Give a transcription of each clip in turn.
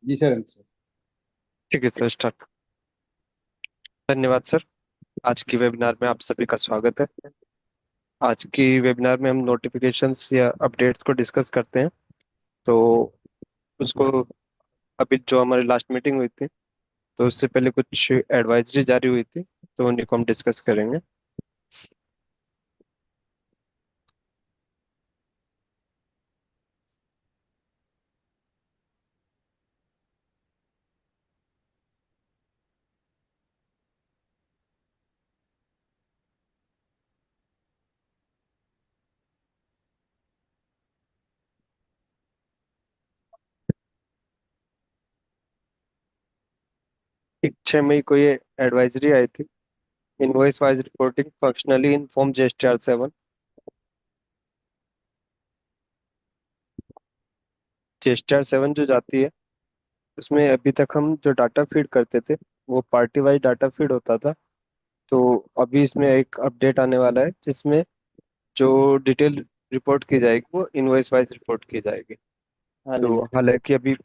जी sir, अंक sir. ठीक है सर, स्टार्ट। धन्यवाद सर। आज की वेबिनार में आप सभी का स्वागत है। आज की वेबिनार में हम नोटिफिकेशंस या अपडेट्स को डिस्कस करते हैं। तो उसको अभी जो हमारी लास्ट मीटिंग हुई थी, तो उससे पहले कुछ एडवाइजरी जारी हुई थी, तो उन्हीं को हम डिस्कस करेंगे। एक 6 मई को ये एडवाइजरी आई थी। Invoice wise reporting functionally in form JSTR 7। JSTR 7 जो जाती है, उसमें अभी तक हम जो डाटा फीड करते थे, वो पार्टी वाइज डाटा फीड होता था। तो अभी इसमें एक अपडेट आने वाला है, जिसमें जो डिटेल रिपोर्ट की जाएगी वो इनवॉइस वाइज रिपोर्ट की जाएगी। हाँ जी तो बिल्कुल। हालांकि अभी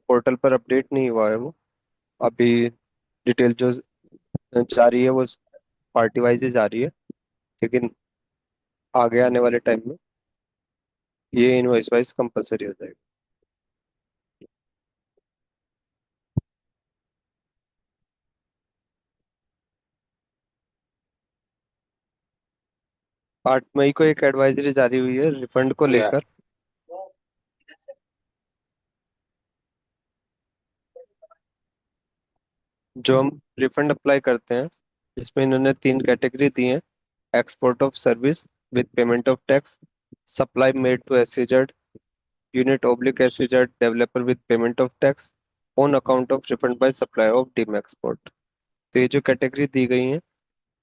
पोर्टल पर अपडेट नहीं हुआ है वो। अभी डिटेल जो जा रही है वो पार्टी वाइज ही जा रही है, लेकिन आगे आने वाले टाइम में ये इनवॉइस वाइज कंपलसरी हो जाएगी। आठ मई को एक एडवाइजरी जारी हुई है रिफंड को लेकर। जो हम रिफंड अप्लाई करते हैं, इसमें इन्होंने 3 कैटेगरी दी है: export of service with payment of tax, supply made to SEZ, unit oblique SEZ developer with payment of tax, on account of refund by supply of deem export. तो ये जो category दी गई है,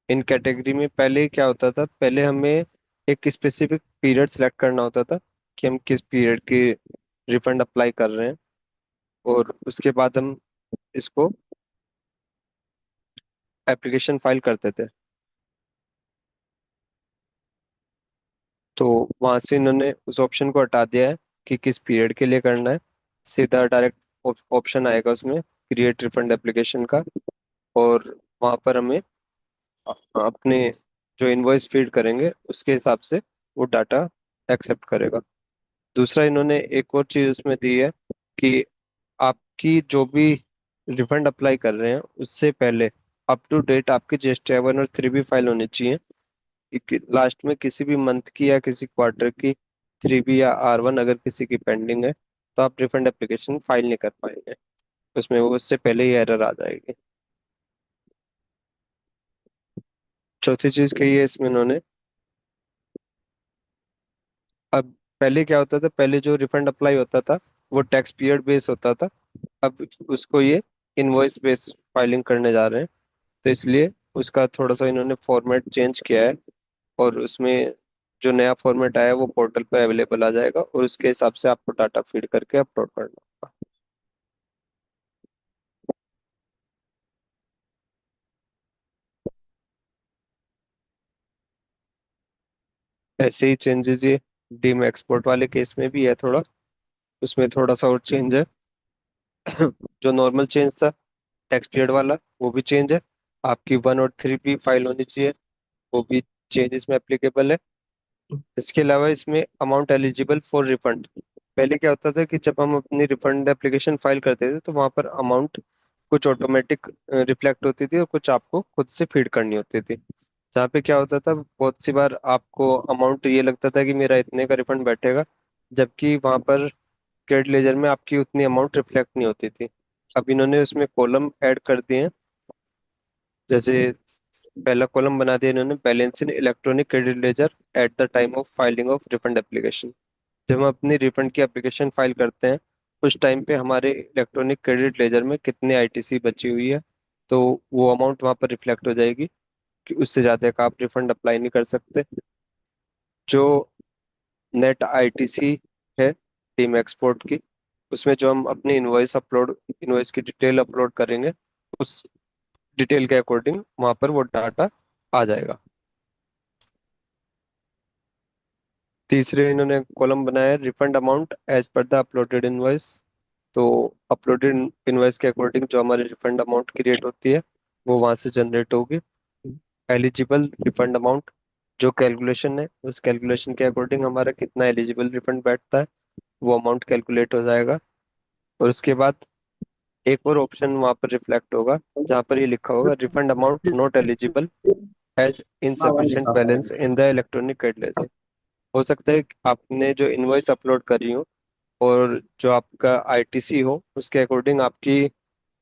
इन कैटेगरी में पहले क्या होता था, पहले हमें एक स्पेसिफिक पीरियड सेलेक्ट करना होता था कि हम किस पीरियड की रिफंड अप्लाई कर रहे हैं, और उसके बाद हम इसको एप्लीकेशन फाइल करते थे। तो वहां से इन्होंने उस ऑप्शन को हटा दिया है कि किस पीरियड के लिए करना है। सीधा डायरेक्ट ऑप्शन आएगा उसमें क्रिएट रिफंड एप्लीकेशन का, और वहां पर हमें अपने जो इनवॉइस फीड करेंगे उसके हिसाब से वो डाटा एक्सेप्ट करेगा। दूसरा, इन्होंने एक और चीज उसमें दी है कि आपकी जो भी रिफंड अप्लाई कर रहे हैं, उससे पहले अप टू डेट आपकी JST 1 और 3 भी फाइल होनी चाहिए। लास्ट में किसी भी मंथ की या किसी क्वार्टर की 3 या R1 अगर किसी की पेंडिंग है, तो आप रिफंड एप्लीकेशन फाइल नहीं कर पाएंगे, उसमें वो उससे पहले ही एरर आ जाएगी। चौथी चीज कही है इसमें इन्होंने, अब पहले क्या होता था, पहले जो रिफंड अप्लाई होता था वो टैक्स पीरियड बेस होता था। अब उसको ये इनवॉइस बेस फाइलिंग करने जा रहे हैं, तो इसलिए उसका थोड़ा सा इन्होंने फॉर्मेट चेंज किया है। और उसमें जो नया फॉर्मेट आया है वो पोर्टल पर अवेलेबल आ जाएगा, और उसके हिसाब से आपको डाटा फीड करके अपलोड करना होगा। ऐसे ही चेंजेस ये डीम एक्सपोर्ट वाले केस में भी है थोड़ा, उसमें थोड़ा सा और चेंज है। जो नॉर्मल चेंज था टैक्स पीरियड वाला, वो भी चेंज है। आपकी 1 और 3 भी फाइल होनी चाहिए, वो भी चेंज इसमें एप्लीकेबल है। इसके अलावा इसमें अमाउंट एलिजिबल फॉर रिफंड, पहले क्या होता था कि जब हम अपनी रिफंड एप्लीकेशन फाइल करते थे तो वहां पर अमाउंट कुछ ऑटोमेटिक रिफ्लेक्ट होती थी और कुछ आपको खुद से फीड करनी होती थी। जहाँ पे क्या होता था, बहुत सी बार आपको अमाउंट ये लगता था कि मेरा इतने का रिफंड बैठेगा, जबकि वहां पर क्रेडिट लेजर में आपकी उतनी अमाउंट रिफ्लेक्ट नहीं होती थी। अब इन्होंने उसमें कॉलम ऐड कर दिए हैं। जैसे पहला कॉलम बना दिया इन्होंने, balance in electronic credit ledger at the time of filing of refund application. जब हम अपनी रिफंड की एप्लीकेशन फाइल करते हैं, उस टाइम पे हमारे इलेक्ट्रॉनिक क्रेडिट लेजर में कितने ITC बची हुई है, तो वो अमाउंट वहां पर रिफ्लेक्ट हो जाएगी कि उससे ज्यादा का आप रिफंड अप्लाई नहीं कर सकते। जो नेट ITC है टीम एक्सपोर्ट की, उसमें जो हम अपनी इनवॉइस की डिटेल अपलोड करेंगे, उस डिटेल के अकॉर्डिंग वहां पर वो डाटा आ जाएगा। तीसरे इन्होंने कॉलम बनाया है refund amount as per the uploaded invoice. तो अपलोडेड इनवॉइस के अकॉर्डिंग जो हमारी रिफंड अमाउंट क्रिएट होती है वो वहां से जनरेट होगी। एलिजिबल रिफंड अमाउंट जो कैलकुलेशन है, उस कैलकुलेशन के अकॉर्डिंग हमारा कितना एलिजिबल रिफंड बैठता है वो अमाउंट कैलकुलेट हो जाएगा। और उसके बाद एक और ऑप्शन वहां पर रिफ्लेक्ट होगा जहाँ पर ये लिखा होगा refund amount not eligible as insufficient balance in the electronic card ledger. हो सकता है कि आपने जो इनवॉइस अपलोड करी हो और जो आपका आईटीसी हो उसके अकॉर्डिंग आपकी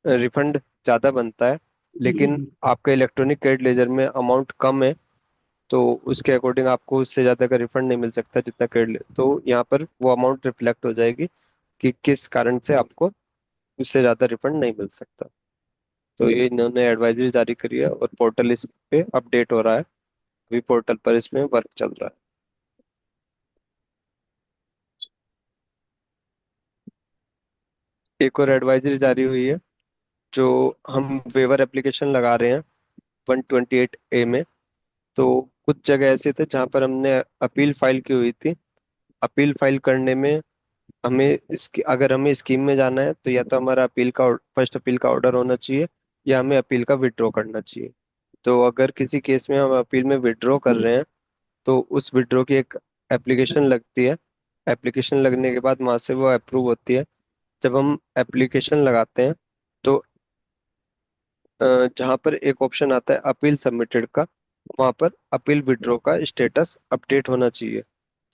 रिफंड ज़्यादा बनता है, लेकिन आपका इलेक्ट्रॉनिक कार्ड लेजर में अमाउंट कम है, तो उसके अकॉर्डिंग आपको उससे ज़्यादा का रिफंड नहीं मिल सकता जितना कार्ड ले, तो यहाँ पर वो अमाउंट रिफ्लेक्ट हो जाएगी कि किस कारण से आपको उससे ज़्यादा रिफंड नहीं मिल सकता। तो ये इन्होंने एडवाइजरी जारी करी है और पोर्टल इस पे अपडेट हो रहा है। अभी पोर्टल पर इसमें वर्क चल रहा है। एक और एडवाइजरी जारी हुई है, जो हम वेवर एप्लीकेशन लगा रहे हैं 128A में। तो कुछ जगह ऐसे थे जहाँ पर हमने अपील फाइल की हुई थी। अपील फाइल करने में हमें इसकी अगर हमें स्कीम में जाना है तो या तो हमारा अपील का फर्स्ट अपील का ऑर्डर होना चाहिए या हमें अपील का विड्रॉ करना चाहिए। तो अगर किसी केस में हम अपील में विड्रॉ कर रहे हैं तो उस विड्रॉ की एक एप्लीकेशन लगती है। एप्लीकेशन लगने के बाद वहां से वो अप्रूव होती है। जब हम एप्लीकेशन लगाते हैं तो जहाँ पर एक ऑप्शन आता है अपील सबमिटेड का, वहाँ पर अपील विड्रॉ का स्टेटस अपडेट होना चाहिए।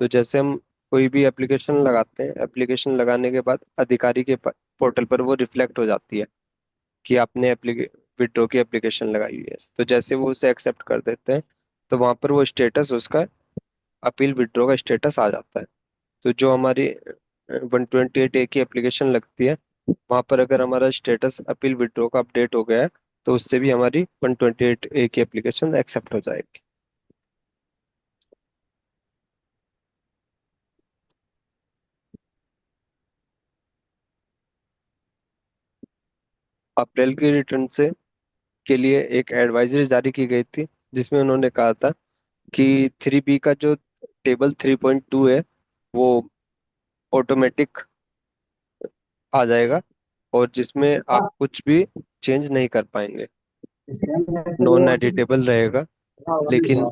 तो जैसे हम कोई भी एप्लीकेशन लगाते हैं, एप्लीकेशन लगाने के बाद अधिकारी के पोर्टल पर वो रिफ्लेक्ट हो जाती है कि आपने विड्रॉ की एप्लीकेशन लगाई हुई है। तो जैसे वो उसे एक्सेप्ट कर देते हैं तो वहाँ पर वो स्टेटस उसका अपील विड्रॉ का स्टेटस आ जाता है। तो जो हमारी 128A की एप्लीकेशन लगती है वहां पर अगर हमारा स्टेटस अपील विड्रॉ का अपडेट हो गया है तो उससे भी हमारी 128A की एप्लीकेशन एक्सेप्ट हो जाएगी। अप्रैल की रिटर्न से के लिए एक एडवाइजरी जारी की गई थी जिसमें उन्होंने कहा था कि 3B का जो टेबल 3.2 है वो ऑटोमेटिक आ जाएगा और जिसमें आप कुछ भी चेंज नहीं कर पाएंगे, नॉन एडिटेबल रहेगा। लेकिन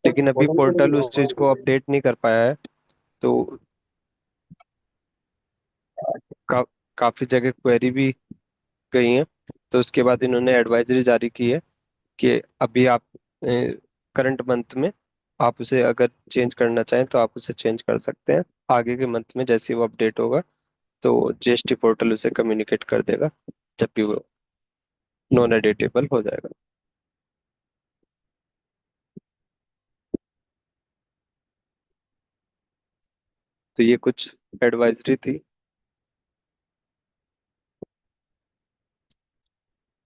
लेकिन अभी पोर्टल उस चीज को अपडेट नहीं कर पाया है। तो का, काफी जगह क्वेरी भी गई हैं। तो उसके बाद इन्होंने एडवाइजरी जारी की है कि अभी आप करंट मंथ में आप उसे अगर चेंज करना चाहें तो आप उसे चेंज कर सकते हैं। आगे के मंथ में जैसे ही वो अपडेट होगा तो जीएसटी पोर्टल उसे कम्युनिकेट कर देगा जब भी वो नॉन एडिटेबल हो जाएगा। तो ये कुछ एडवाइजरी थी।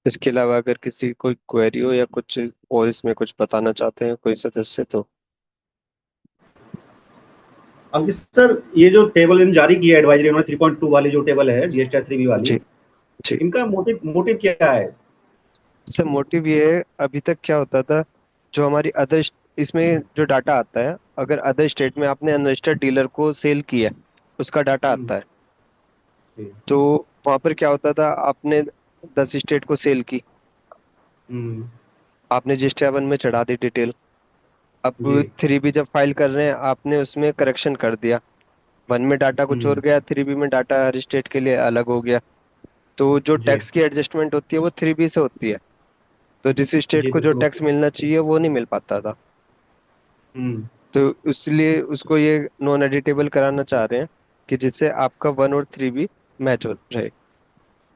इसके अलावा अगर किसी कोई क्वेरी हो या कुछ और इसमें कुछ बताना चाहते हैं कोई सदस्य तो। अब सर ये जो टेबल इन जारी की है एडवाइजरी उन्होंने 3.2 वाली जो टेबल है जीएसटी 3 वाली, जी जी। इनका मोटिव मोटिव क्या है? सर मोटिव ये है, अभी तक क्या होता था, जो हमारी अदर इसमें जो डाटा आता है, अगर अदर स्टेट में आपने अनरजिस्टर्ड डीलर को सेल किया उसका डाटा हम्म, आता है। जी। तो वहां पर क्या होता था, आपने 10 स्टेट को सेल की, हम्म, आपने जीएसटी 1 में चढ़ा दी डिटेल। अब जी। 3B जब फाइल कर रहे हैं आपने उसमें करेक्शन कर दिया, 1 में डाटा कुछ और हम्म, गया, 3B में डाटा हर स्टेट के लिए अलग हो गया। तो जो जी। टैक्स की एडजस्टमेंट होती है वो 3B से होती है। तो जिस स्टेट जी को जो बिल्कुल टैक्स होती है। मिलना चाहिए वो नहीं मिल पाता था। हम्म, तो इसलिए उसको ये नॉन एडिटेबल कराना चाह रहे हैं कि जिससे आपका 1 और 3B मैच हो रहे,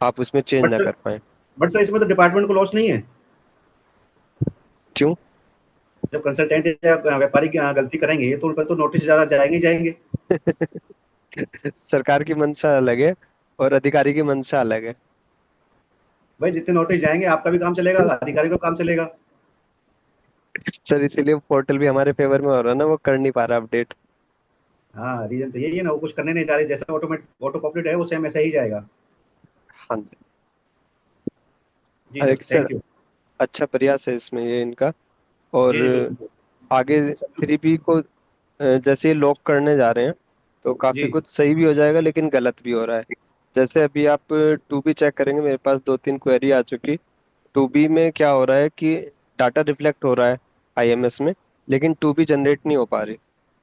आप उसमें चेंज बट ना सर कर पाए। बट सर इसमें तो डिपार्टमेंट को लॉस नहीं है? क्यों? जब कंसल्टेंट या व्यापारी गलती करेंगे तो उन पर तो नोटिस ज़्यादा जाएंगे ही जाएंगे। सरकार की मंशा अलग है और अधिकारी की मंशा अलग है। भाई जितने नोटिस जाएंगे आपका भी काम चलेगा, अधिकारी का काम चलेगा। सर इसीलिए पोर्टल भी हमारे फेवर में हो रहा है ना, वो कर नहीं पा रहा अपडेट। हाँ, रीज़न तो यही है ना, वो कुछ करने नहीं जा रहे, जैसा ऑटो पॉपुलेट है वो सेम ऐसा ही जाएगा। हाँ जी। जी अरे सर, सर, थैंक यू। अच्छा प्रयास है इसमें ये इनका। और जी, बिल्कुल। आगे सर 3B को जैसे ये लॉक करने जा रहे हैं तो काफी जी। कुछ सही भी हो जाएगा लेकिन गलत भी हो रहा है। जैसे अभी आप टू बी चेक करेंगे, मेरे पास दो तीन क्वेरी आ चुकी। टू बी में क्या हो रहा है कि डाटा रिफ्लेक्ट हो रहा है आईएमएस में, लेकिन टू बी जनरेट नहीं हो पा रही।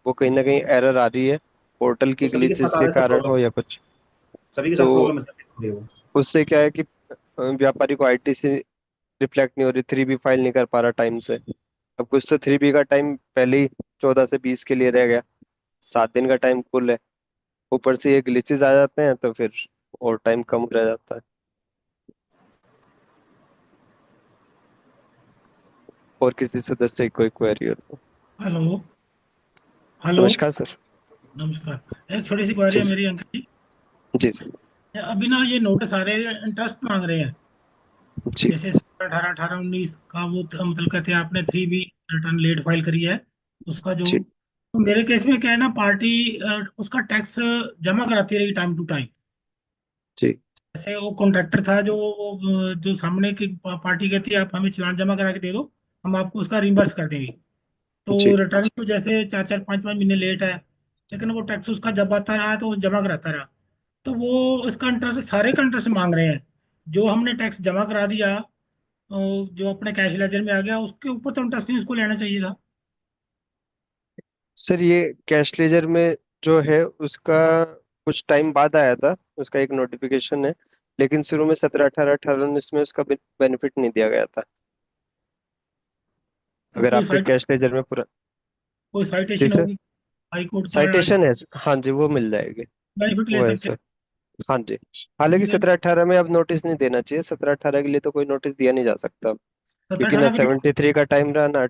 वो कहीं ना कहीं एरर आ रही है, पोर्टल वो की सभी के ग्लिचेस साथ आ के रहा है सर कारण प्रॉब्लम, हो या कुछ। सभी के तो साथ प्रॉब्लम है सर, हो रही है वो। उससे क्या है कि व्यापारी को आईटीसी रिफ्लेक्ट नहीं हो रही, थ्री बी फाइल नहीं कर पा रहा टाइम से। अब कुछ तो थ्री बी का टाइम पहले ही 14 से 20 के लिए रह गया, 7 दिन का टाइम कुल है। ऊपर से ये ग्लिचेस आ जाते हैं तो फिर और टाइम कम रह जाता है। और किसी सदस्य की कोई क्वेरी हो तो। हेलो। हेलो। नमस्कार सर। नमस्कार। एक छोटी सी क्वेरी जी है मेरी अंकल जी। जी सर। अभी ना ये नोटिस आ रहे हैं, इंटरेस्ट मांग रहे हैं। जी जैसे 18 18 19 का वो मतलब कहते हैं आपने 3B रिटर्न लेट फाइल करी है उसका जो, जी तो मेरे केस में क्या है ना, पार्टी उसका टैक्स जमा कराती रहेगी टाइम टू टाइम। जी जैसे वो कॉन्ट्रैक्टर था जो जो सामने की पार्टी कहती है आप हमें चालान जमा करा के दे दो, हम आपको उसका रिम्बर्स कर देंगे। तो जी रिटर्न तो जैसे 4 4 5 5 महीने लेट है, लेकिन वो टैक्स उसका जब आता रहा तो वो जमा कराता रहा। तो वो इसका इंटरेस्ट, सारे का इंटरेस्ट मांग रहे हैं। जो हमने टैक्स जमा करा दिया, जो अपने कैश लेजर में आ गया, उसके ऊपर तो इंटरेस्ट नहीं उसको लेना चाहिए था। सर, ये कैश लेजर में जो है उसका कुछ टाइम बाद आया था, उसका एक नोटिफिकेशन है। लेकिन शुरू में 17 18 18 19 में उसका बेनिफिट नहीं दिया गया था। तो अगर आपके कैश लेजर में पूरा। कोई जी साइटेशन सर, होगी हाई कोर्ट का, साइटेशन है। हाँ जी, वो मिल जाएगी। बेनिफिट ले वो है सकते सर। हाँ जी। हालांकि हैं। 17 18 में अब नोटिस नहीं देना चाहिए, 17 18 के लिए तो कोई नोटिस दिया नहीं जा सकता। सत्रह क्योंकि ना अठारह के 73 का टाइम रहा ना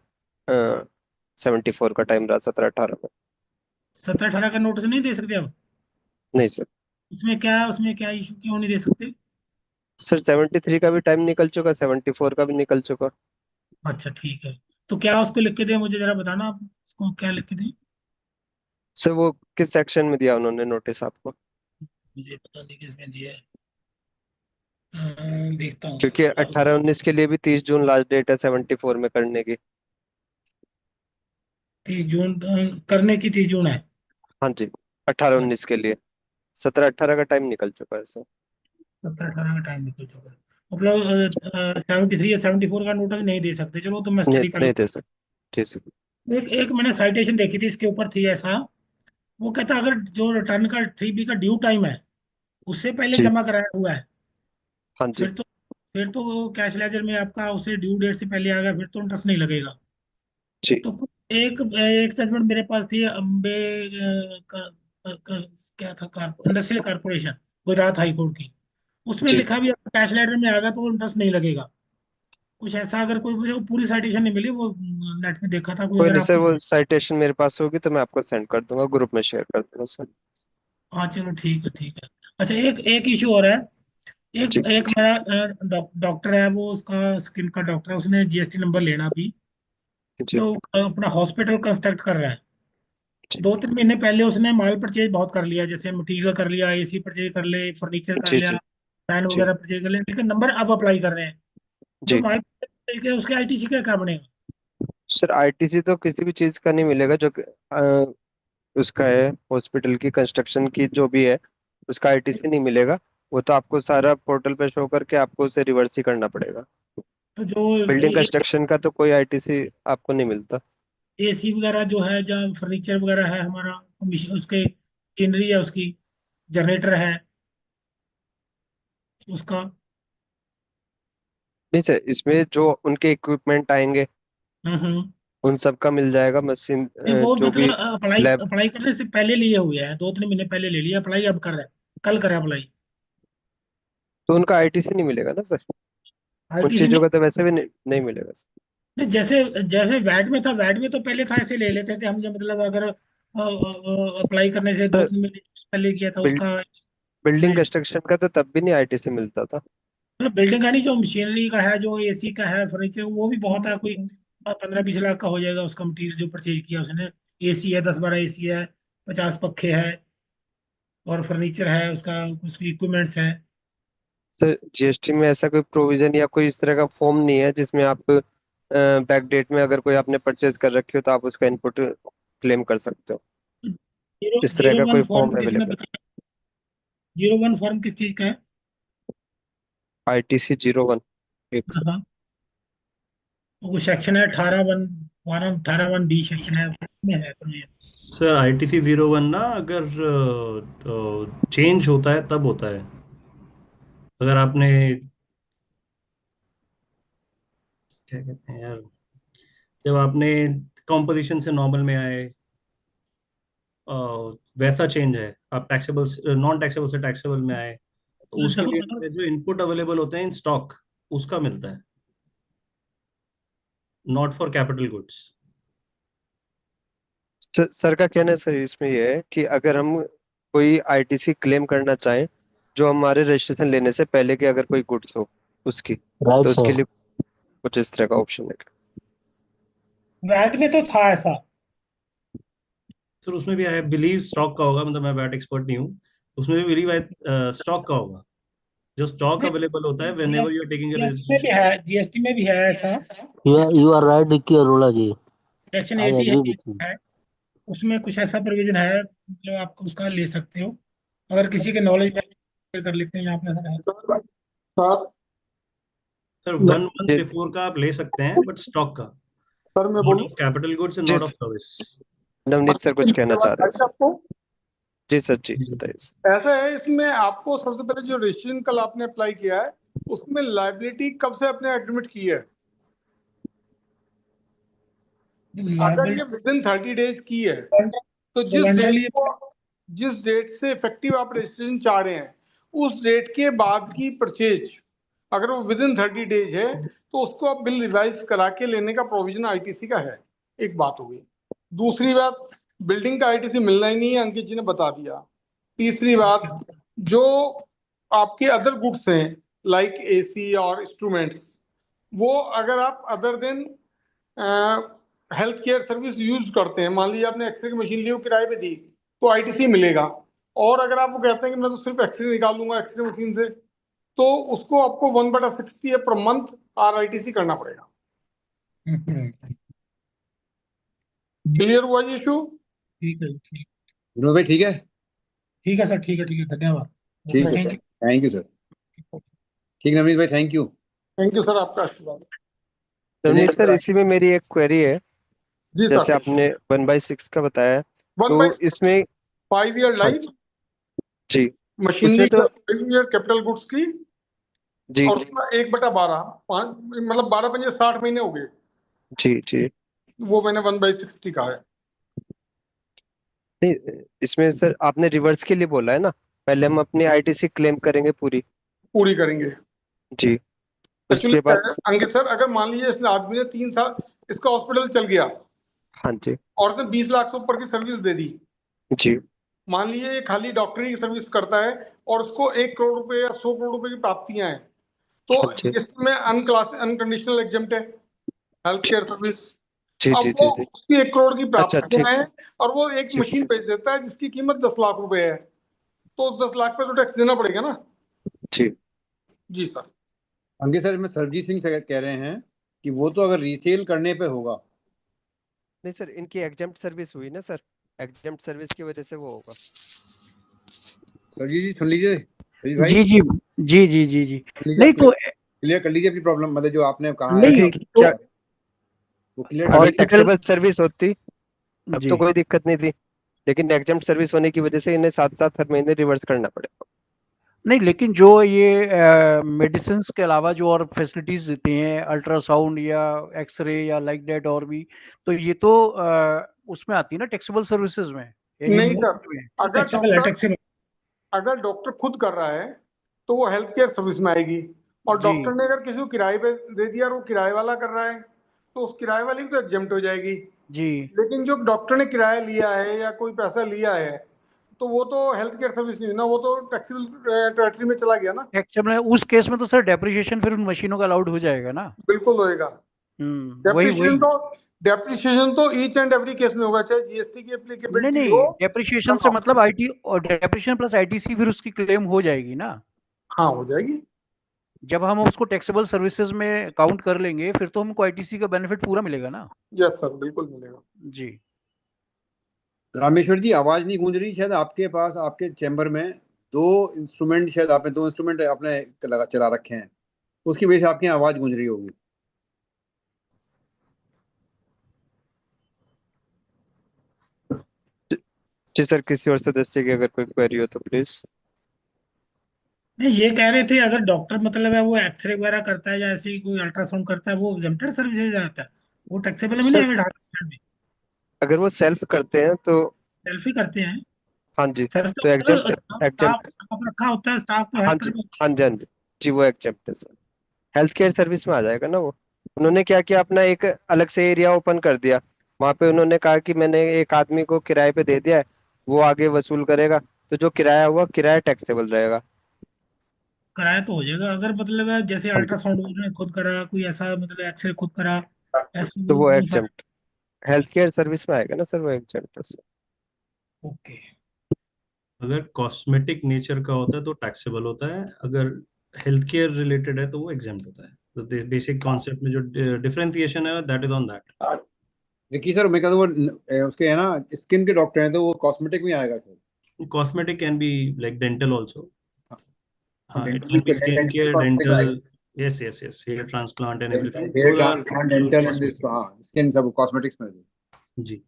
74 का टाइम रहा 17 18 में। 17 18 का नोटिस नहीं दे सकते अब? नहीं सर। उसमें क्या इशू, क्यों नहीं दे सकते? सर 73 का भी टाइम निकल चुका, 74 का भी निकल चुका। अच्छा ठीक है। तो क्या उसको लिख के दें, मुझे जरा बताना आप उसको क्या लिख के दें। सर वो किस सेक्शन में दिया उन्होंने नोटिस आपको? मुझे पता नहीं किसमें दिया है। देखता हूँ क्योंकि थोड़ा। 18 19 के लिए भी 30 जून लास्ट डेट है 74 में करने की। 30 जून करने की 30 जून है। हाँ जी, 18 19 के लिए 17 18 का टाइम निकल चुका है सर। 17 18 का टाइम निकल चुका है। मतलब 73 या 74 का नोटिस नहीं दे सकते। चलो तो मैं नहीं स्टडी कर नहीं लूँ। दे सर। ठीक सर। एक एक मैंने साइटेशन देखी थी इसके ऊपर, थी ऐसा। वो कहता अगर जो रिटर्न का 3B का ड्यू टाइम है उससे पहले जी। जमा कराया हुआ है, हाँ जी। फिर तो कैश लेजर में आपका उसे ड्यू डेट से पहले आ गया, फिर तो इंटरेस्ट नहीं लगेगा। जी तो एक एक जजमेंट मेरे पास थी, अम्बे क्या था, industrial corporation, Gujarat high court की। उसमें जी। लिखा भी कैश लेटर में आ गया तो इंटरेस्ट नहीं लगेगा। कुछ ऐसा, अगर कोई, मुझे वो पूरी साइटेशन नहीं मिली, वो नेट में देखा था कोई, कोई अगर नहीं सर, आपको। वो साइटेशन मेरे पास होगी तो मैं आपको सेंड कर दूंगा, ग्रुप में शेयर कर दूंगा सर। हाँ चलो ठीक है ठीक है। अच्छा, एक एक इशू और है। एक जी एक मेरा डॉक्टर है, वो उसका स्किन का डॉक्टर है, उसने जीएसटी नंबर लेना भी, जी तो अपना हॉस्पिटल कंस्ट्रक्ट कर रहा है। जी 2 3 महीने पहले उसने माल परचेज बहुत कर लिया, जैसे मटेरियल कर लिया, एसी परचेज कर ले, फर्नीचर कर जी लिया, जी फैन जी वगैरह परचेज कर ले, लेकिन नंबर अब अप्लाई कर रहे हैं। जो जी। माल परचेज के उसके आईटीसी का क्या बनेगा? सर आईटीसी तो किसी भी चीज का नहीं मिलेगा जो कि, उसका है हॉस्पिटल की कंस्ट्रक्शन की जो भी है, उसका आईटीसी नहीं मिलेगा। वो तो आपको सारा पोर्टल पे शो करके आपको उसे रिवर्स ही करना पड़ेगा। तो जो बिल्डिंग कंस्ट्रक्शन का तो कोई आईटीसी आपको नहीं मिलता। एसी वगैरह जो है, जहाँ फर्नीचर वगैरह है हमारा, उसके मशीनरी है उसकी, जनरेटर है उसका। नहीं सर, इसमें जो उनके इक्विपमेंट आएंगे हम्म। उन सब का मिल जाएगा, मशीन नहीं, वो जो भी मतलब अप्लाई लैब। अप्लाई करने से पहले लिए हुए हैं, 2 3 महीने पहले ले लिया अप्लाई, अब कर रहा है, कल करा अप्लाई। तो उनका आईटीसी नहीं मिलेगा ना सर। उन आईटीसी चीजों नहीं। का तो वैसे भी नहीं मिलेगा सर। नहीं, जैसे जैसे वैट में था, वैट में तो पहले था, ऐसे ले लेते थे हम, जो मतलब अगर अप्लाई करने से दो सर तीन महीने पहले किया था बिल्ड, उसका। बिल्डिंग कंस्ट्रक्शन का तो तब भी नहीं आईटीसी मिलता था। मतलब बिल्डिंग का नहीं, जो मशीनरी का है, जो एसी का है, फर्नीचर, वो भी बहुत है, कोई 15 20 लाख का हो जाएगा उसका मटीरियल जो परचेज किया उसने। एसी है, 10 12 एसी है, 50 पंखे है, और फर्नीचर है उसका, उसकी इक्विपमेंट्स है। सर जीएसटी में ऐसा कोई प्रोविजन या कोई इस तरह का फॉर्म नहीं है जिसमें आप बैक डेट में अगर कोई आपने परचेज कर रखी हो तो आप उसका इनपुट क्लेम कर सकते हो। जीरो इस तरह जीरो का वन कोई फॉर्म फॉर्म किसने अवेलेबल बताया? 01 फॉर्म किस चीज का है? ITC 01 एक हाँ, वो सेक्शन है 18(1), फॉर्म 18(1)(b) सेक्शन है, उसमें है provision। सर ITC 01 ना, अगर चेंज होता है तब होता है। अगर आपने, क्या कहते हैं यार, जब आपने कॉम्पोजिशन से नॉर्मल में आए, अ, वैसा चेंज है, आप टैक्सेबल, नॉन टैक्सेबल से टैक्सेबल में आए, तो उसके देखो लिए अगर जो इनपुट अवेलेबल होते हैं इन स्टॉक, उसका मिलता है, not for capital goods. Sir का कहना है सर इसमें ये है कि अगर हम कोई ITC क्लेम करना चाहें जो हमारे रजिस्ट्रेशन लेने से पहले के अगर कोई गुड्स हो उसकी, राइट तो उसके सर। लिए कुछ इस तरह का ऑप्शन है। वैट में तो था ऐसा। सर उसमें भी आई बिलीव स्टॉक का होगा, मतलब मैं बैट एक्सपर्ट नहीं हूँ, उसमें भी बिलीव आई स्टॉक का होगा। जो स्टॉक नहीं, अवेलेबल होता है whenever you are taking a GST में भी रजिस्ट्रेशन। है, जीएसटी में भी है ऐसा। You are right Dikki Arora ji. Section I 80 agree with you. है, उसमें कुछ ऐसा प्रोविजन है, मतलब आप उसका ले सकते हो, अगर किसी के नॉलेज में शेयर कर लेते हैं यहाँ पे अगर है तो। सर सर मैं 1 month जी बिफोर का आप ले सकते हैं, बट स्टॉक का, सर मैं नॉट बोलूं? ऑफ कैपिटल गुड्स एंड जी not of service. Navneet sir कुछ कहना चाह रहे हैं सर। आपको जी सर जी बताइए सर। ऐसा है, इसमें आपको सबसे पहले जो रजिस्ट्रेशन कल आपने अप्लाई किया है उसमें लायबिलिटी कब से आपने एडमिट की है? अगर ये विद इन 30 डेज की है तो वॉलंटरली जिस डेट से इफेक्टिव आप रजिस्ट्रेशन चाह रहे हैं उस डेट के बाद की परचेज अगर वो विद इन 30 डेज है तो उसको आप बिल रिवाइज करा के लेने का प्रोविजन ITC का है। एक बात हो गई। दूसरी बात, बिल्डिंग का ITC मिलना ही नहीं है, अंकित जी ने बता दिया। तीसरी बात, जो आपके अदर गुड्स हैं लाइक AC और इंस्ट्रूमेंट्स, वो अगर आप other than health care service use करते हैं, मान लीजिए आपने एक्सरे की मशीन ली वो किराए पे दी तो ITC मिलेगा। और अगर आप वो कहते हैं कि मैं तो सिर्फ एक्सरे निकाल लूंगा एक्सरे मशीन से, तो उसको आपको 1/60 पर मंथ RITC करना पड़ेगा। क्लियर हुआ ये इशू? ठीक है, ठीक, विनोद भाई ठीक है। ठीक है सर, ठीक है, ठीक है, धन्यवाद। ठीक है thank sir, thank you sir. ठीक नवनीत भाई, thank you. Thank you sir, आपका आशीर्वाद। चलिए नवनीत सर इसी में मेरी एक क्वेरी है। जी जैसे सर। आपने 1/6 का बताया, 1 तो बाई इसमें 5 ईयर हाँ लाइफ जी मशीनरी उसमें का, तो 5 ईयर कैपिटल गुड्स की, जी और उसका 1/12 पाँच, मतलब 12×5 = 60 महीने हो गए। जी जी वो मैंने 1/60 का है। नहीं, इसमें सर आपने रिवर्स के लिए बोला है ना, पहले हम अपनी ITC क्लेम करेंगे पूरी। पूरी करेंगे। जी एक्चुअली उसके बाद अंकित सर, अगर मान लीजिए इस आदमी ने 3 साल इसका हॉस्पिटल चल गया हाँ जी और उसने 20 लाख से ऊपर की सर्विस दे दी, जी मान लीजिए ये खाली डॉक्टरी की सर्विस करता है और उसको 1 करोड़ रुपए या 100 करोड़ रुपए की प्राप्तियां हैं, तो हाँ जी इसमें अनकंडीशनल एग्जेम्प्ट है हेल्थ केयर सर्विस। जी अब जी वो जी जी उसकी 1 करोड़ की अच्छा ठीक प्राप्तियां हैं और वो एक ठीक मशीन बेच देता है जिसकी कीमत 10 लाख रुपए है, तो उस 10 लाख पे तो टैक्स देना पड़ेगा ना। जी जी सर। अंकित सर, इसमें सरजीत सिंह से कह रहे हैं कि वो तो अगर रीसेल करने पे होगा। नहीं सर इनकी एग्जेम्प्ट सर्विस हुई ना सर, एग्जेम्प्ट सर्विस की वजह से वो होगा। सरजीत जी सुन लीजिए, सरजीत भाई जी जी जी जी जी जी सुन लीजिए, नहीं आप तो क्लियर कर लीजिए अपनी प्रॉब्लम, मतलब जो आपने कहा है नहीं क्योंकि तो क्या वो क्लियर कर अगर लीजिए। हॉस्पिटल टैक्सेबल सर्विस होती तब जी तो कोई दिक्कत नहीं थी, लेकिन एग्जेम्प्ट सर्विस होने की वजह से इन्हें साथ साथ हर महीने रिवर्स करना पड़ेगा। नहीं, लेकिन जो ये मेडिसिन के अलावा जो और फैसिलिटीज देते हैं, अल्ट्रासाउंड या एक्सरे या लाइक दैट और भी, तो ये तो उसमें आती है ना टैक्सेबल सर्विसेज में, ये नहीं सर, मुफ्त में। अगर टैक्सेबल है, डॉक्टर टैक्सेबल। अगर डॉक्टर खुद कर रहा है तो वो हेल्थ केयर सर्विस में आएगी, और जी डॉक्टर ने अगर किसी को किराए पे दे दिया और वो किराए वाला कर रहा है तो उस किराए वाली भी तो एग्जेम्प्ट हो जाएगी। जी लेकिन जो डॉक्टर ने किराया लिया है या कोई पैसा लिया है तो वो तो हेल्थ केयर सर्विस नहीं ना, वो तो टैक्सेबल टेरिटरी में चला गया ना। टैक्सेबल है, उस केस में तो सर डेप्रिसिएशन फिर उन मशीनों का अलाउड हो जाएगा ना। बिल्कुल होएगा। वही डेप्रिशिएशन वही तो डेप्रिशिएशन तो ईच एंड एवरी केस में होगा, चाहे GST की नहीं एप्लीकेबिलिटी हो। नहीं, डेप्रिसिएशन से मतलब आईटी और डेप्रिसिएशन प्लस आईटीसी फिर उसकी क्लेम हो जाएगी ना। हाँ हो जाएगी। जब हम उसको टैक्सेबल सर्विसेज में काउंट कर लेंगे फिर तो हमको आईटीसी का बेनिफिट पूरा मिलेगा ना। यस सर, बिल्कुल मिलेगा। जी रामेश्वर जी आवाज नहीं गूंज रही, शायद आपके पास आपके चैम्बर में दो इंस्ट्रूमेंट, शायद आपने दो इंस्ट्रूमेंट अपने चला रखे हैं, उसकी वजह से आपकी आवाज गूंज रही होगी। जी सर, किसी और सदस्य की अगर कोई क्वेरी हो तो प्लीज। नहीं, ये कह रहे थे अगर डॉक्टर मतलब है वो एक्सरे वगैरह करता है या ऐसी कोई अल्ट्रासाउंड करता है, वो एग्जेम्प्टेड सर्विसेज आता है, वो टैक्सेबल में नहीं सर आएगा ढाई में? अगर वो सेल्फ करते हैं तो सेल्फ ही करते हैं। हाँ जी, सेल्फ तो एग्जेम्प्ट स्टाफ एग्जेम्प्ट स्टाफ रखा होता है, स्टाफ तो हाँ हर जी, तरह हाँ जी, हाँ जी। जी वो एग्जेम्प्ट है सर, हेल्थ केयर सर्विस में आ जाएगा ना वो। उन्होंने क्या किया, अपना एक अलग से एरिया ओपन कर दिया। वहां पे उन्होंने कहा कि मैंने एक आदमी को किराए पे दे दिया है, वो आगे वसूल करेगा, तो जो किराया हुआ किराया टैक्सेबल रहेगा। कराया तो हो जाएगा। अगर मतलब है जैसे हाँ जी, अल्ट्रासाउंड उन्होंने खुद करा, कोई ऐसा मतलब एक्सरे खुद करा, ऐसे तो वो वो सारा। एग्जेम्प्ट हेल्थ केयर सर्विस में आएगा ना सर, वो एग्जेम्प्ट है सर। ओके। अगर कॉस्मेटिक नेचर का होता है तो टैक्सेबल होता है, अगर हेल्थ केयर रिलेटेड है तो वो एग्जाम्प्ट होता है। तो बेसिक कॉन्सेप्ट में जो डिफरेंशिएशन है that is on that. Vicky sir, मैं कहता हूँ उसके है ना स्किन के डॉक्टर हैं, तो वो कॉस्मेटिक में आएगा फिर। Cosmetic can be like dental also. हाँ, हाँ, it dental can be skin care, cosmetic में डेंटल, आएगा। Yes yes yes, hair transplant and everything, hair those are transplant, dental and this, cosmetic. हाँ स्किन सब cosmetics में। जी।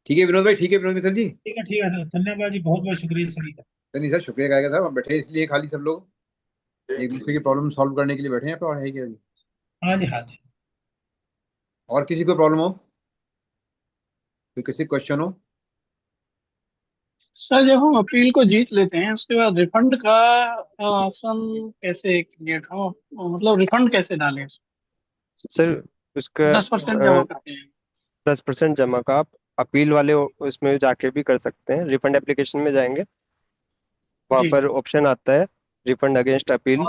ठीक है विनोद भाई, ठीक है विनोद मित्तल जी। ठीक है सर, धन्यवाद जी, बहुत बहुत शुक्रिया सर। तो नहीं सर, शुक्रिया कहेगा सर, हम बैठे इसलिए खाली सब लोग एक दूसरे की प्रॉब्लम सॉल्व करने के लिए बैठे हैं यहाँ पे, और है क्या जी। हाँ जी, हाँ जी। और किसी को प्रॉब्लम हो, कोई किसी क्वेश्चन हो? सर जब हम अपील को जीत लेते हैं उसके बाद रिफंड का ऑप्शन कैसे क्रिएट हो, मतलब रिफंड कैसे डालें? सर उसका 10% जमा करते हैं। 10% जमा का आप अपील वाले उसमें जाके भी कर सकते हैं। रिफंड एप्लीकेशन में जाएंगे, वहां जी। पर ऑप्शन आता है रिफंड अगेंस्ट अपील,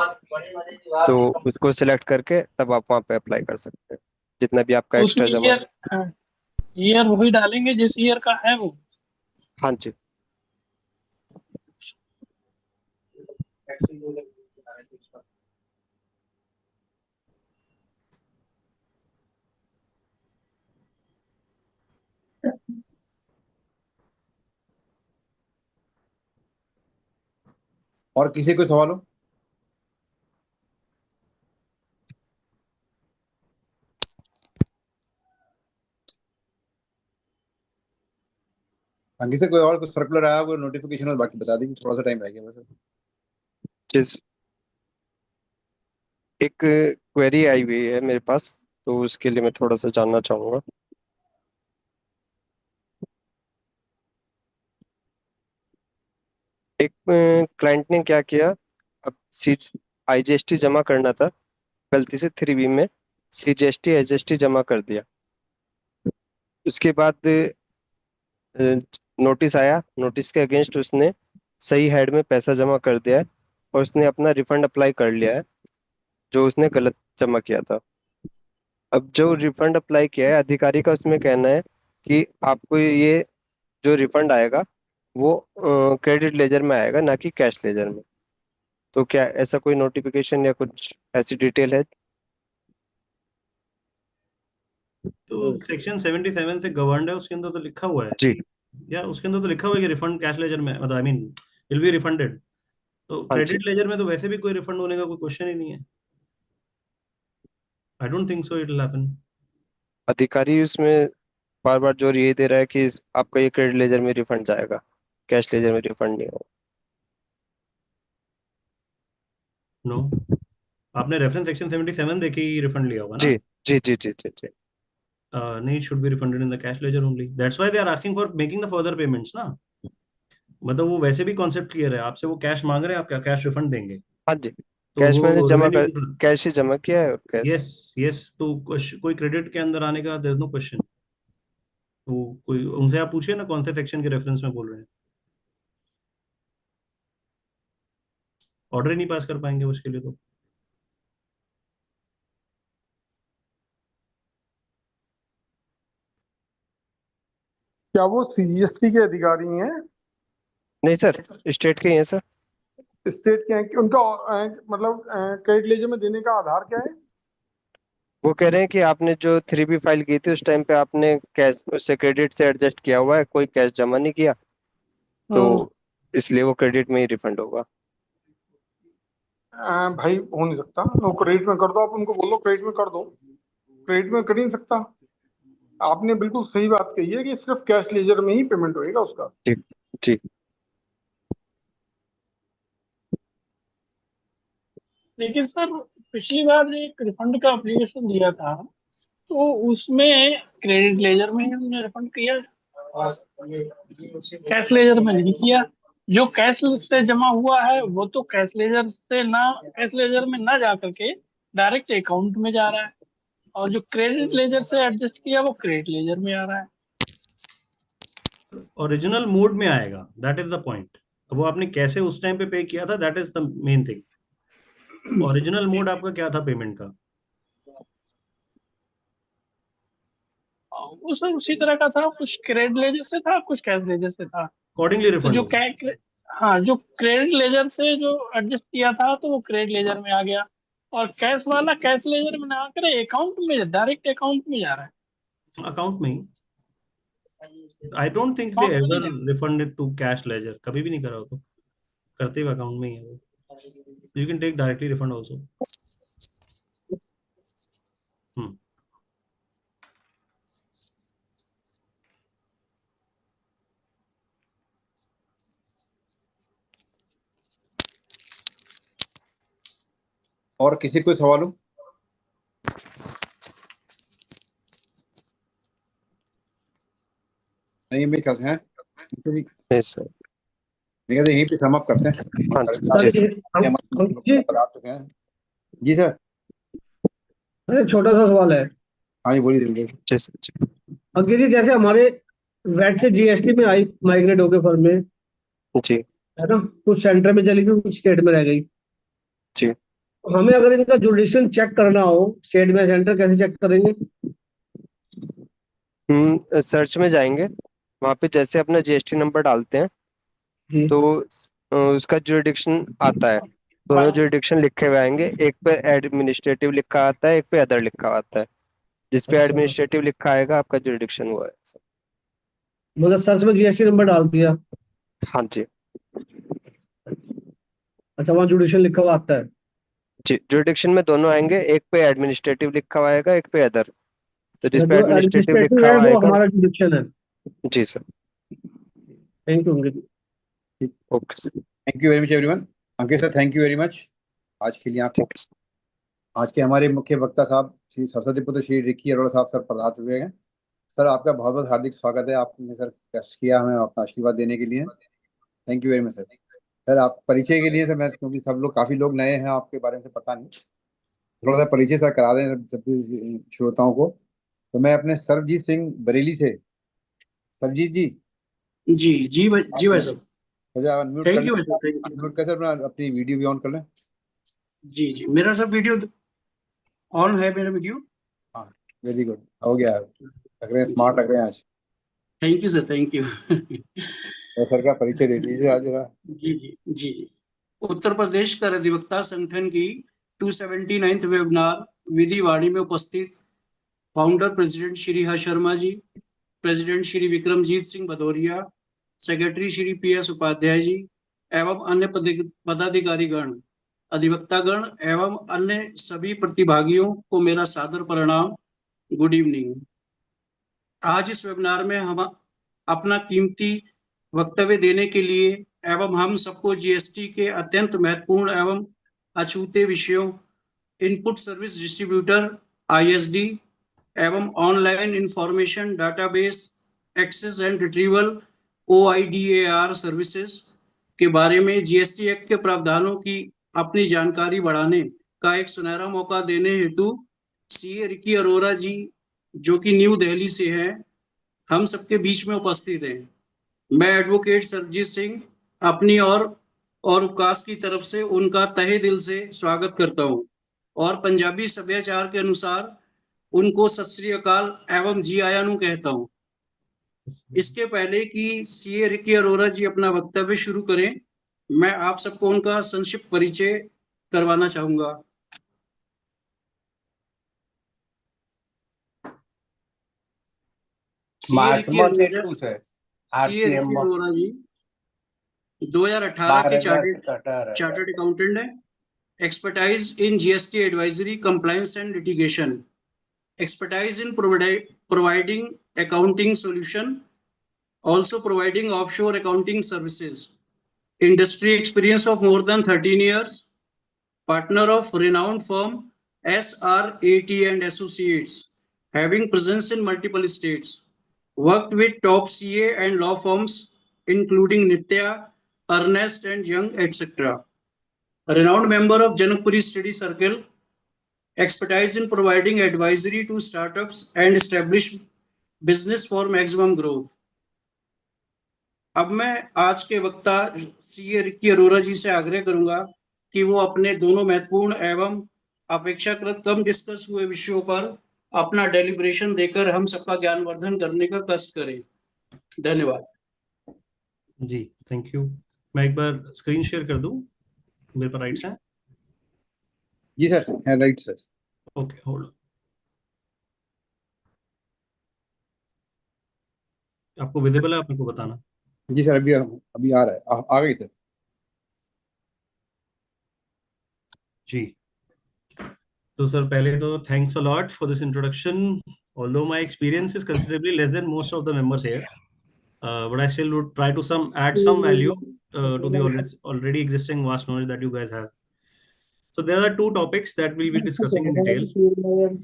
तो उसको सिलेक्ट करके तब आप वहां पे अप्लाई कर सकते हैं जितना भी आपका तो एक्स्ट्रा उसमें जमा। ईयर वही डालेंगे जिस ईयर का है वो। हाँ जी। और किसी को सवाल हो? आगे से कोई और कुछ सर्कुलर आया, कोई नोटिफिकेशन और बाकी बता दीजिए, थोड़ा सा टाइम रह गया बस। जिस एक क्वेरी आई हुई है मेरे पास, तो उसके लिए मैं थोड़ा सा जानना चाहूंगा। एक क्लाइंट ने क्या किया, अब सी आईजीएसटी जमा करना था, गलती से 3B में सीजीएसटी एचजीएसटी जमा कर दिया। उसके बाद नोटिस आया, नोटिस के अगेंस्ट उसने सही हेड में पैसा जमा कर दिया है और उसने अपना रिफंड अप्लाई कर लिया है जो उसने गलत जमा किया था। अब जो रिफंड अप्लाई किया है, अधिकारी का उसमें कहना है कि आपको ये जो रिफंड आएगा वो क्रेडिट लेजर में आएगा, ना कि कैश लेजर में। तो क्या ऐसा कोई नोटिफिकेशन या कुछ ऐसी डिटेल है? तो सेक्शन 77 से गवर्नड है, उसके अंदर तो लिखा हुआ है जी। कि, या उसके अंदर तो लिखा हुआ है कि रिफंड कैश लेजर में, मतलब I mean will be refunded. तो हाँ जी। क्रेडिट लेजर में तो वैसे भी कोई रिफंड होने का कोई क्वेश्चन ही नहीं है। I don't think so it will happen. अधिकारी उसमें बार बार जोर यही दे रहा है कि आपका ये क्रेडिट लेजर में रिफंड जाएगा, कैश लेजर में रिफंड नहीं होगा। नो, आपने रेफरेंस सेक्शन 77 देखे ही रिफंड लिया होगा जी ना? जी जी जी जी जी। नहीं, it should be refunded in the cash ledger only, that's why they are asking for making the further payments ना। मतलब वो वैसे भी कॉन्सेप्ट क्लियर है, आपसे वो कैश मांग रहे हैं, आप क्या कैश रिफंड देंगे? हाँ जी, तो कैश मैंने वो जमा रेवेन्यू, कर, कैश ही जमा किया है, और कैश। यस यस, तो कोई क्रेडिट के अंदर आने का देयर नो क्वेश्चन। तो कोई उनसे आप पूछिए ना कौन से सेक्शन के रेफरेंस में बोल रहे हैं, ऑर्डर ही नहीं पास कर पाएंगे उसके लिए तो। क्या वो सीजीएसटी के अधिकारी हैं? नहीं सर, स्टेट के ही हैं सर। स्टेट के हैं कि उनका मतलब क्रेडिट लेजर में देने का आधार क्या है? वो कह रहे हैं कि आपने जो 3B फाइल की थी उस टाइम पे आपने कैश उससे क्रेडिट से एडजस्ट किया हुआ है, कोई कैश जमा नहीं किया, तो इसलिए वो क्रेडिट में ही रिफंड होगा। भाई हो नहीं सकता, वो क्रेडिट में कर दो, आप उनको बोलो क्रेडिट में कर दो, क्रेडिट में कर ही नहीं सकता। आपने बिल्कुल सही बात कही है कि सिर्फ कैश लेजर में ही पेमेंट होएगा उसका। जी जी। लेकिन सर पिछली बार एक रिफंड का एप्लीकेशन दिया था, तो उसमें क्रेडिट लेजर में ही हमने रिफंड किया, कैश लेजर में नहीं किया। जो कैश से जमा हुआ है वो तो कैश लेजर में ना जा करके डायरेक्ट अकाउंट में जा रहा है, और जो क्रेडिट लेजर से एडजस्ट किया वो क्रेडिट लेजर में आ रहा है। ओरिजिनल मोड में आएगा, दैट इज द पॉइंट। वो आपने कैसे उस टाइम पे किया था, that is the main thing. Original mode आपका क्या था पेमेंट का? उसमें उसी तरह का था, कुछ क्रेडिट लेजर से था, कुछ कैश लेजर से था। अकॉर्डिंगली तो रिफंड जो होगा। हाँ, जो क्रेडिट लेजर से जो एडजस्ट किया था तो वो क्रेडिट लेजर में आ गया, और कैश वाला कैश लेजर में ना आकर अकाउंट में, डायरेक्ट अकाउंट में जा रहा है। अकाउंट में ही। I don't think they account में नहीं एवर जा रहा। रिफंडेड टू कैश लेजर, कभी भी नहीं करा हो तो। करते हुए अकाउंट में ही है वो। You can take directly refund also. Hmm. और किसी कोई सवाल हो? नहीं, मेरे ख्याल से है नहीं सर। मैं कहते यहीं पे समाप्त करते हैं। हाँ साढ़े जी सात जी बजे सर। हमारे वक्ता पधार चुके हैं। जी सर। अरे छोटा सा सवाल है हाँ जी, बोलिए बोलिए। जी सर जी। अंकित जी, जैसे हमारे वैट से जीएसटी में आई माइग्रेट होके फर्म में, जी है ना, कुछ सेंटर में चली गई, कुछ स्टेट में रह गई। जी। तो हमें अगर इनका जुडिशियल चेक करना हो स्टेट में सेंटर, कैसे चेक करेंगे? सर्च में जाएंगे, वहाँ पे जैसे अपना जीएसटी नंबर डालते हैं जी। तो उसका जुरिडिक्शन आता है, दोनों जुरिडिक्शन लिखे हुए आएंगे, एक पे एडमिनिस्ट्रेटिव लिखा आता है, एक पे अदर लिखा आता है। जिस पे एडमिनिस्ट्रेटिव लिखा आएगा आपका जुरिडिक्शन हुआ है। मतलब सर्च में जीएसटी नंबर डाल दिया, हाँ जी अच्छा वहाँ जुडिशियल लिखा हुआ आता है। जी। जुरिडिक्शन में दोनों आएंगे, एक पे एडमिनिस्ट्रेटिव लिखा हुआ आएगा, एक पे अदर। तो जिस पे जो एडमिनिस्ट्रेटिव एडमिनिस्ट्रेटिव लिखा है हुआ वो आएगा। हमारा जुडिशियल है। जी sir. Thank you Ankit ji. Okay sir. Thank you very much everyone. Ankit sir, thank you very much आज के लिए। आप थैंक यू। आज के हमारे मुख्य वक्ता साहब श्री सरस्वती पुत्र श्री रिक्की अरोड़ा साहब सर पधार चुके हैं। सर आपका बहुत बहुत हार्दिक स्वागत है, आपने सर कष्ट किया हमें अपना आशीर्वाद देने के लिए। Thank you very much sir. Sir आप परिचय के लिए सर, मैं क्योंकि सब लोग काफी लोग नए हैं, आपके बारे में से पता नहीं, थोड़ा सा परिचय सर करा दें सब श्रोताओं को। तो मैं अपने सरबजीत सिंह बरेली से। सरबजीत जी जी जी भाई, जी भाई साहब। सर अनम्यूट कर थैंक लें, यू भाई साहब, थैंक यू। अनम्यूट कर सर, अपना अपनी वीडियो भी ऑन कर लें। जी जी, मेरा सब वीडियो ऑन है, मेरा वीडियो। हाँ वेरी गुड, हो गया। लग रहे हैं स्मार्ट लग रहे हैं आज। Thank you sir, thank you. तो सर का परिचय दे दीजिए आज जरा। जी जी जी जी। उत्तर प्रदेश कर अधिवक्ता संगठन की 279th वेबिनार विधि वाणी में उपस्थित founder president Shri Harsh Sharma ji, president Shri Vikramjit Singh Bhadauria, secretary Shri PS Upadhyay ji एवं अन्य पदाधिकारीगण, अधिवक्तागण एवं अन्य सभी प्रतिभागियों को मेरा सादर प्रणाम। Good evening. आज इस वेबिनार में हम अपना कीमती वक्तव्य देने के लिए एवं हम सबको जीएसटी के अत्यंत महत्वपूर्ण एवं अछूते विषयों इनपुट सर्विस डिस्ट्रीब्यूटर ISD एवं online information database access and retrieval OIDAR services के बारे में जीएसटी एक्ट के प्रावधानों की अपनी जानकारी बढ़ाने का एक सुनहरा मौका देने हेतु CA रिकी अरोड़ा जी, जो कि न्यू दिल्ली से हैं, हम सबके बीच में उपस्थित हैं। मैं एडवोकेट सरबजीत सिंह अपनी और उपकाश की तरफ से उनका तहे दिल से स्वागत करता हूं और पंजाबी सभ्याचार के अनुसार उनको सत श्री अकाल एवं जी आया नू कहता हूं। इसके पहले कि CA रिकी अरोड़ा जी अपना वक्तव्य शुरू करें, मैं आप सबको उनका संक्षिप्त परिचय करवाना चाहूंगा। सीए रिकी महात्मा अरोड़ा केटू से सीए रिकी RCM अरोड़ा जी 2018 के भारत कटर चार्टर्ड अकाउंटेंट है। Expertise in GST advisory, compliance and litigation, expertise in providing accounting solution, also providing offshore accounting services, industry experience of more than 13 years, partner of renowned firm SRAT and Associates, having presence in multiple states, worked with top CA and law firms including Nitya, Ernst and Young, etc. Renowned member of Janakpuri Study Circle, expertise in providing advisory to startups and establish business for maximum growth. अब मैं आज के वक्ता CA Ricky Arora जी से आग्रह करूंगा कि वो अपने दोनों महत्वपूर्ण एवं अपेक्षाकृत कम डिस्कस हुए विषयों पर अपना डेलिब्रेशन देकर हम सबका ज्ञानवर्धन करने का कष्ट करें। धन्यवाद जी, थैंक यू। मैं एक बार स्क्रीन शेयर कर दूं, मेरे पर राइट है? जी सर, है राइट सर। Okay, hold. आपको विजिबल है? आप मेरे को बताना। जी सर, अभी आ रहा है, आ गई सर। जी, तो सर पहले तो thanks a lot for this introduction. Although my experience is considerably less than most of the members here, but I still would try to add some value to the already existing vast knowledge that you guys have. So there are two topics that we'll be discussing in detail.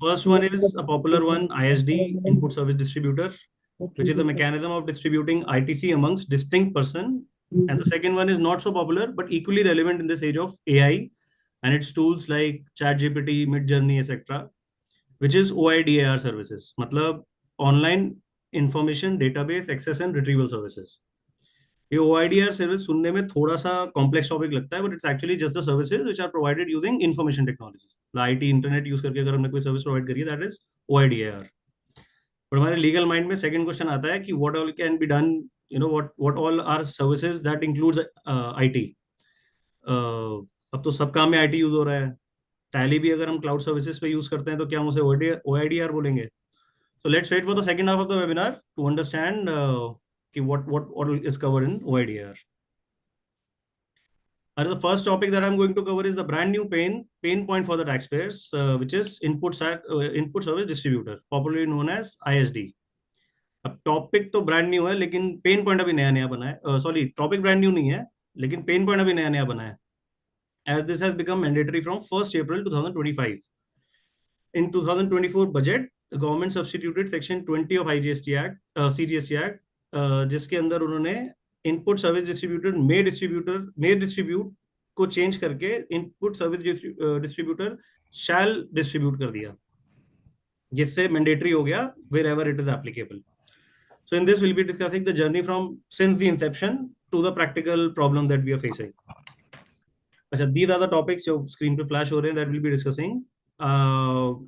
First one is a popular one, ISD, Input Service Distributor, which is the mechanism of distributing ITC amongst distinct person. And the second one is not so popular, but equally relevant in this age of AI and its tools like ChatGPT, Midjourney, etc., which is OIDAR services, मतलब Online Information Database Access and Retrieval Services. ये OIDAR service सुनने में थोड़ा सा complex topic लगता है, but it's actually just the services which are provided using information technology. IT internet use करके अगर हमने कोई सर्विस प्रोवाइड करी है, दैट इज OIDAR। और हमारे लीगल माइंड में सेकंड क्वेश्चन आता है कि what all can be done, you know, what all are services that includes IT. अब तो सब काम में आईटी यूज हो रहा है। टैली भी अगर हम क्लाउड सर्विसेज पे यूज करते हैं तो क्या हम उसे OIDR बोलेंगे? So let's wait for the second half of the webinar to understand what is covered in OIDR. And the first topic that I'm going to cover is the brand new pain point for the taxpayers, which is Input Service Distributor, popularly known as ISD. अब topic तो brand new है, लेकिन pain point अभी नया नया बना है। Sorry, topic brand new नहीं है, लेकिन पेन पॉइंट अभी नया नया बना है, as this has become mandatory from 1st April 2025. In 2024 budget, the government substituted section 20 of IGST Act, CGST Act, जिसके अंदर उन्होंने input service distributor may distribute को चेंज करके input service distributor shall distribute कर दिया, जिससे मैंडेटरी हो गया wherever it is applicable. So in this we'll be discussing the journey from since the inception to the practical problem that we are facing. अच्छा, these are the topics जो screen पे flash हो रहे हैं that we'll be discussing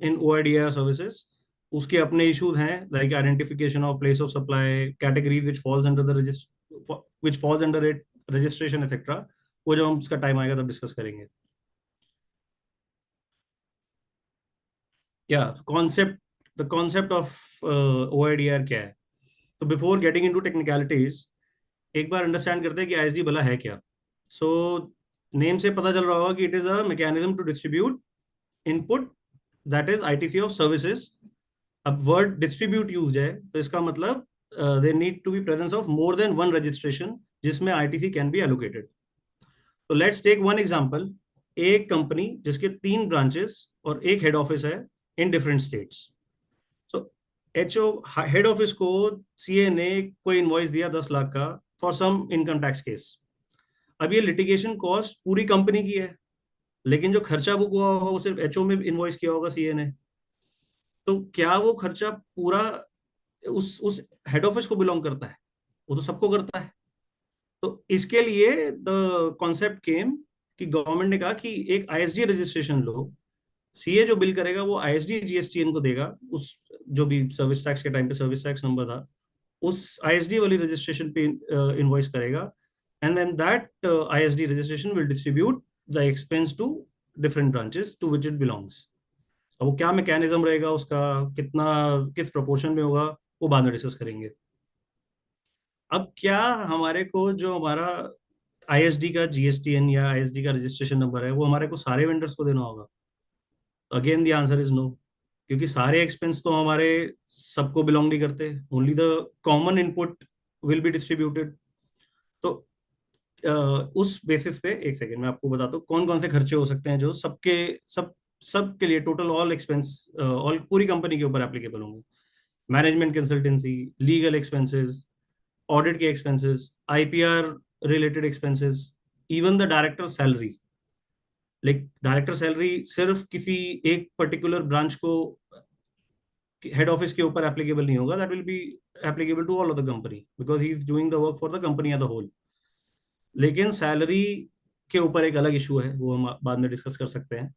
in OIDR services. उसके अपने issues हैं, like identification of place of supply, categories which falls under it, registration, etc. वो जब हम उसका टाइम आएगा तब डिस्कस करेंगे। The concept of OIDR क्या है? तो before getting into technicalities, एक बार अंडरस्टैंड करते हैं कि ISD भला है क्या। So नेम से पता चल रहा होगा कि it is a mechanism to distribute input, that is ITC of services. अब वर्ड डिस्ट्रीब्यूट यूज है तो इसका मतलब there need to be presence of more than one registration जिसमें ITC कैन बी एलोकेटेड। तो लेट्स टेक वन एग्जांपल। एक company जिसके 3 branches और एक हेड ऑफिस है in different states. So head office को CA ने कोई इनवॉइस दिया 10 लाख का for some income tax case. अब ये लिटिगेशन कॉस्ट पूरी कंपनी की है, लेकिन जो खर्चा बुक हुआ होगा वो सिर्फ HO में इनवॉइस किया होगा CA ने। तो क्या वो खर्चा पूरा उस हेड ऑफिस को बिलोंग करता है? वो तो सबको करता है। तो इसके लिए द कॉन्सेप्ट केम कि गवर्नमेंट ने कहा कि एक ISD रजिस्ट्रेशन लो, CA जो बिल करेगा वो ISD GSTN को देगा, उस जो भी सर्विस टैक्स के टाइम पे सर्विस टैक्स नंबर था उस ISD वाली रजिस्ट्रेशन पे इनवॉइस करेगा, and then that ISD registration will distribute the expense to different branches to which it belongs. अब वो क्या मैकेनिज्म रहेगा उसका, कितना किस प्रोपोर्शन में होगा, वो बाद में डिस्कस करेंगे। अब क्या हमारे को जो हमारा आईएसडी का जीएसटीएन या आईएसडी का रजिस्ट्रेशन नंबर है वो हमारे को सारे वेंडर्स को देना होगा? Again the answer is no, क्योंकि सारे एक्सपेंस तो हमारे सबको बिलोंग नहीं करते। Only the common input will be distributed. तो उस बेसिस पे एक सेकेंड मैं आपको बताता हूँ कौन कौन से खर्चे हो सकते हैं जो सबके लिए टोटल ऑल एक्सपेंस ऑल पूरी कंपनी के ऊपर एप्लीकेबल होंगे। Management consultancy, legal expenses, audit के expenses, IPR related expenses, even the director salary. Like director salary सिर्फ किसी एक पर्टिकुलर ब्रांच को हेड ऑफिस के ऊपर एप्लीकेबल नहीं होगा, that will be applicable to all of the company because he is doing the work for the company as a whole. लेकिन salary के ऊपर एक अलग इशू है, वो हम बाद में डिस्कस कर सकते हैं।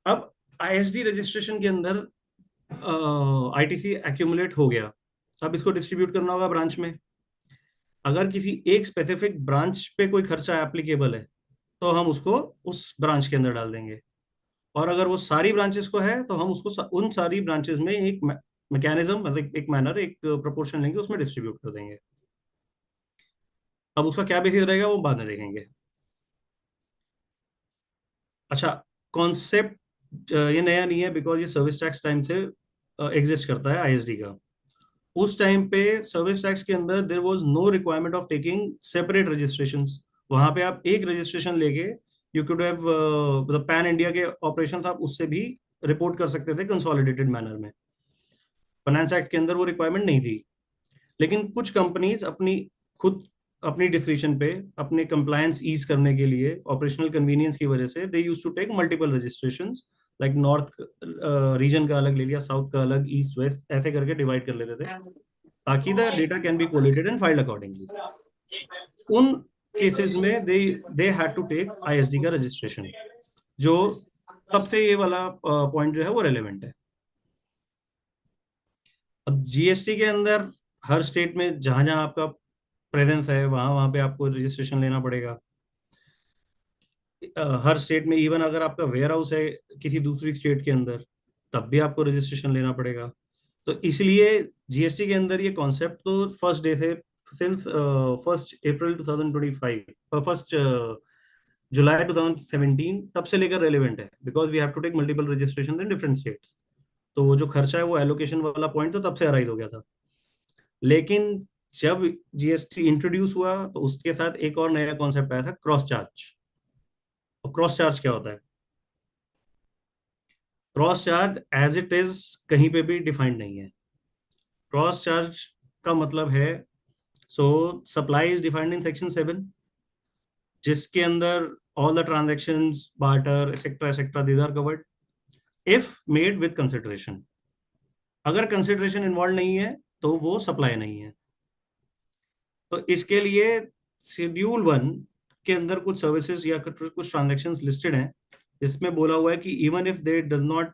अब आईएसडी रजिस्ट्रेशन के अंदर आईटीसी एक्यूमुलेट हो गया, अब इसको डिस्ट्रीब्यूट करना होगा ब्रांच में। अगर किसी एक स्पेसिफिक ब्रांच पे कोई खर्चा एप्लीकेबल है तो हम उसको उस ब्रांच के अंदर डाल देंगे, और अगर वो सारी ब्रांचेस को है तो हम उसको उन सारी ब्रांचेस में एक मैकेनिज्म मतलब एक मैनर एक प्रोपोर्शन लेंगे, उसमें डिस्ट्रीब्यूट कर देंगे। अब उसका क्या बेसिस रहेगा वो बाद में देखेंगे। अच्छा, कॉन्सेप्ट ये नया नहीं है बिकॉज ये सर्विस टैक्स टाइम से एग्जिस्ट करता है आईएसडी का। उस टाइम पे सर्विस टैक्स के अंदर there was no requirement of taking separate registrations. वहां पे आप एक रजिस्ट्रेशन लेके यू कुड हैव मतलब पैन इंडिया के ऑपरेशंस आप उससे भी रिपोर्ट कर सकते थे कंसोलिडेटेड मैनर में। फाइनेंस एक्ट के अंदर वो रिक्वायरमेंट नहीं थी, लेकिन कुछ कंपनीज अपनी डिस्क्रिप्शन पे अपने कंप्लायंस ईज करने के लिए ऑपरेशनल कन्वीनियंस की वजह से they used to take multiple registrations. Like north region का अलग ले लिया, साउथ का अलग, ईस्ट वेस्ट ऐसे करके डिवाइड कर लेते थे ताकि the data can be collated and filed accordingly. उन केसेस में they had to take ISD का रजिस्ट्रेशन, जो तब से ये वाला पॉइंट जो है वो रेलेवेंट है। अब जीएसटी के अंदर हर स्टेट में जहां जहां आपका प्रेजेंस है वहां पे आपको रजिस्ट्रेशन लेना पड़ेगा। हर स्टेट में इवन अगर आपका वेयर हाउस है किसी दूसरी स्टेट के अंदर तब भी आपको रजिस्ट्रेशन लेना पड़ेगा। तो इसलिए जीएसटी के अंदर ये कॉन्सेप्ट तो फर्स्ट डे से सिंस 1 अप्रैल 2025 1 जुलाई 2017 तब से लेकर रेलेवेंट है because we have to take multiple registration in different states. तो वो जो खर्चा है वो एलोकेशन वाला पॉइंट तो तब से अराइज हो गया था। लेकिन जब जीएसटी इंट्रोड्यूस हुआ तो उसके साथ एक और नया कॉन्सेप्ट आया था, क्रॉस चार्ज। और क्रॉस चार्ज क्या होता है? Cross charge as it is कहीं पे भी डिफाइंड नहीं है। क्रॉस चार्ज का मतलब है supply is defined in section 7, जिसके अंदर all the transactions, barter etcetera these are covered if made with consideration. अगर कंसिडरेशन इन्वॉल्व नहीं है तो वो सप्लाई नहीं है। तो इसके लिए शेड्यूल 1 के अंदर कुछ सर्विसेज या कुछ ट्रांजैक्शंस लिस्टेड हैं जिसमें बोला हुआ है कि even if they does not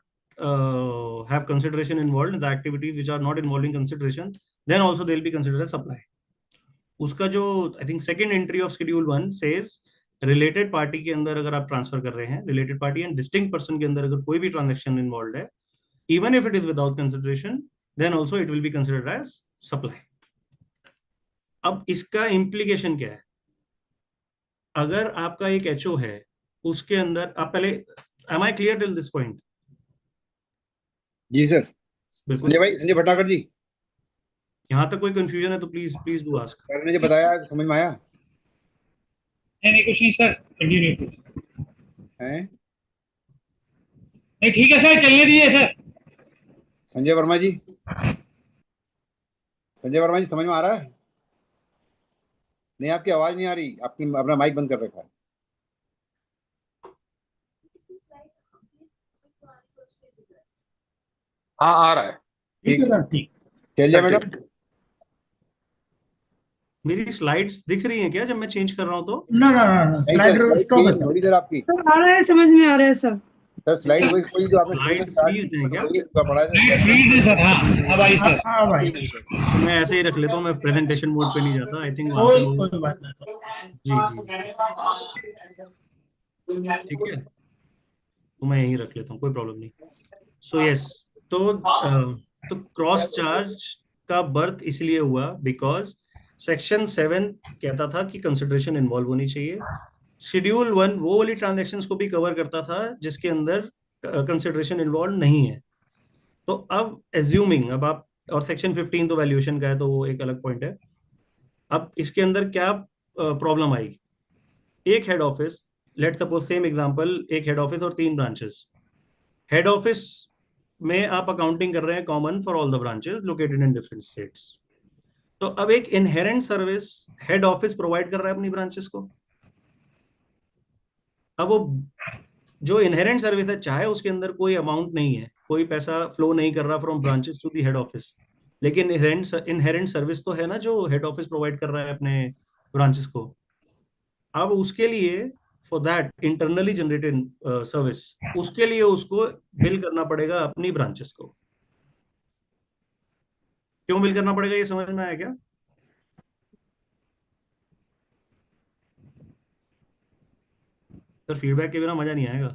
have consideration involved, the activities which are not involving consideration, then also they'll be considered as supply. उसका जो I think second entry of schedule 1 says related party के अंदर अगर आप transfer कर रहे हैं, related party and distinct person के अंदर अगर कोई भी ट्रांजैक्शन इन्वॉल्व है, even if it is without consideration, then also it will be considered as supply. अब इसका इम्प्लीकेशन क्या है? अगर आपका एक एचओ है उसके अंदर आप पहले, am I clear till this point? जी सर। संजय भट्टाकर जी, यहाँ तक कोई कंफ्यूजन है तो प्लीज डू आस्क। सर ने जो बताया समझ में आया? नहीं कुछ नहीं सर, कंटिन्यू हैं? नहीं ठीक है सर, चलने दीजिए सर। संजय वर्मा जी समझ में आ रहा है? नहीं, आपकी आवाज नहीं आ रही, आपने अपना माइक बंद कर रखा है। हाँ आ रहा है। ठीक है सर, ठीक। चलिए मैडम, मेरी स्लाइड्स दिख रही हैं क्या जब मैं चेंज कर रहा हूँ तो? ना स्लाइड स्टॉप है थोड़ी देर आपकी सर आ रहा है, समझ में आ रहा है सर। सर स्लाइड वही जो आपने स्लाइड फ्रीज है क्या? पढ़ा फ्रीज है सर। हाँ भाई सर, हाँ भाई मैं ऐसे ही रख लेता हूँ, मैं प्रेजेंटेशन मोड पे नहीं जाता। आई थिंक कोई बात नहीं। जी ठीक है, तो मैं यहीं रख लेता हूँ, कोई प्रॉब्लम नहीं। सो यस, तो तो क्रॉस चार्ज का बर्थ इसलिए हुआ बिकॉज सेक्शन 7 कहता था कि कंसिडरेशन इन्वॉल्व होनी चाहिए। शेड्यूल 1 वो वाली ट्रांजैक्शंस को भी कवर करता था जिसके अंदर कंसिडरेशन इन्वॉल्व नहीं है। तो अब एज्यूमिंग, अब आप, और सेक्शन 15 तो वैल्यूएशन का है तो वो एक अलग पॉइंट है। अब इसके अंदर क्या प्रॉब्लम आई, एक head office, let suppose same example, एक हेड ऑफिस और 3 ब्रांचेस। हेड ऑफिस में आप अकाउंटिंग कर रहे हैं common for all the branches located in different states. तो अब एक inherent service head office provide कर रहा है अपनी ब्रांचेस को। अब वो जो इनहेरेंट सर्विस है, चाहे उसके अंदर कोई अमाउंट नहीं है, कोई पैसा फ्लो नहीं कर रहा from branches to the head office, लेकिन इनहेरेंट सर्विस तो है ना जो हेड ऑफिस प्रोवाइड कर रहा है अपने ब्रांचेस को। अब उसके लिए, for that internally generated service, उसके लिए उसको बिल करना पड़ेगा अपनी ब्रांचेस को। क्यों बिल करना पड़ेगा, ये समझ में आया क्या? सर फीडबैक के बिना मजा नहीं आएगा।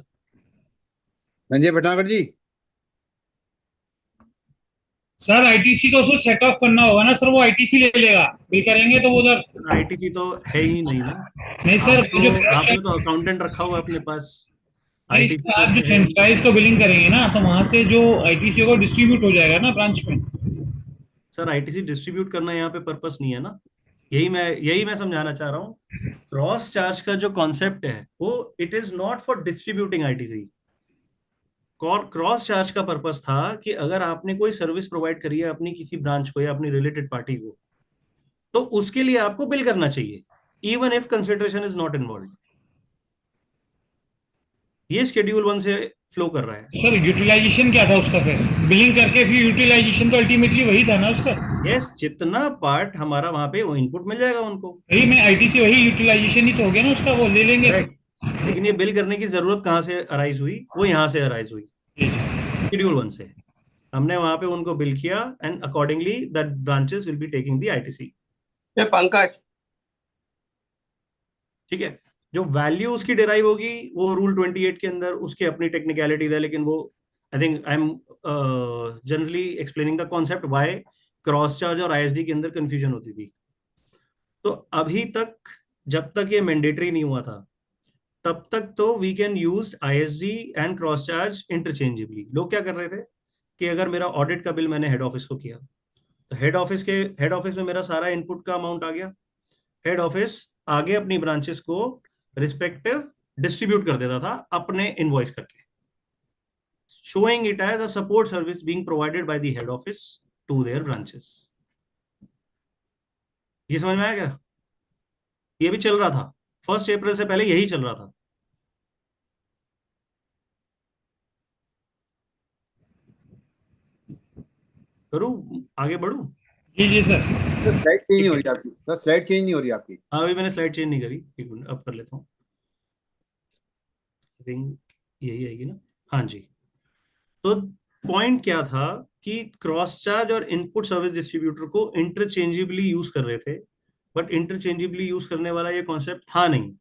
संजय भटनागर जी। सर आईटीसी को उसको सेट ऑफ करना होगा ना सर, वो आईटीसी ले लेगा, बिल करेंगे तो वो उधर। आईटीसी तो है ही नहीं ना। नहीं सर, आपने तो अकाउंटेंट रखा हुआ है अपने पास। आप जो फ्रेंचाइज को बिलिंग करेंगे ना, तो वहां से जो आईटीसी को डिस्ट्रीब्यूट हो जाएगा ना ब्रांच में। सर आईटीसी डिस्ट्रीब्यूट करना यहाँ पे पर्पस नहीं है ना, यही मैं समझाना चाह रहा हूँ। क्रॉस चार्ज का जो कॉन्सेप्ट है वो it is not for distributing ITC. Cross charge का पर्पस था कि अगर आपने कोई सर्विस प्रोवाइड करी है अपनी किसी ब्रांच को या अपनी रिलेटेड पार्टी को, तो उसके लिए आपको बिल करना चाहिए even if consideration is not involve. ये शेड्यूल 1 से फ्लो कर रहा है। सर यूटिलाइजेशन क्या था उसका, फिर बिलिंग करके फिर यूटिलाइजेशन तो अल्टीमेटली वही था ना उसका। यस, जितना पार्ट हमारा वहां पे वो इनपुट मिल जाएगा उनको। वही में आईटीसी वही यूटिलाइजेशन ही तो हो गया ना उसका, वो ले लेंगे। लेकिन ये बिल करने की जरूरत कहाँ से अराइज हुई, वो यहाँ से अराइज हुई शेड्यूल 1 से। हमने वहां पे उनको बिल किया and accordingly that branches will be taking the ITC. Pankaj, ठीक है, जो वैल्यू उसकी डिराइव होगी वो रूल 28 के अंदर उसकी अपनी टेक्निकलिटीज है, लेकिन वो I think I am generally explaining the concept why cross charge और आईएसडी के अंदर कंफ्यूजन होती थी। तो अभी तक जब तक ये मैंडेटरी नहीं हुआ था तब तक तो we can use ISD and cross charge interchangeably. लोग क्या कर रहे थे कि अगर मेरा ऑडिट का बिल मैंने हेड ऑफिस को किया तो हेड ऑफिस में मेरा सारा इनपुट का अमाउंट आ गया, हेड ऑफिस आगे अपनी ब्रांचेस को रिस्पेक्टिव डिस्ट्रीब्यूट कर देता था अपने इनवॉइस करके, showing it as a support service being provided by the head office to their branches। ये समझ में आया क्या? ये भी चल रहा था 1 अप्रैल से पहले, यही चल रहा था। करूं, आगे बढ़ूं? जी सर। स्लाइड चेंज नहीं हो रही आपकी सर, स्लाइड चेंज नहीं हो रही आपकी। हाँ, अभी मैंने स्लाइड चेंज नहीं करी, एक मिनट अब कर लेता हूँ। आई थिंक यही आएगी ना। हाँ जी, तो पॉइंट क्या था कि क्रॉस चार्ज और इनपुट सर्विस डिस्ट्रीब्यूटर को इंटरचेंजेबली यूज कर रहे थे, बट इंटरचेंजेबली यूज करने वाला ये कॉन्सेप्ट था नहीं।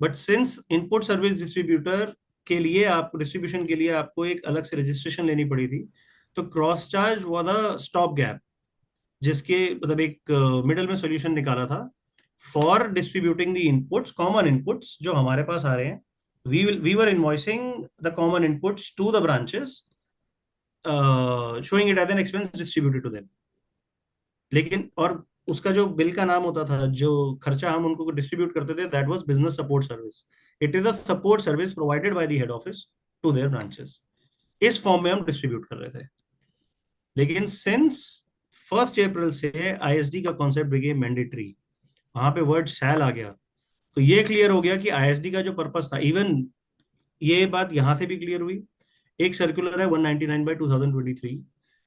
But since input service distributor के लिए, आप डिस्ट्रीब्यूशन के लिए आपको एक अलग से रजिस्ट्रेशन लेनी पड़ी थी, तो cross charge was a stop gap, जिसके मतलब एक मिडल में सॉल्यूशन निकाला था for distributing the inputs, common inputs जो हमारे पास आ रहे हैं। we were invoicing the common inputs to the branches, showing it as an expense distributed to them। लेकिन और उसका जो बिल का नाम होता था, जो खर्चा हम उनको डिस्ट्रीब्यूट करते थे, that was business support service. It is a support service provided by the head office to their branches. इस फॉर्म में हम डिस्ट्रीब्यूट कर रहे थे। लेकिन सिंस 1 अप्रैल से आईएसडी का कॉन्सेप्ट बिकेम मैंडेटरी, वहां पे वर्ड शैल आ गया, तो ये क्लियर हो गया कि आईएसडी का जो पर्पस था, इवन ये बात यहां से भी क्लियर हुई। एक सर्कुलर है 199/2023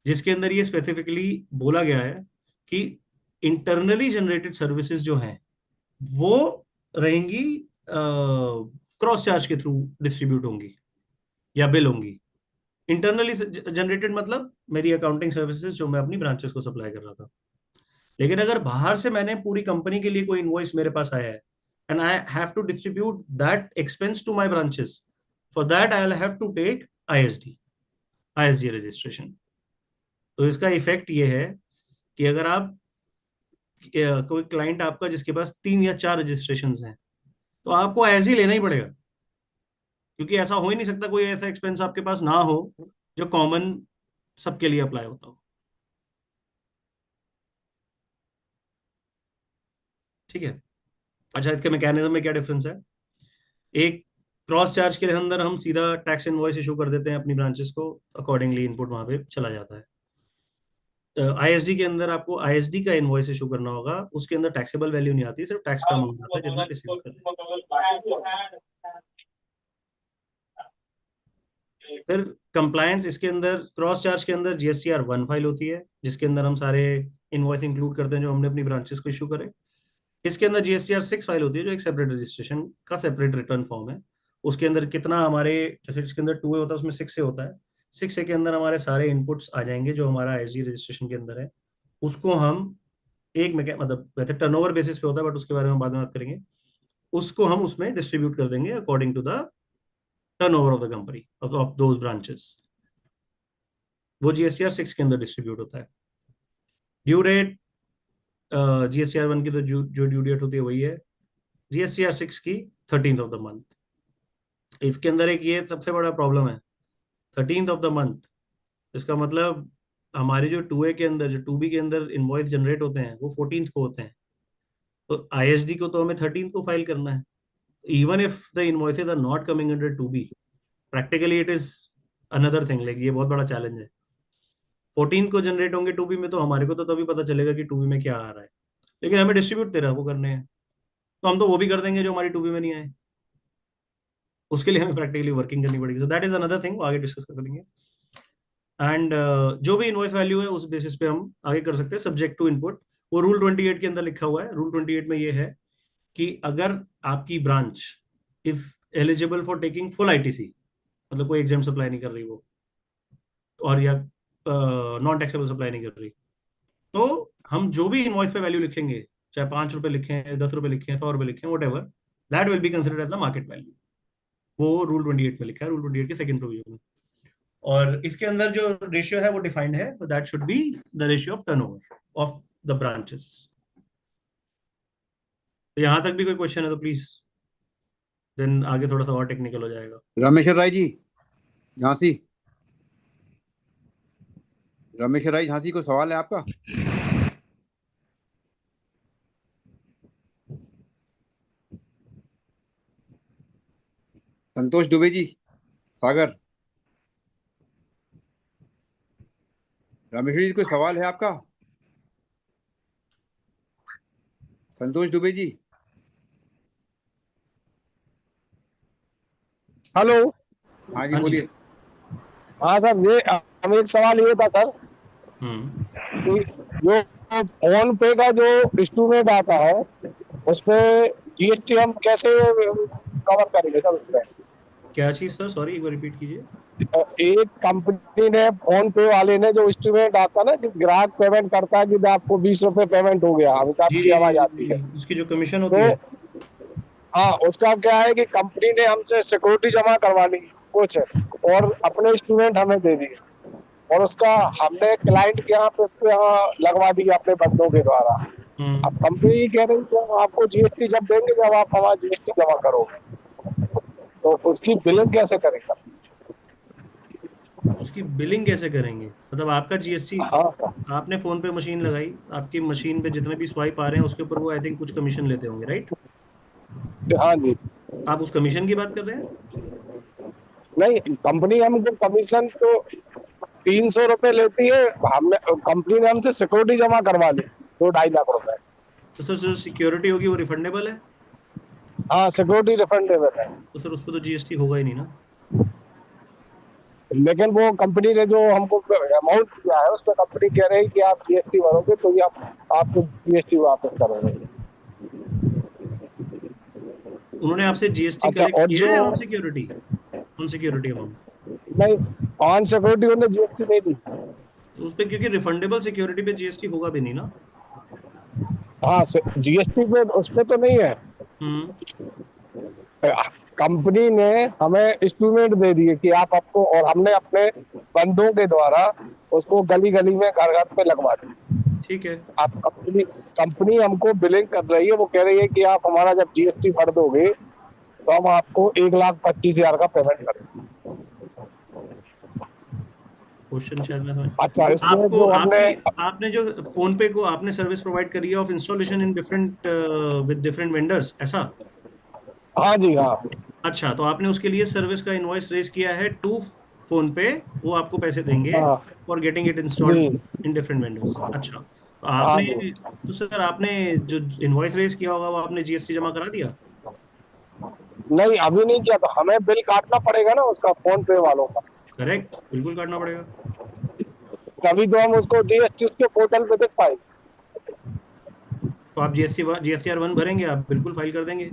जिसके अंदर ये स्पेसिफिकली बोला गया है कि इंटरनली जनरेटेड सर्विसेज जो हैं वो रहेंगी क्रॉस चार्ज के थ्रू डिस्ट्रीब्यूट होंगी या बिल होंगी। इंटरनली जनरेटेड मतलब मेरी अकाउंटिंग सर्विसेज जो मैं अपनी ब्रांचेस को सप्लाई कर रहा था। लेकिन अगर बाहर से मैंने पूरी कंपनी के लिए कोई इनवॉइस मेरे पास आया है and I have to distribute that expense to my branches, for that I'll have to take ISD registration। तो इसका इफेक्ट ये है कि अगर आप कोई क्लाइंट आपका जिसके पास 3 या 4 रजिस्ट्रेशन हैं, तो आपको एज ही लेना ही पड़ेगा, क्योंकि ऐसा हो ही नहीं सकता कोई ऐसा एक्सपेंस आपके पास ना हो जो कॉमन सबके लिए अप्लाई होता हो। ठीक है। अच्छा, इसके मैकेनिज्म में क्या डिफरेंस है? एक क्रॉस चार्ज के अंदर हम सीधा टैक्स इनवॉइस इशू कर देते हैं अपनी ब्रांचेस को, अकॉर्डिंगली इनपुट वहां पे चला जाता है। आईएसडी के अंदर आपको आईएसडी का इनवॉइस इशू करना होगा, उसके अंदर टैक्सेबल वैल्यू नहीं आती, सिर्फ टैक्स का अमाउंट आता है जितना डिस्ट्रीब्यूट करते हैं। फिर कंप्लायंस, इसके अंदर क्रॉस चार्ज के अंदर जीएसटीआर 1 फाइल होती है जिसके अंदर हम सारे इनवॉइस इंक्लूड करते हैं जो हमने अपनी ब्रांचेस को इशू करे। इसके अंदर जीएसटीआर 6 फाइल होती है जो एक सेपरेट रजिस्ट्रेशन का सेपरेट रिटर्न फॉर्म है। उसके अंदर कितना हमारे, जैसे जिसके अंदर 2A होता है उसमें 6A होता है। 6A के अंदर हमारे सारे इनपुट्स आ जाएंगे जो हमारा आईएसडी रजिस्ट्रेशन के अंदर है। उसको हम एक में मतलब वैसे टर्नओवर बेसिस पे होता है बट उसके बारे में बाद में बात करेंगे। उसको हम उसमें डिस्ट्रीब्यूट कर देंगे according to the turnover of the company of those branches. वो जीएसटीआर 6 के अंदर डिस्ट्रीब्यूट होता है। ड्यू डेट जीएसटीआर 1 की तो जो ड्यू डेट होती है वही है, जीएसटीआर 6 की 13th ऑफ द मंथ। इसके अंदर एक ये सबसे बड़ा प्रॉब्लम है 13th ऑफ द मंथ। इसका मतलब हमारे जो 2A के अंदर, जो 2B के अंदर इनवॉइस जनरेट होते हैं वो 14th को होते हैं, तो आईएसडी को तो हमें 13th को फाइल करना है। Even if the invoices are not coming under 2B, practically it is another thing, like ये बहुत बड़ा चैलेंज है। 14th को जनरेट होंगे 2B में, तो हमारे को तो तभी पता चलेगा कि 2B में क्या आ रहा है, लेकिन हमें डिस्ट्रीब्यूट 13 को करने हैं, तो हम तो वो भी कर देंगे जो हमारी 2B में नहीं आए। उसके लिए हमें प्रैक्टिकली वर्किंग करनी पड़ेगी। So that is another thing, आगे डिस्कस कर लेंगे। एंड जो भी इनवॉइस वैल्यू है उस बेसिस पे हम आगे कर सकते हैं सब्जेक्ट टू इनपुट। वो रूल 28 के अंदर लिखा हुआ है। रूल 28 में ये है कि अगर आपकी branch is eligible for taking full ITC, मतलब कोई एग्जाम सप्लाई नहीं कर रही वो, और या नॉन टैक्सेबल सप्लाई नहीं कर रही, तो हम जो भी इनवॉइस पे वैल्यू लिखेंगे, चाहे 5 रुपए लिखें, 10 रुपए लिखें, 100 रुपए लिखें, whatever, that will be considered as the market value. वो रूल 28 में लिखा है, रूल 28 के सेकंड प्रोविजन में। और इसके अंदर जो रेशियो है वो डिफाइंड है, तो that should be the ratio of turnover of the branches. यहां तक भी कोई क्वेश्चन है तो प्लीज, देन आगे थोड़ा सा और टेक्निकल हो जाएगा। रामेश्वर राय जी झांसी, रामेश्वर राय झांसी, कोई सवाल है आपका? संतोष दुबे जी, सागर। रामेश्वर जी कोई सवाल है आपका? संतोष दुबे जी। हेलो। हाँ जी बोलिए। हाँ सर, ये हमें एक सवाल ये था सर कि जो फोन पे का जो इंस्ट्रूमेंट आता है उस पे जीएसटी हम कैसे कवर करेंगे सर? उसमें क्या चीज सर? सॉरी, एक बार रिपीट कीजिए। एक कंपनी ने, फोन पे वाले ने, जो इंस्ट्रूमेंट आता है ना कि ग्राहक पेमेंट करता है कि आपको 20 रुपए पेमेंट हो गया, अमिताभ की आवाज आती है, उसकी जो कमीशन होती है, हाँ, उसका क्या है कि कंपनी ने हमसे सिक्योरिटी जमा करवा ली कुछ और अपने इंस्ट्रूमेंट हमें दे दिए, और उसका हमने क्लाइंट के यहाँ पे उसके यहाँ लगवा दिया अपने बंदों के द्वारा। अब कंपनी कह रही है आपको जीएसटी जब देंगे जब आप हमारा जीएसटी जमा करोगे, तो उसकी बिलिंग कैसे करेंगे? उसकी बिलिंग कैसे करेंगे? मतलब आपका जीएसटी, आपने फोन पे मशीन लगाई, आपकी मशीन पे जितने भी स्वाइप आ रहे हैं उसके ऊपर वो आई थिंक कुछ कमीशन लेते होंगे, राइट? हाँ जी। आप उस कमीशन की बात कर रहे हैं? नहीं, कंपनी हमको कमीशन तो 300 रुपए लेती है, हमने कंपनी ने हमसे सिक्योरिटी जमा करवा ली 2-2.5 लाख रुपए। तो सर जो सिक्योरिटी होगी वो रिफंडेबल है? हाँ, सिक्योरिटी रिफंडेबल है। तो सर उस पर तो जीएसटी होगा ही नहीं ना। लेकिन वो कंपनी ने जो हमको अमाउंट दिया है उस पर कंपनी कह रही है कि आप जीएसटी भरोगे तो ये आपको जीएसटी वापस करेंगे। उन्होंने आपसे जीएसटी कलेक्ट किया है on security? On security amount नहीं, ऑन सिक्योरिटी उन्होंने जीएसटी नहीं दी। तो उस पे, क्योंकि रिफंडेबल सिक्योरिटी पे जीएसटी होगा भी नहीं ना। हाँ, जीएसटी पे उस पे तो नहीं है। कंपनी ने हमें इंस्ट्रूमेंट दे दिए कि आप आपको, और हमने अपने बंदों के द्वारा उसको गली गली में घर घर पे लगवा दें। ठीक है। आप कंपनी हमको बिलिंग कर रही है, वो कह रही है कि आप हमारा जब जीएसटी भर दोगे तो हम आपको 1,25,000 का पेमेंट करेंगे। क्वेश्चन शायद मैं समझ। अच्छा, इसमें आपको जो हमने आपने जो फोन पे को आपने सर्विस प्रोवाइड करी है of installation in different with different vendors, ऐसा? हाँ जी हाँ। अच्छा, तो आपने उसके लिए सर्विस का इनवॉइस रेज किया है टू फोन पे, वो आपको पैसे देंगे हाँ फॉर गेटिंग इट इंस्टॉल्ड जी इन डिफरेंट वेंडर्स। अच्छा, तो हाँ आपने जी। तो सर आपने जो इनवॉइस रेज किया होगा वो आपने जीएसटी जमा करा दिया? नहीं, अभी नहीं किया, तो हमें बिल काटना पड़ेगा ना उसका, फोन पे वालों का। करेक्ट, बिल्कुल काटना पड़ेगा। तभी तो हम उसको जीएसटी उसके पोर्टल पे देख पाएंगे। तो आप जीएसटीआर 1 भरेंगे, आप बिल्कुल फाइल कर देंगे।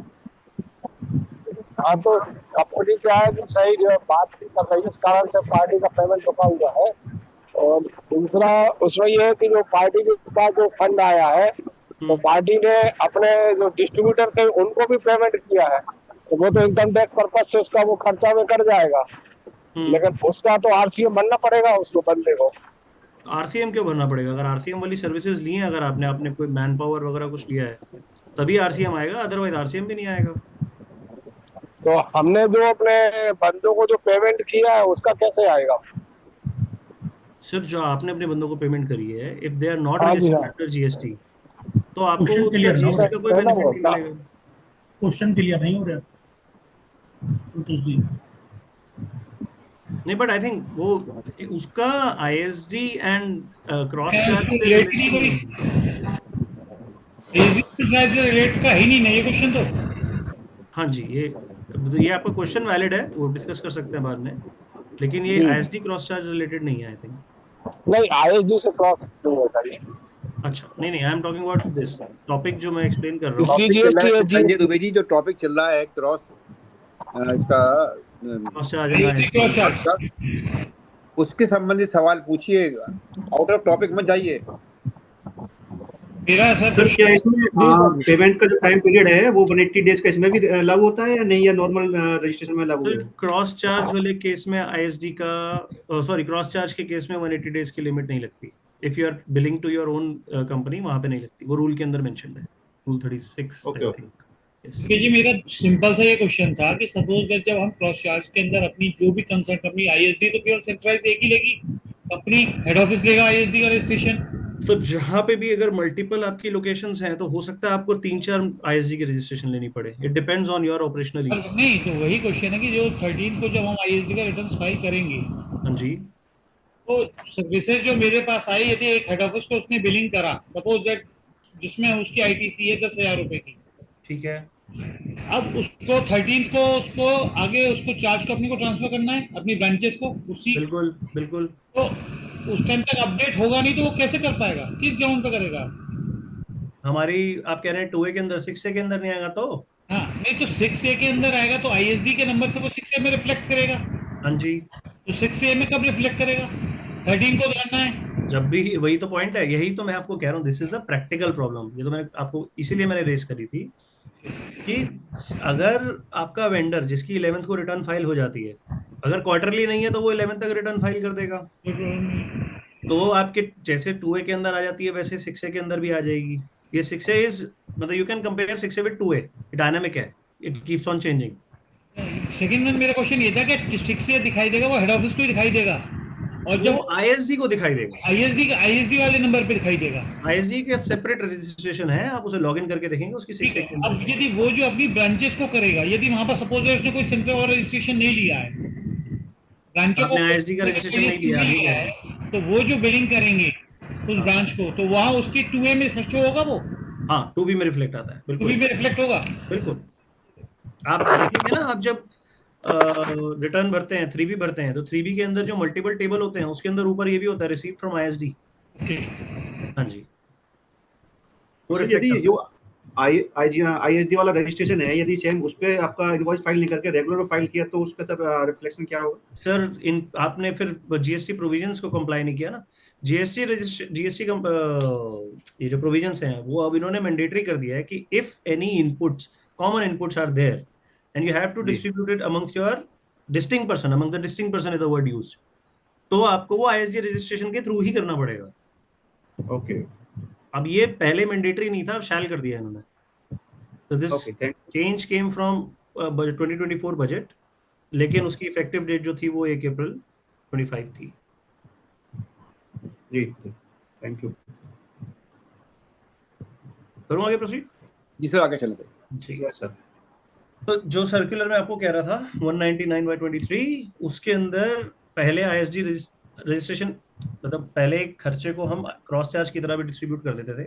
हाँ, तो कंपनी क्या है कि सही जो है बात नहीं कर रही है, इस कारण से पार्टी का पेमेंट रुका हुआ है। और दूसरा उसमें ये है कि जो पार्टी के पास जो फंड आया है, तो पार्टी ने अपने जो डिस्ट्रीब्यूटर थे उनको भी पेमेंट किया है, तो वो तो इनकम टैक्स पर्पज से उसका वो खर्चा में कर जाएगा, लेकिन उसका तो आरसीएम बनना पड़ेगा उसको, बंदे को। आरसीएम क्यों भरना पड़ेगा? अगर आरसीएम वाली सर्विसेज ली हैं, अगर आपने कोई मैन पावर वगैरह कुछ लिया है तभी आरसीएम आएगा, अदरवाइज आरसीएम भी नहीं आएगा। तो हमने जो अपने बंदों को जो पेमेंट किया है उसका कैसे आएगा? सर, जो आपने अपने बंदों को पेमेंट करी है, इफ दे आर नॉट हाँ जी रजिस्टर्ड हाँ। अंडर जीएसटी, तो आपको क्वेश्चन क्या क्लियर ना हो जीएसटी रहा का कोई बेनिफिट नहीं मिलेगा? क्वेश्चन क्लियर नहीं हो रहा संतोष जी। नहीं, बट आई थिंक वो उसका आईएसडी एंड क्रॉस खैर, चार्ज उसको से relate ही रिलेटेड नहीं रिलेट का ही नहीं ना ये क्वेश्चन तो। हाँ जी, ये आपका क्वेश्चन वैलिड है, वो डिस्कस कर सकते हैं बाद में, लेकिन ये जी आईएसडी क्रॉस चार्ज रिलेटेड नहीं है आई थिंक। नहीं, आईएसडी से क्रॉस नहीं होता ये। अच्छा, नहीं, I am talking about this topic जो मैं एक्सप्लेन कर रहा हूँ। सी टॉपिक चल रहा जीएसटी है है संजय जीएसटी। दुबे जी, जो टॉपिक चल रहा है क्रॉस इसका cross charge and cross charge का, उसके संबंधित सवाल पूछिएगा, आउट ऑफ टॉपिक मत जाइए। मेरा सर क्या इसमें जी सर। पेमेंट का जो टाइम पीरियड है वो 180 डेज का इसमें भी लागू होता है या नहीं, या नॉर्मल रजिस्ट्रेशन में लागू तो है? क्रॉस चार्ज वाले केस में आईएसडी का सॉरी क्रॉस चार्ज के केस में 180 डेज की लिमिट नहीं लगती। If you are billing to your own company, वहां पे नहीं लगती, वो रूल के अंदर मेंशन है, रूल 36 आई थिंक। ओके जी, मेरा सिंपल सा ये क्वेश्चन था कि सपोज दैट जब हम क्रॉस चार्ज के अंदर अपनी जो भी कंसर्न कंपनी आईएसडी तो केवल सेंट्रलाइज एक ही लेगी, अपनी हेड ऑफिस लेगा आईएसडी का रजिस्ट्रेशन। तो जहां पे भी अगर मल्टीपल आपकी लोकेशंस हैं तो हो सकता है आपको 3-4 आईएसडी की रजिस्ट्रेशन लेनी पड़े। It depends on your operational is. नहीं, तो वही क्वेश्चन है कि जो 13 को जब हम आईएसडी का रिटर्न फाइल करेंगे, हाँ जी, तो सर्विसेज जो मेरे पास आई, यदि एक हेड ऑफिस को उसने बिलिंग करा, सपोज दैट जिसमें उसकी आईटीसी है 10,000 रुपए की, ठीक है। अब उसको 13 को उसको आगे उसको चार्ज को अपने को ट्रांसफर करना है अपनी ब्रांचेस को उसी, बिल्कुल बिल्कुल। तो उस टाइम तक अपडेट होगा नहीं तो वो कैसे कर पाएगा, किस ग्राउंड पे करेगा? हमारी आप कह रहे हैं 2A के अंदर, 6A के अंदर नहीं आएगा तो? हाँ, नहीं तो 6A के अंदर आएगा तो आईएसडी के नंबर से वो 6A में रिफ्लेक्ट करेगा। हाँ जी, तो 6A में कब रिफ्लेक्ट करेगा? 13 को करना है जब भी, वही तो पॉइंट है, यही तो मैं आपको कह रहा हूँ, this is the practical problem. ये तो मैंने आपको इसीलिए मैंने रेस करी थी कि अगर आपका वेंडर जिसकी 11th को रिटर्न फाइल हो जाती है, अगर क्वार्टरली नहीं है तो वो 11th तक रिटर्न फाइल कर देगा, तो वो आपके जैसे 2A के अंदर आ जाती है वैसे 6A के अंदर भी आ जाएगी। ये 6A इज मतलब you can compare 6A with 2A, dynamic है, it keeps on changing. Second में मेरा क्वेश्चन ये था कि 6A दिखाई देगा, वो हेड ऑफिस को ही दिखाई देगा, और वो जब आईएसडी को दिखाई देगा, आईएसडी वाले नंबर पे दिखाई देगा। आईएसडी के सेपरेट रजिस्ट्रेशन है, आप उसे लॉगिन करके देखेंगे उसकी ठीक 6A है, के अंदर। अब यदि वो जो अपनी ब्रांचेस को करेगा, यदि वहां पर सपोज उसने कोई सेंटर और रजिस्ट्रेशन नहीं लिया है, ब्रांचों को आपने आईएसडी का रजिस्ट्रेशन नहीं किया, ठीक है, तो वो जो बिलिंग करेंगे उस ब्रांच को, तो वहां उसकी 2A में शो होगा, वो हाँ 2B में रिफ्लेक्ट आता है, बिल्कुल 2B में रिफ्लेक्ट होगा। बिल्कुल। आप देखेंगे ना, आप जब रिटर्न भरते हैं, 3B भरते हैं, तो 3B के अंदर जो मल्टीपल टेबल होते हैं उसके अंदर ऊपर ये भी होता है रिसीव्ड फ्रॉम आईएसडी। हाँ जी, वो सर, reflect यदि करता जो आईएसडी वाला रजिस्ट्रेशन है, यदि सेम उस पे आपका इनवॉइस फाइल नहीं करके रेगुलर फाइल किया तो उसका सर रिफ्लेक्शन क्या होगा? है। सर आपने फिर जीएसटी प्रोविजंस को कंप्लाई नहीं किया ना। जीएसटी ये जो प्रोविजंस हैं वो अब इन्होंने मैंडेटरी कर दिया है कि if any inputs, common inputs are there and you have to distribute it amongst your distinct person, among the distinct person is the word used, तो आपको वो आईएसडी रजिस्ट्रेशन के थ्रू ही करना पड़ेगा। ओके अब ये पहले मैंडेटरी नहीं था, अब शैल कर दिया इन्होंने। तो this okay, thank change came from 2024 budget, लेकिन उसकी इफेक्टिव डेट जो थी वो 1 अप्रैल 25 थी। जी, थैंक यू। करूँ आगे प्रोसीड? जी सर, आगे चले सर। जी सर। तो जो सर्कुलर में आपको कह रहा था 199/23, उसके अंदर पहले आईएसडी रजिस्ट्रेशन, मतलब पहले खर्चे को हम क्रॉस चार्ज की तरह भी डिस्ट्रीब्यूट कर देते थे,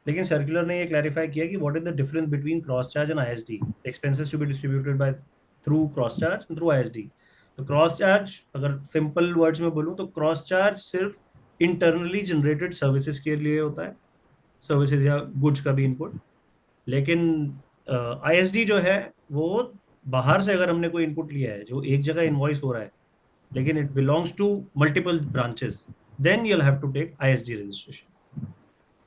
लेकिन सर्कुलर ने ये क्लैरिफाई किया कि what is the difference between cross charge and ISD. Expenses to be distributed by through cross charge and through ISD. तो क्रॉस चार्ज, अगर सिंपल वर्ड्स में बोलूं तो क्रॉस चार्ज सिर्फ इंटरनली जनरेटेड सर्विसेज के लिए होता है, सर्विसेज या गुड्स का भी इनपुट। लेकिन आईएसडी जो है वो बाहर से अगर हमने कोई इनपुट लिया है जो एक जगह इनवॉइस हो रहा है, लेकिन it belongs to multiple branches, then you will have to take ISD registration.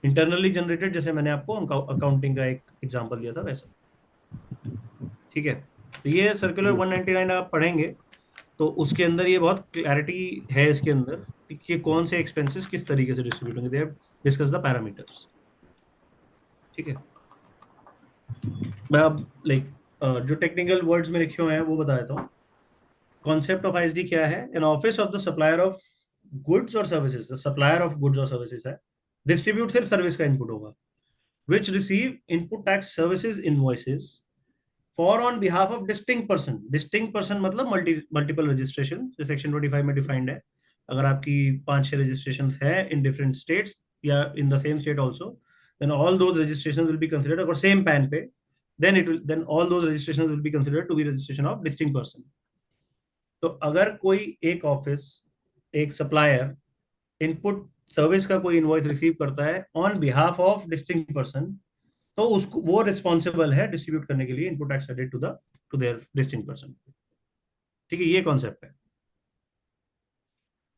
Internally generated, जैसे मैंने आपको अकाउंटिंग का एक एग्जांपल दिया था वैसा, ठीक है। तो ये सर्कुलर 199 आप पढ़ेंगे तो उसके अंदर ये बहुत क्लैरिटी है इसके अंदर कि कौन से एक्सपेंसेस किस तरीके से डिस्ट्रीब्यूट होंगे। They have discuss the parameters, ठीक है। मैं अब जो टेक्निकल वर्ड्स में लिखे हुए हैं वो बता देता हूँ। कॉन्सेप्ट ऑफ आईएसडी क्या है? An office of the supplier of goods और services, the supplier of goods और सर्विसेज है। डिस्ट्रीब्यूट सिर्फ सर्विस का इनपुट होगा। Which receive input tax services invoices for on behalf of distinct person. Distinct person मतलब multiple registration, जो section 25 में defined है। अगर आपकी 5-6 रजिस्ट्रेशन है इन डिफरेंट स्टेट्स या इन the same state also, then all those registrations will be considered, अगर same PAN पे, then all those registrations will be considered to be registration of distinct person. तो अगर कोई एक ऑफिस, एक supplier input service का कोई इनवॉइस रिसीव करता है on behalf of distinct person, तो उसको वो रिस्पॉन्सिबल है डिस्ट्रीब्यूट करने के लिए input tax credit to their distinct person, ठीक है। ये कॉन्सेप्ट है।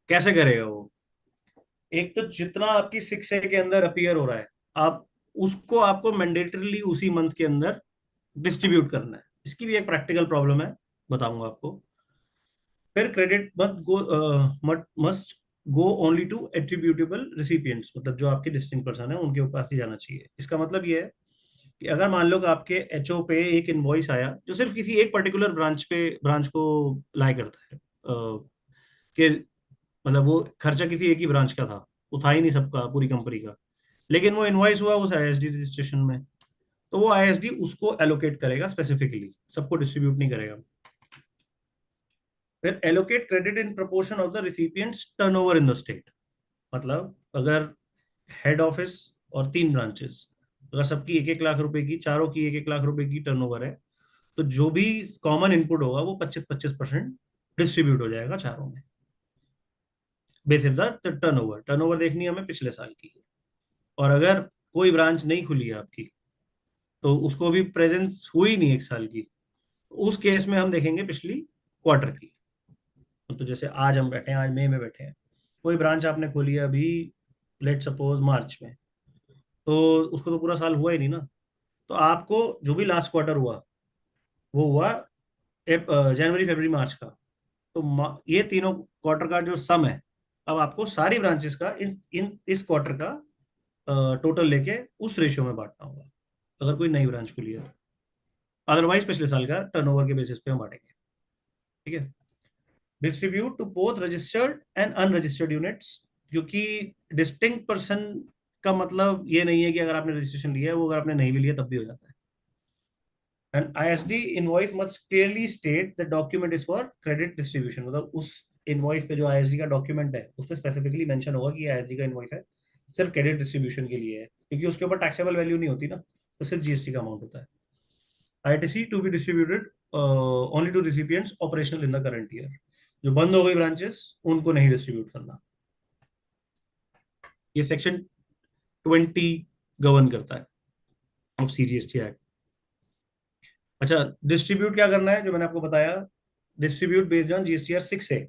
कैसे करेगा वो? एक तो जितना आपकी 6A के अंदर अपीयर हो रहा है, आप उसको आपको मैंडेटरीली उसी मंथ के अंदर डिस्ट्रीब्यूट करना है। इसकी भी एक प्रैक्टिकल प्रॉब्लम है, बताऊंगा आपको। फिर credit must go only to attributable recipients, मतलब जो आपके डिस्टिंक्ट पर्सन है उनके पास ही जाना चाहिए। इसका मतलब ये है कि अगर मान लो कि आपके एचओ पे एक इनवॉइस आया जो सिर्फ किसी एक पर्टिकुलर ब्रांच को लाई करता है, कि मतलब वो खर्चा किसी एक ही ब्रांच का था, वो था ही नहीं सबका, पूरी कंपनी का, लेकिन वो इनवॉइस हुआ उस आईएसडी रजिस्ट्रेशन में, तो वो आईएसडी उसको एलोकेट करेगा स्पेसिफिकली, सबको डिस्ट्रीब्यूट नहीं करेगा। फिर allocate credit in proportion of the recipients turnover in the state, मतलब अगर हेड ऑफिस और 3 ब्रांचेस, अगर सबकी 1-1 लाख रुपए की, चारों की 1-1 लाख रुपए की टर्नओवर है, तो जो भी कॉमन इनपुट होगा वो 25-25% डिस्ट्रीब्यूट हो जाएगा चारों में, बेसिस द टर्नओवर। टर्नओवर देखनी है हमें पिछले साल की, और अगर कोई ब्रांच नहीं खुली है आपकी, तो उसको भी प्रेजेंस हुई नहीं 1 साल की, उस केस में हम देखेंगे पिछली क्वार्टर की। तो जैसे आज हम बैठे हैं, आज मई में बैठे हैं, कोई ब्रांच आपने खोली है अभी लेट सपोज मार्च में, तो उसको तो पूरा साल हुआ ही नहीं ना। तो आपको जो भी लास्ट क्वार्टर हुआ वो हुआ जनवरी, फरवरी, मार्च का। तो ये तीनों क्वार्टर का जो सम है, अब आपको सारी ब्रांचेस का इस क्वार्टर का टोटल लेके उस रेशियो में बांटना होगा, अगर कोई नई ब्रांच खुली है। अदरवाइज पिछले साल का टर्नओवर के बेसिस पे हम बांटेंगे, ठीक है। Distribute to both registered and unregistered units, क्योंकि डिस्टिंक्ट पर्सन का मतलब ये नहीं है कि अगर आपने रजिस्ट्रेशन लिया है, वो अगर आपने नहीं भी लिया तब भी हो जाता है। And ISD invoice must clearly state the document is for credit distribution, मतलब उस इनवॉइस पे जो आईएसडी का डॉक्यूमेंट है उस पर स्पेसिफिकली मेंशन होगा कि आईएसडी का इनवॉइस है, सिर्फ क्रेडिट डिस्ट्रीब्यूशन के लिए है, क्योंकि उसके ऊपर टैक्सेबल वैल्यू नहीं होती ना, तो सिर्फ जीएसटी का अमाउंट होता है। ITC to be distributed only to recipients operational in the current year, जो बंद हो गई ब्रांचेस उनको नहीं डिस्ट्रीब्यूट करना। ये सेक्शन 20 गवर्न करता है ऑफ सीजीएसटी एक्ट। अच्छा, डिस्ट्रीब्यूट क्या करना है, जो मैंने आपको बताया, distribute based on GSTR 6A।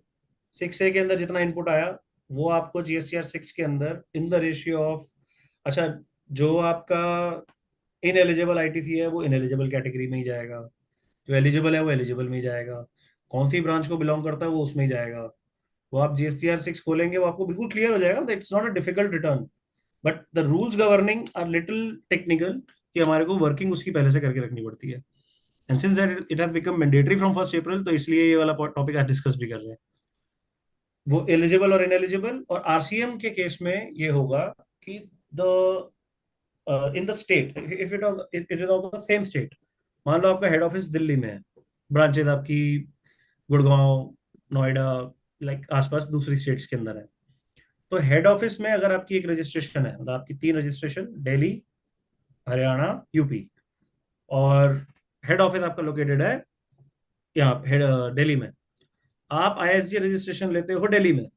6A के अंदर जितना इनपुट आया वो आपको जीएसटीआर 6 के अंदर इन द रेशियो ऑफ, अच्छा जो आपका इनएलिजिबल आईटीसी है वो इनएलिजिबल कैटेगरी में ही जाएगा, जो एलिजिबल है वो एलिजिबल में ही जाएगा, कौन सी ब्रांच को बिलोंग करता है वो उसमें ही जाएगा, वो आप GSTR 6 खोलेंगे, वो आपको बिल्कुल क्लियर हो जाएगा, it's not a difficult return, but the rules governing are little technical, कि हमारे को वर्किंग उसकी पहले से करके रखनी पड़ती है। And since that it has become mandatory from 1 अप्रैल, तो इसलिए ये वाला टॉपिक आज डिस्कस भी कर रहे हैं। वो एलिजिबल और इनएलिजिबल, और RCM के केस में ये होगा कि the in the state, if it is of the same state, मान लो आपका हेड ऑफिस दिल्ली में है, ब्रांचेज आपकी गुड़गांव, नोएडा, लाइक आसपास दूसरी स्टेट्स के अंदर है, तो हेड ऑफिस में अगर आपकी एक रजिस्ट्रेशन है, मतलब आपकी 3 रजिस्ट्रेशन, दिल्ली, हरियाणा, यूपी, और हेड ऑफिस आपका लोकेटेड है यहाँ हेड दिल्ली में, आप ISG रजिस्ट्रेशन लेते हो दिल्ली में,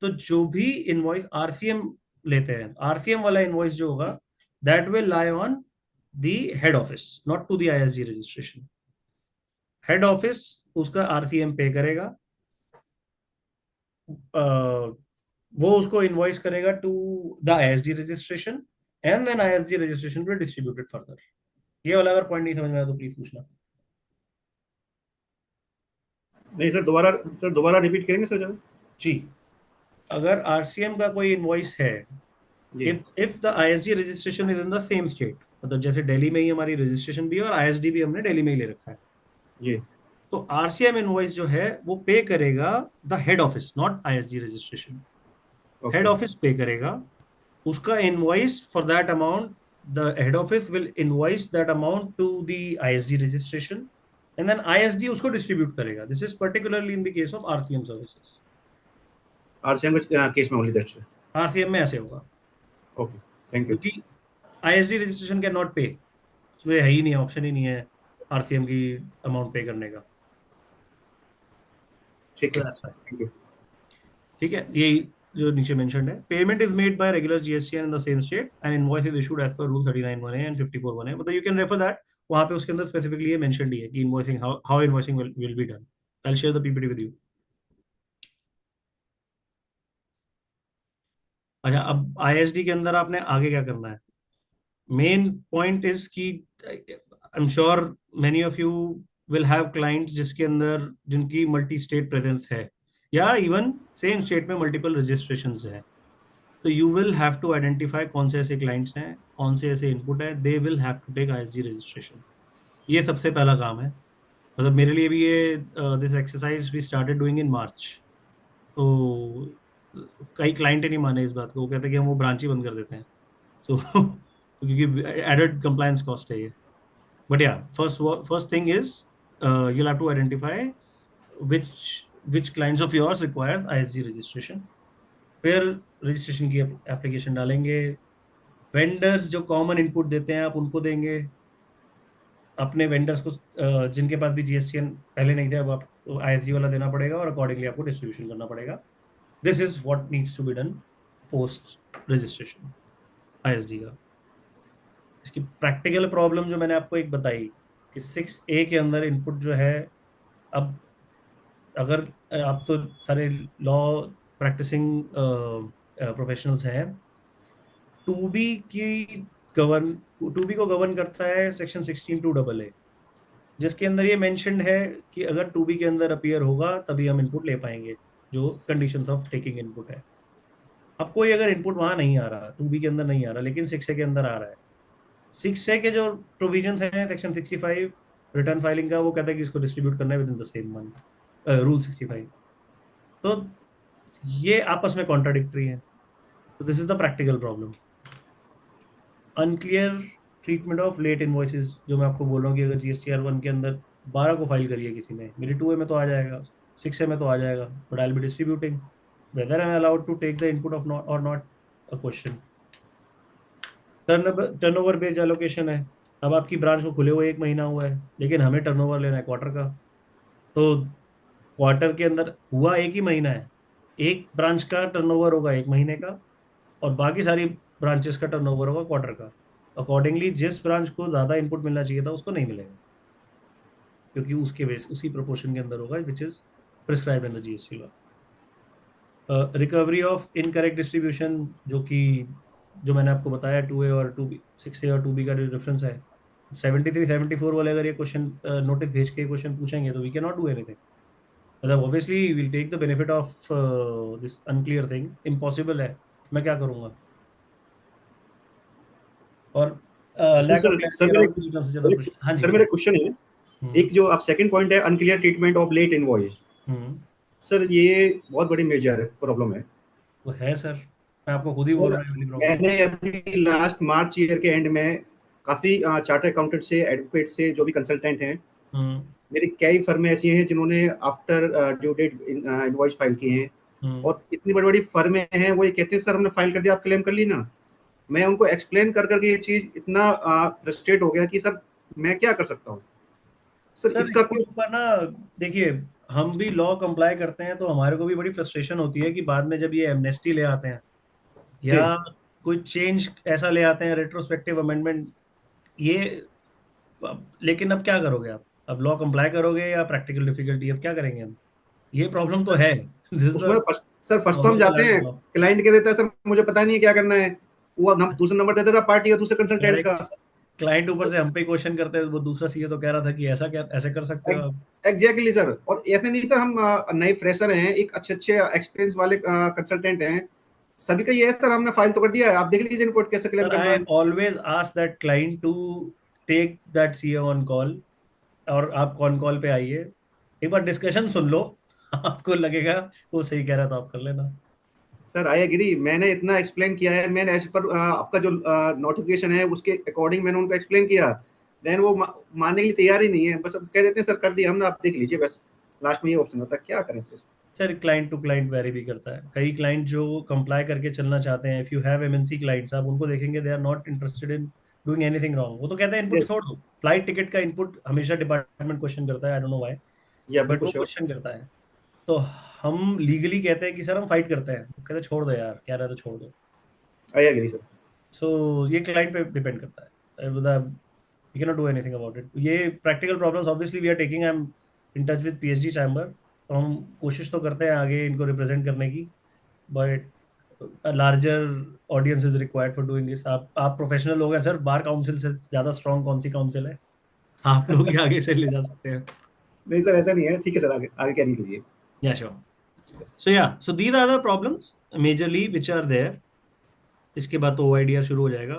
तो जो भी इनवॉइस RCM लेते हैं, RCM वाला इनवॉइस जो होगा, that will lie on the head office, not to the ISG registration. Head office उसका RCM पे करेगा, वो उसको इनवॉइस करेगा to the ISG registration, and then ISG registration will distributed further. ये वाला अगर पॉइंट नहीं समझ में आया तो प्लीज पूछना। नहीं सर, दोबारा रिपीट करेंगे सर जरा। जी, अगर RCM का कोई इनवॉइस है, if the ISG registration is in the same state, मतलब जैसे दिल्ली में ही हमारी रजिस्ट्रेशन भी है और ISD भी हमने दिल्ली में ही ले रखा है, जी, तो RCM इनवॉइस जो है वो पे करेगा the head office, not ISG registration. Head office pay करेगा उसका invoice for that amount, the head office will invoice that amount to the ISD registration, and then ISD उसको डिस्ट्रीब्यूट करेगा। This is particularly in the case of RCM services. RCM case में only that's RCM में ऐसे होगा। Okay, thank you. क्योंकि ISD registration can not pay, उसमें है ही नहीं, ऑप्शन ही नहीं है RCM की अमाउंट पे करने का। ठीक है, थैंक यू। ठीक है, यही जो नीचे मेंशन्ड है, payment is made by regular GSTN in the same state and invoice is issued as per rule 39(1)(a) and 54(1)(a, मतलब यू कैन रेफर दैट, वहां पे उसके अंदर स्पेसिफिकली ये मेंशन्ड ही है कि invoicing, how invoicing will be done. I will share the PPT with you. अच्छा, अब ISD के अंदर आपने आगे क्या करना है? मेन पॉइंट इज कि I am sure many of you will have clients जिसके अंदर, जिनकी मल्टी स्टेट प्रेजेंस है, या इवन सेम स्टेट में मल्टीपल रजिस्ट्रेशंस हैं, तो you will have to identify कौन से ऐसे क्लाइंट्स हैं, कौन से ऐसे इनपुट है, they will have to take ISG registration. ये सबसे पहला काम है। मतलब मेरे लिए भी ये this exercise we started doing in March, तो कई क्लाइंट नहीं माने इस बात को, वो कहते हैं कि हम वो ब्रांच ही बंद कर देते हैं, सो क्योंकि एडेड कंप्लायंस कॉस्ट है ये। बट या first thing is you'll have to identify which clients of yours requires ISG registration, फिर रजिस्ट्रेशन की एप्लीकेशन डालेंगे, वेंडर्स जो कॉमन इनपुट देते हैं आप उनको देंगे, अपने वेंडर्स को जिनके पास भी GSTN पहले नहीं थे, अब आपको ISG वाला देना पड़ेगा और अकॉर्डिंगली आपको डिस्ट्रीब्यूशन करना पड़ेगा। This is what needs to be done post registration ISD का। इसकी प्रैक्टिकल प्रॉब्लम जो मैंने आपको एक बताई कि 6A के अंदर इनपुट जो है, अब अगर आप तो सारे लॉ प्रैक्टिसिंग प्रोफेशनल्स हैं, 2B को गवर्न करता है सेक्शन 16(2)(a), जिसके अंदर ये मेंशन्ड है कि अगर 2B के अंदर अपीयर होगा तभी हम इनपुट ले पाएंगे, जो कंडीशंस ऑफ टेकिंग इनपुट है। अब कोई अगर इनपुट वहां नहीं आ रहा, 2B के अंदर नहीं आ रहा, लेकिन 6A के अंदर आ रहा है, 6A के जो प्रोविजंस हैं सेक्शन 65 रिटर्न फाइलिंग का, वो कहता है कि इसको डिस्ट्रीब्यूट करना है within the same month, rule 65। तो ये आपस में कॉन्ट्राडिक्टरी है, तो this is the practical problem. Unclear treatment of late invoices, जो मैं आपको बोल रहा हूँ कि अगर GSTR 1 के अंदर 12 को फाइल करिए किसी ने, मेरी 2A में तो आ जाएगा, 6A में तो आ जाएगा, but I will be distributing, whether I am allowed to take the input of not or not a question. Turnover based allocation है, अब आपकी ब्रांच को खुले हुए 1 महीना हुआ है, लेकिन हमें टर्नओवर लेना है क्वार्टर का, तो क्वार्टर के अंदर हुआ 1 ही महीना है, एक ब्रांच का टर्नओवर होगा 1 महीने का और बाकी सारी ब्रांचेस का टर्नओवर होगा क्वार्टर का। अकॉर्डिंगली जिस ब्रांच को ज़्यादा इनपुट मिलना चाहिए था उसको नहीं मिलेगा, क्योंकि उसके बेस उसी प्रोपोर्शन के अंदर होगा which is prescribed in the GST law. Recovery of incorrect distribution, जो मैंने आपको बताया 2A और 2B, 6A और 2B का जो डिफरेंस है, 73 74 वाले अगर ये क्वेश्चन नोटिस भेज के क्वेश्चन पूछेंगे तो we can not do anything. मतलब obviously will take the benefit of this unclear thing, impossible है, मैं क्या करूंगा। और sir lack of sir clarity sir around two terms ज्यादा मेरे हाँ जी सर मेरा क्वेश्चन है, एक जो आप सेकंड पॉइंट है unclear treatment of late invoice, sir ये बहुत बड़ी मेजर प्रॉब्लम है। वो है सर, मैं आपको खुद ही बोल सर रहा हूँ प्रॉब्लम। मैंने अभी लास्ट मार्च ईयर के एंड में काफी चार्टर अकाउंटेंट से, एडवोकेट से, जो भी कंसल्टेंट हैं, मेरी कई फर्में ऐसी हैं जिन्होंने after due date invoice file किए हैं, और इतनी बड़ी बड़ी फर्में हैं वो ये कहते हैं सर हमने फाइल कर दिया, आप क्लेम कर ली ना। मैं उनको एक्सप्लेन कर करके ये चीज इतना फ्रस्ट्रेट हो गया कि सर मैं क्या कर सकता हूँ सर सर इसका इसके ऊपर ना देखिए, हम भी लॉ कंप्लाई करते हैं तो हमारे को भी बड़ी फ्रस्ट्रेशन होती है कि बाद में जब ये एमनेस्टी ले आते हैं या कोई चेंज ऐसा ले आते हैं, रेट्रोस्पेक्टिव अमेंडमेंट, ये लेकिन अब क्या करोगे आप? अब लॉ कंप्लाई करोगे या प्रैक्टिकल डिफिकल्टी, अब क्या करेंगे हम? ये प्रॉब्लम तो है। उसमें सर फर्स्ट तो हम जाते हैं, क्लाइंट कह देता है सर मुझे पता नहीं है क्या करना है, वो दूसरा नंबर दे देता पार्टी का, दूसरे कंसल्टेंट का। क्लाइंट ऊपर से हम पे क्वेश्चन करते हैं, वो दूसरा सीए तो कह रहा था कि ऐसा क्या ऐसे कर सकते हो आप। एग्जैक्टली सर, और ऐसे नहीं सर, हम नए फ्रेशर हैं, एक अच्छे एक्सपीरियंस वाले कंसल्टेंट हैं, सभी का ये है सर हमने फाइल तो कर दिया है, आप देख लीजिए इनपुट कैसे क्लेम करना है। I always ask that client to take that CA on call, और आप कॉन कॉल पे आइए, एक बार डिस्कशन सुन लो, आपको लगेगा वो सही कह रहा था, आप कर लेना। सर आई एग्री, मैंने इतना एक्सप्लेन किया है, मैंने एज पर आपका जो नोटिफिकेशन है उसके अकॉर्डिंग मैंने उनको एक्सप्लेन किया, देन वो मानने के लिए तैयार ही नहीं है, बस अब कह देते हैं सर कर दिया हमने, आप देख लीजिए, बस लास्ट में ये ऑप्शन होता है, क्या करें sir. Sir client to client vary भी करता है, कई क्लाइंट जो कंप्लाई करके चलना चाहते हैं, if you have MNC clients, आप उनको देखेंगे they are not interested in doing anything wrong, वो तो कहते हैं इनपुट छोड़ दो। फ्लाइट टिकट का इनपुट हमेशा डिपार्टमेंट क्वेश्चन करता है, I don't know why, but वो क्वेश्चन करता है, तो हम लीगली कहते हैं कि सर हम फाइट करते हैं, कहते हैं छोड़ दो यार, क्या रहा है तो छोड़ दो। I agree sir. सो ये क्लाइंट पे डिपेंड करता है, we can not do anything about it. ये practical problems obviously we are taking, I am in touch with PHD chamber, तो हम कोशिश तो करते हैं आगे इनको रिप्रेजेंट करने की, but larger audience is required for doing this. आप प्रोफेशनल लोग हैं सर, बार काउंसिल से ज़्यादा स्ट्रॉन्ग कौन सी काउंसिल है, आप लोग ही आगे से ले जा सकते हैं। नहीं सर ऐसा नहीं है, ठीक है सर, आगे कैरी कीजिए। Yeah, sure. So these are the problems majorly which are there. इसके बाद तो OIDR शुरू हो जाएगा,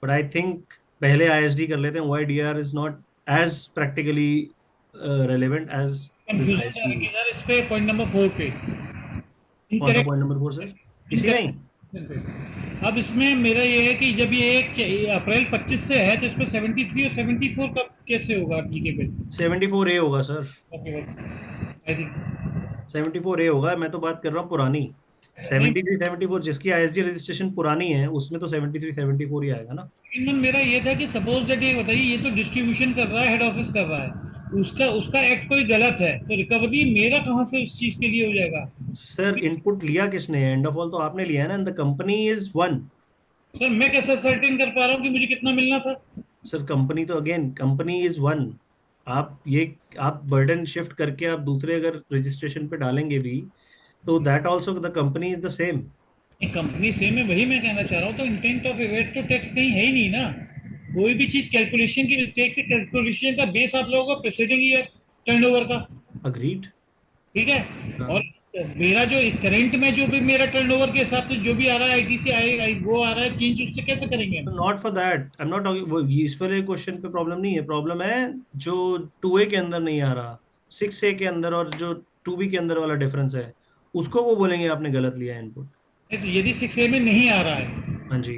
but I think पहले ISD कर लेते हैं, OIDR is not as practically relevant as this ISD. इस पे पॉइंट नंबर 4 पे कौन सा पॉइंट नंबर 4 सर? इसी में ही अब इसमें मेरा ये है कि जब ये अप्रैल 25 से है तो इसमें 73 और 74 कब कैसे होगा एप्लीकेबल? 74A होगा sir. Okay, I think 74A होगा, मैं तो बात कर रहा हूँ पुरानी 73 74, जिसकी ISD रजिस्ट्रेशन पुरानी है उसमें तो 73 74 ही आएगा ना। मेरा ये था कि सपोज दैट ये बताइए, ये तो डिस्ट्रीब्यूशन कर रहा है, हेड ऑफिस कर रहा है, उसका एक्ट कोई गलत है तो रिकवरी मेरा कहाँ से उस चीज के लिए हो जाएगा? सर इनपुट लिया किसने? एंड ऑफ ऑल तो आपने लिया है ना, the company is one. Sir मैं कैसे सर्टेन कर पा रहा हूँ कि मुझे कितना मिलना था? सर कंपनी तो अगेन कंपनी इज वन, आप बर्डन शिफ्ट करके आप दूसरे अगर रजिस्ट्रेशन पे डालेंगे भी तो that also the company is the same. Company same है, वही मैं कहना चाह रहा हूँ, तो इंटेंट ऑफ इवेट तो टैक्स कहीं है ही नहीं ना, कोई भी चीज कैलकुलेशन की मिस्टेक से, कैलकुलेशन का बेस आप लोगों का प्रीसीडिंग ईयर टर्नओवर का। अग्रीड, ठीक है, और मेरा जो करंट में जो भी मेरा टर्नओवर के हिसाब से जो भी आ रहा है आईटीसी वो आ रहा है चेंज, उससे कैसे करेंगे? Not for that, I am not talking, इस वाले क्वेश्चन पे प्रॉब्लम नहीं है, प्रॉब्लम है जो 2A के अंदर नहीं आ रहा, 6A के अंदर और जो 2B के अंदर वाला डिफरेंस है, उसको वो बोलेंगे आपने गलत लिया इनपुट। तो यदि 6A में नहीं आ रहा है, हाँ जी,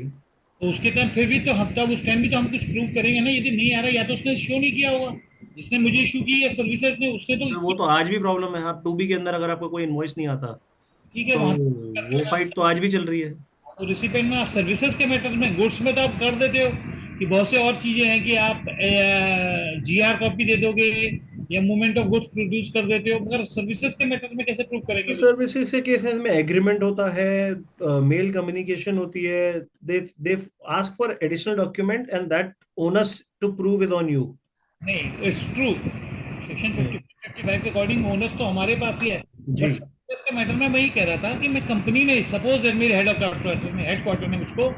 तो उसके टाइम फिर भी तो हम तब उस टाइम भी तो हम कुछ प्रूव करेंगे ना, यदि नहीं आ रहा या तो उसने शो नहीं किया होगा जिसने मुझे इशू की है सर्विसेज ने, उससे तो वो तो आज भी प्रॉब्लम है। आप 2B के अंदर अगर आपको कोई इनवॉइस नहीं आता, ठीक है, तो वो फाइट तो आज भी चल रही है। तो रिसिपेंट में आप सर्विसेज के मैटर में, गुड्स में तो आप कर देते हो कि बहुत से और चीजें हैं कि आप GR कॉपी दे दोगे या मूवमेंट ऑफ गुड्स प्रोड्यूस कर देते हो, मगर सर्विसेज के मैटर में कैसे प्रूव करेंगे? सर्विसेज के केसेस में एग्रीमेंट होता है, मेल कम्युनिकेशन होती है, they ask for additional document and that onus to prove is on you. नहीं, इट्स ट्रू, सेक्शन 55 के अकॉर्डिंग ओनस तो हमारे पास ही है जी। इसके मैटर में वही कह रहा था कि मैं कंपनी ने, सपोज दैट मेरे हेडक्वार्टर ने मुझको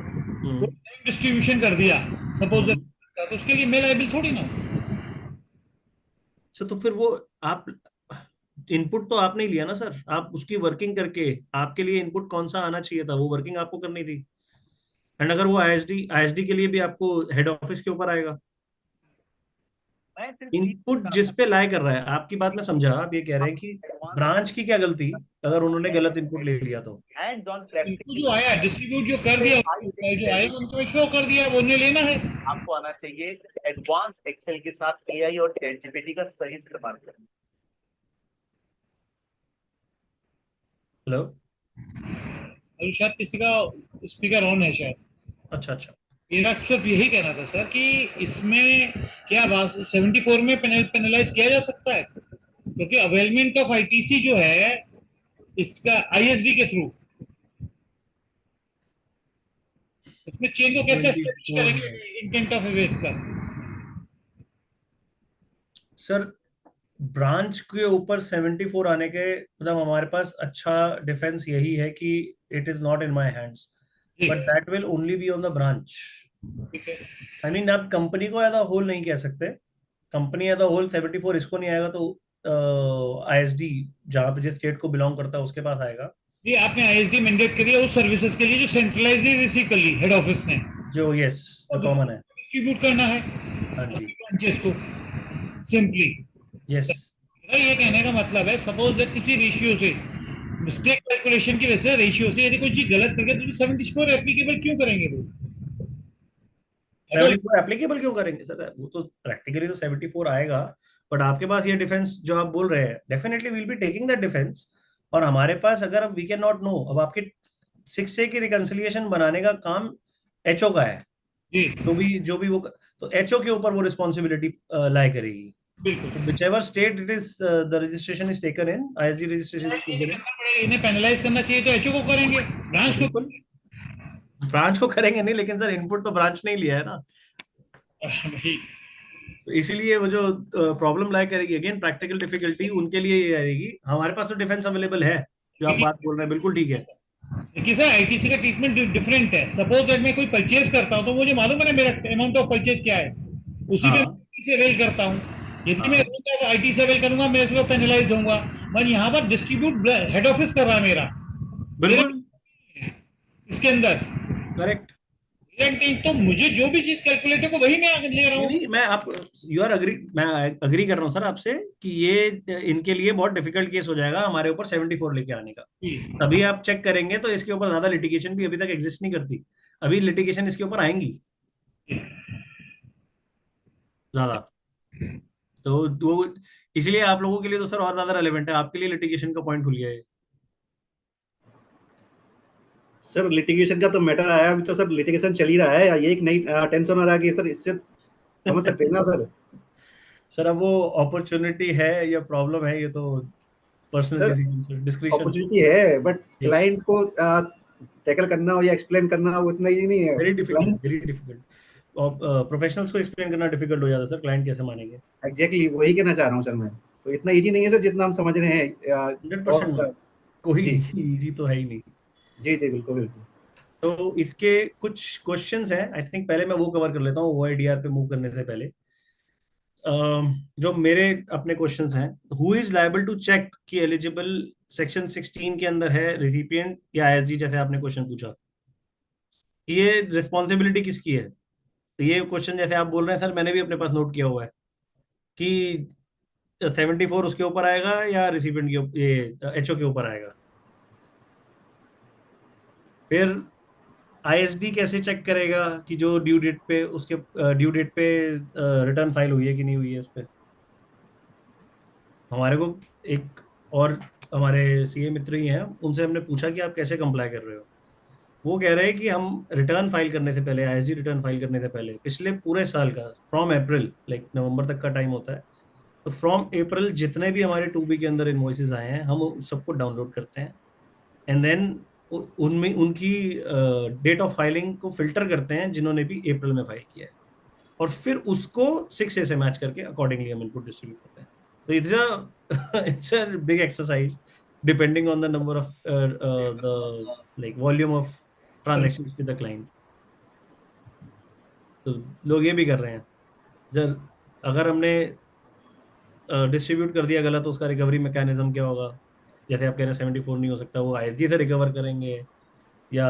डिस्ट्रीब्यूशन कर दिया, सपोज दैट, तो उसके लिए मैं लायबल थोड़ी ना। तो फिर वो आप इनपुट तो आपने ही लिया ना सर, आप उसकी वर्किंग करके आपके लिए इनपुट कौन सा आना चाहिए था वो वर्किंग आपको करनी थी। एंड अगर वो आईएसडी के लिए भी आपको हेड ऑफिस के ऊपर आएगा। इनपुट जिस पे लाई कर रहा है, आपकी बात में समझा, आप ये कह रहे हैं कि ब्रांच की क्या गलती अगर उन्होंने गलत इनपुट ले लिया तो। इनपुट जो आया डिस्ट्रीब्यूट जो कर दिया, जो आया उनको शो कर दिया, वो उन्हें लेना है। आपको आना चाहिए एडवांस एक्सेल के साथ एआई और चैट जीपीटी का सही इस्तेमाल करना। हेलो, अभी शायद किसी का स्पीकर ऑन है शायद। अच्छा अच्छा, मेरा सिर्फ यही कहना था सर कि इसमें क्या 74 में पेनलाइज किया जा सकता है, क्योंकि अवेलमेंट ऑफ आईटीसी जो है इसका आईएसडी के थ्रू, इसमें चेन को कैसे एस्टेब्लिश करेंगे इंटेंट ऑफ अवेल का। सर ब्रांच के ऊपर 74 आने के मतलब हमारे पास अच्छा डिफेंस यही है कि it is not in my hands, but that will only be on the branch. I mean आप कंपनी को एज अ होल नहीं कह सकते, कंपनी एज अ होल 74 इसको नहीं आएगा तो आईएसडी जहां पे जिस स्टेट को बिलोंग करता है उसके पास आएगा। जी, आपने आईएसडी मैंडेट करी है उस सर्विसेज के लिए जो सेंट्रलाइज रिसीव कर ली हेड ऑफिस ने, जो यस जो कॉमन है, डिस्ट्रीब्यूट करना है हाँ जी ब्रांचेस को सिंपली। यस, ये कहने का मतलब है सपोज दैट किसी रेशियो से मिस्टेक कैलकुलेशन की वजह से रेशियो से यदि कोई चीज गलत करके तो 74 एप्लीकेबल क्यों करेंगे वो? 74 एप्लीकेबल क्यों करेंगे सर? वो तो प्रैक्टिकली तो 74 आएगा, बट आपके पास ये डिफेंस जो आप बोल रहे हैं definitely will be taking that defence. और हमारे पास अगर वी कैन नॉट नो, अब आपके 6A की रिकंसिलिएशन बनाने का काम एचओ का है जी, जो भी वो तो एचओ के ऊपर वो रिस्पॉन्सिबिलिटी लाई करेगी। बिल्कुल, whichever state it is the registration is taken in, ISD registration is taken in, इन्हें पेनलाइज करना चाहिए तो एचओ को करेंगे, ब्रांच को ब्रांच को करेंगे नहीं, लेकिन सर इनपुट तो ब्रांच ने ही लिया है ना, तो इसीलिए वो जो प्रॉब्लम लाई करेगी अगेन प्रैक्टिकल डिफिकल्टी उनके लिए ये आएगी। हमारे पास तो डिफेंस अवेलेबल है, जो आप बात बोल रहे हैं बिल्कुल ठीक है। देखिए सर आईटीसी का ट्रीटमेंट डिफरेंट है। सपोज दैट मैं कोई परचेज करता हूं तो मुझे मालूम है मेरा अमाउंट ऑफ परचेज क्या है, उसी पे से अवेल करता हूं। यदि मैं आईटी से अवेल करूंगा मैं इसमें पेनलाइज होऊंगा, पर यहाँ पर डिस्ट्रीब्यूट हेड ऑफिस कर रहा है मेरा बिल्कुल इसके अंदर करेक्ट। तो मुझे जो भी चीज कैलकुलेटर को वही मैं ले रहा हूँ। मैं आप यू आर अग्री, मैं अग्री कर रहा हूँ सर आपसे कि ये इनके लिए बहुत डिफिकल्ट केस हो जाएगा हमारे ऊपर 74 लेके आने का। तभी आप चेक करेंगे तो इसके ऊपर ज्यादा लिटिगेशन भी अभी तक एग्जिस्ट नहीं करती, अभी लिटिगेशन इसके ऊपर आएंगी ज्यादा, तो वो इसलिए आप लोगों के लिए तो सर और ज्यादा रेलेवेंट है, आपके लिए लिटिगेशन का पॉइंट खुल गया है। सर लिटिगेशन का तो मैटर आया, अभी तो सर लिटिगेशन चल ही रहा है, ये एक नई टेंशन आ रहा है कि सर इससे समझ सकते हैं ना सर। सर अब वो अपॉर्चुनिटी है या प्रॉब्लम है ये तो पर्सनल डिस्क्रिप्शन अपॉर्चुनिटी है, बट क्लाइंट को टैकल करना हो या एक्सप्लेन करना वो इतना ही नहीं है। वेरी डिफिकल्ट और प्रोफेशनल्स को एक्सप्लेन करना डिफिकल्ट हो जाता है सर, क्लाइंट कैसे मानेंगे। एग्जैक्टली वही कहना चाह रहा हूँ सर मैं, तो इतना इजी नहीं है सर जितना हम समझ रहे हैं। 100% कोई इजी तो है ही नहीं। जी जी बिल्कुल बिल्कुल। तो इसके कुछ क्वेश्चंस हैं, आई थिंक पहले मैं वो कवर कर लेता हूँ OIDR पे मूव करने से पहले। जो मेरे अपने क्वेश्चंस हैं, who is liable to check कि एलिजिबल सेक्शन 16 के अंदर है रिसिपिएंट या ISD, जैसे आपने क्वेश्चन पूछा, ये रिस्पॉन्सिबिलिटी किसकी है? तो ये क्वेश्चन जैसे आप बोल रहे हैं सर, मैंने भी अपने पास नोट किया हुआ है कि 74 उसके ऊपर आएगा या रिसिपिएंट के ये HO के ऊपर आएगा। फिर ISD कैसे चेक करेगा कि जो ड्यू डेट पे उसके ड्यू डेट पे रिटर्न फाइल हुई है कि नहीं हुई है उस पर? हमारे को एक और हमारे CA मित्र ही हैं, उनसे हमने पूछा कि आप कैसे कंप्लाई कर रहे हो। वो कह रहे हैं कि हम रिटर्न फाइल करने से पहले, ISD रिटर्न फाइल करने से पहले पिछले पूरे साल का फ्रॉम अप्रैल लाइक नवंबर तक का टाइम होता है, तो फ्रॉम अप्रैल जितने भी हमारे 2B के अंदर इनवॉइसेस आए हैं हम सबको डाउनलोड करते हैं एंड देन उनमें उनकी डेट ऑफ फाइलिंग को फिल्टर करते हैं जिन्होंने भी अप्रैल में फाइल किया है, और फिर उसको 6A से मैच करके अकॉर्डिंगली हम इनपुट डिस्ट्रीब्यूट करते हैं। तो it's a big exercise depending on the number of the like volume of transactions with the client. तो लोग ये भी कर रहे हैं, जब अगर हमने डिस्ट्रीब्यूट कर दिया गलत, तो उसका रिकवरी मैकेनिज्म क्या होगा? जैसे आप कह रहे हैं 74 नहीं हो सकता, वो आईएसडी से रिकवर करेंगे या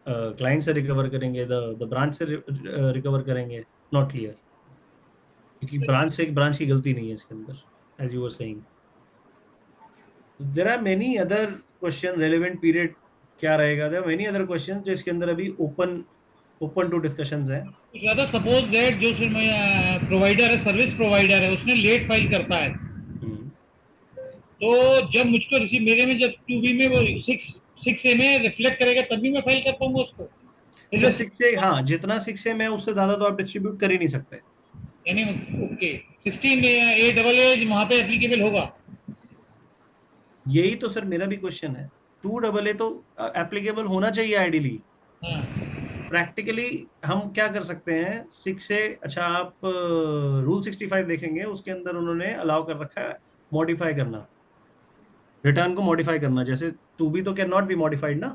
क्लाइंट से रिकवर करेंगे, द ब्रांच से रिकवर करेंगे? नॉट क्लियर, क्योंकि ब्रांच से ब्रांच की गलती नहीं है इसके अंदर, as you were saying. There are many other question, relevant period क्या रहेगा, there are many other question जो इसके अंदर अभी ओपन टू डिस्कशंस हैं। ज्यादा सपोज दैट जो प्रोवाइडर है, सर्विस प्रोवाइडर है, उसने लेट फाइल करता है, तो जब मुझको रिसीव, मेरे में जब 2B में वो 6A में रिफ्लेक्ट करेगा तभी मैं फाइल कर पाऊंगा उसको। 6A, हाँ, जितना 6A में उससे ज्यादा तो आप डिस्ट्रीब्यूट कर ही नहीं सकते। यानी ओके 16A वहां पे एप्लीकेबल होगा। यही तो सर मेरा भी क्वेश्चन है, 2AA तो एप्लीकेबल होना चाहिए आइडियली। प्रैक्टिकली हम क्या कर सकते हैं 6A? अच्छा, आप रूल 65 देखेंगे, उसके अंदर उन्होंने अलाउ कर रखा है मॉडिफाई करना, रिटर्न को मॉडिफाई करना। जैसे 2B तो कैन नॉट बी मॉडिफाइड ना।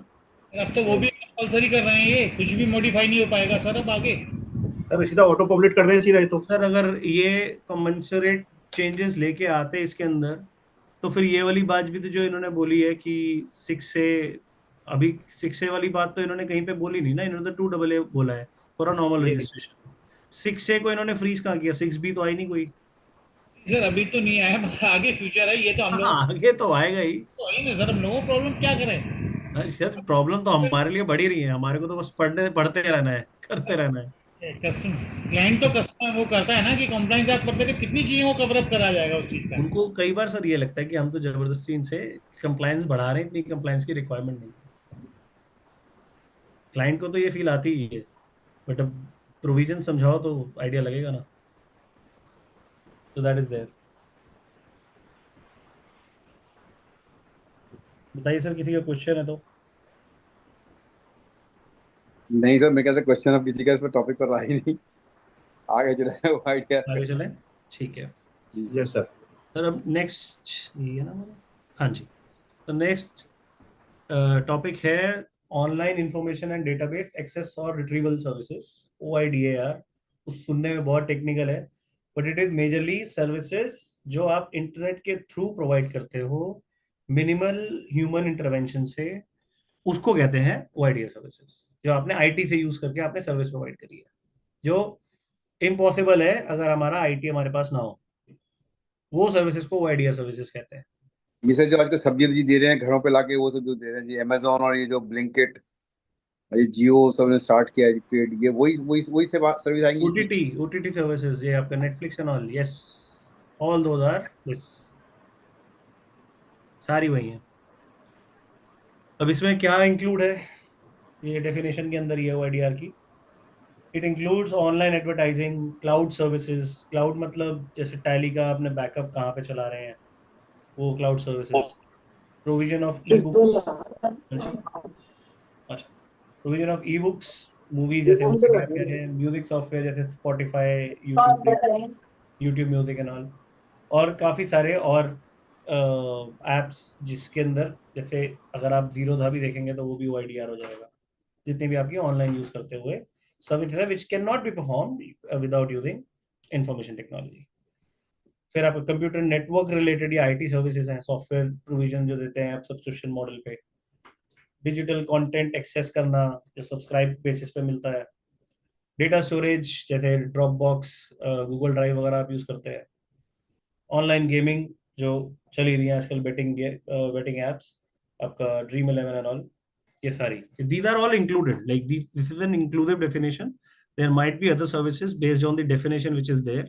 अब तो वो भी कंपलसरी कर रहे हैं, ये कुछ भी मॉडिफाई नहीं हो पाएगा सर अब आगे। सर सीधा ऑटो पब्लिश कर रहे हैं सीधा। तो सर अगर ये कमेंसरेट चेंजेस लेके आते इसके अंदर, तो फिर ये वाली बात भी तो जो इन्होंने बोली है कि 6A, अभी 6A वाली बात तो इन्होंने कहीं पे बोली नहीं ना, इन्होंने तो 2AA बोला है for a normal registration. 6A को इन्होंने फ्रीज कहाँ किया? 6B तो आई नहीं कोई। सर अभी तो नहीं आया, मगर आगे फ्यूचर है, ये तो हम लोग आगे तो आएगा ही। तो आई ना सर, हम लोगों प्रॉब्लम क्या करें? सर प्रॉब्लम तो हमारे लिए बढ़ ही रही है, हमारे को तो बस पढ़ते रहना है, करते रहना है। क्लाइंट तो कस्टमर वो करता है ना कि कंप्लाइंस आप करते हैं, कितनी चीजों को कवर अप करा जाएगा उस चीज का। उनको कई बार सर ये लगता है कि हम तो जबरदस्ती इनसे कंप्लायंस बढ़ा रहे हैं, इतनी कंप्लायंस की रिक्वायरमेंट नहीं। क्लाइंट को तो ये फील आती ही है, बट अब प्रोविजन समझाओ तो आइडिया लगेगा ना। तो दैट इज देयर। बताइए सर, किसी का क्वेश्चन है तो? नहीं सर, मेरे ख्याल से क्वेश्चन अब किसी का इस पर टॉपिक पर रहा ही नहीं, आगे चले वो आइडिया। आगे चलें, ठीक है। Yes sir. सर अब नेक्स्ट ये ना, हाँ जी, तो नेक्स्ट टॉपिक है online information and database access और रिट्रीवल सर्विसेज, OIDAR। उस सुनने में बहुत टेक्निकल है, but it is majorly services जो आप इंटरनेट के थ्रू प्रोवाइड करते हो मिनिमल ह्यूमन इंटरवेंशन से, उसको कहते हैं OIDAR सर्विसेज। जो आपने IT से यूज करके आपने सर्विस प्रोवाइड करी है, जो इम्पॉसिबल है अगर हमारा IT हमारे पास ना हो, वो सर्विसेज को OIDAR सर्विसेज कहते हैं। ये सर जो आजकल सब्जी वब्जी दे रहे हैं घरों पे लाके, वो सब जो दे रहे हैं जी, अमेजोन और ये जो ब्लिंकिट, ये जियो सब ने स्टार्ट किया है क्रिएट, ये वही वही वही से सर्विस आएंगी। OTT सर्विसेज, ये आपका Netflix and all, yes, all those are this, सारी वही हैं। अब इसमें क्या इंक्लूड है ये डेफिनेशन के अंदर, ये OIDAR की? It includes online advertising, cloud services. Cloud मतलब जैसे टैली का अपने बैकअप कहाँ पे चला रहे हैं, वो cloud services. Provision of e books, अच्छा, provision of e books, movie जैसे हम सब्सक्राइब कर रहे हैं, म्यूजिक सॉफ्टवेयर जैसे Spotify, YouTube music and all, और काफ़ी सारे और एप्स जिसके अंदर, जैसे अगर आप जीरोधा भी देखेंगे तो वो भी OIDAR हो जाएगा। जितने भी आपकी ऑनलाइन यूज करते हुए सर्विसेज है which can not be performed without using information technology. फिर आपका कंप्यूटर नेटवर्क रिलेटेड या IT सर्विसेज हैं, सॉफ्टवेयर प्रोविजन जो देते हैं आप सब्सक्रिप्शन मॉडल पे। डिजिटल कंटेंट एक्सेस करना जो सब्सक्राइब बेसिस पे मिलता है। डेटा स्टोरेज जैसे ड्रॉपबॉक्स, गूगल ड्राइव वगैरह आप यूज करते हैं। ऑनलाइन गेमिंग जो चली रही है आजकल, बेटिंग एप्स, आपका ड्रीम 11 एंड ऑल, ये सारी, these are all included, like this is an inclusive definition. There might be other services based on the definition which is there,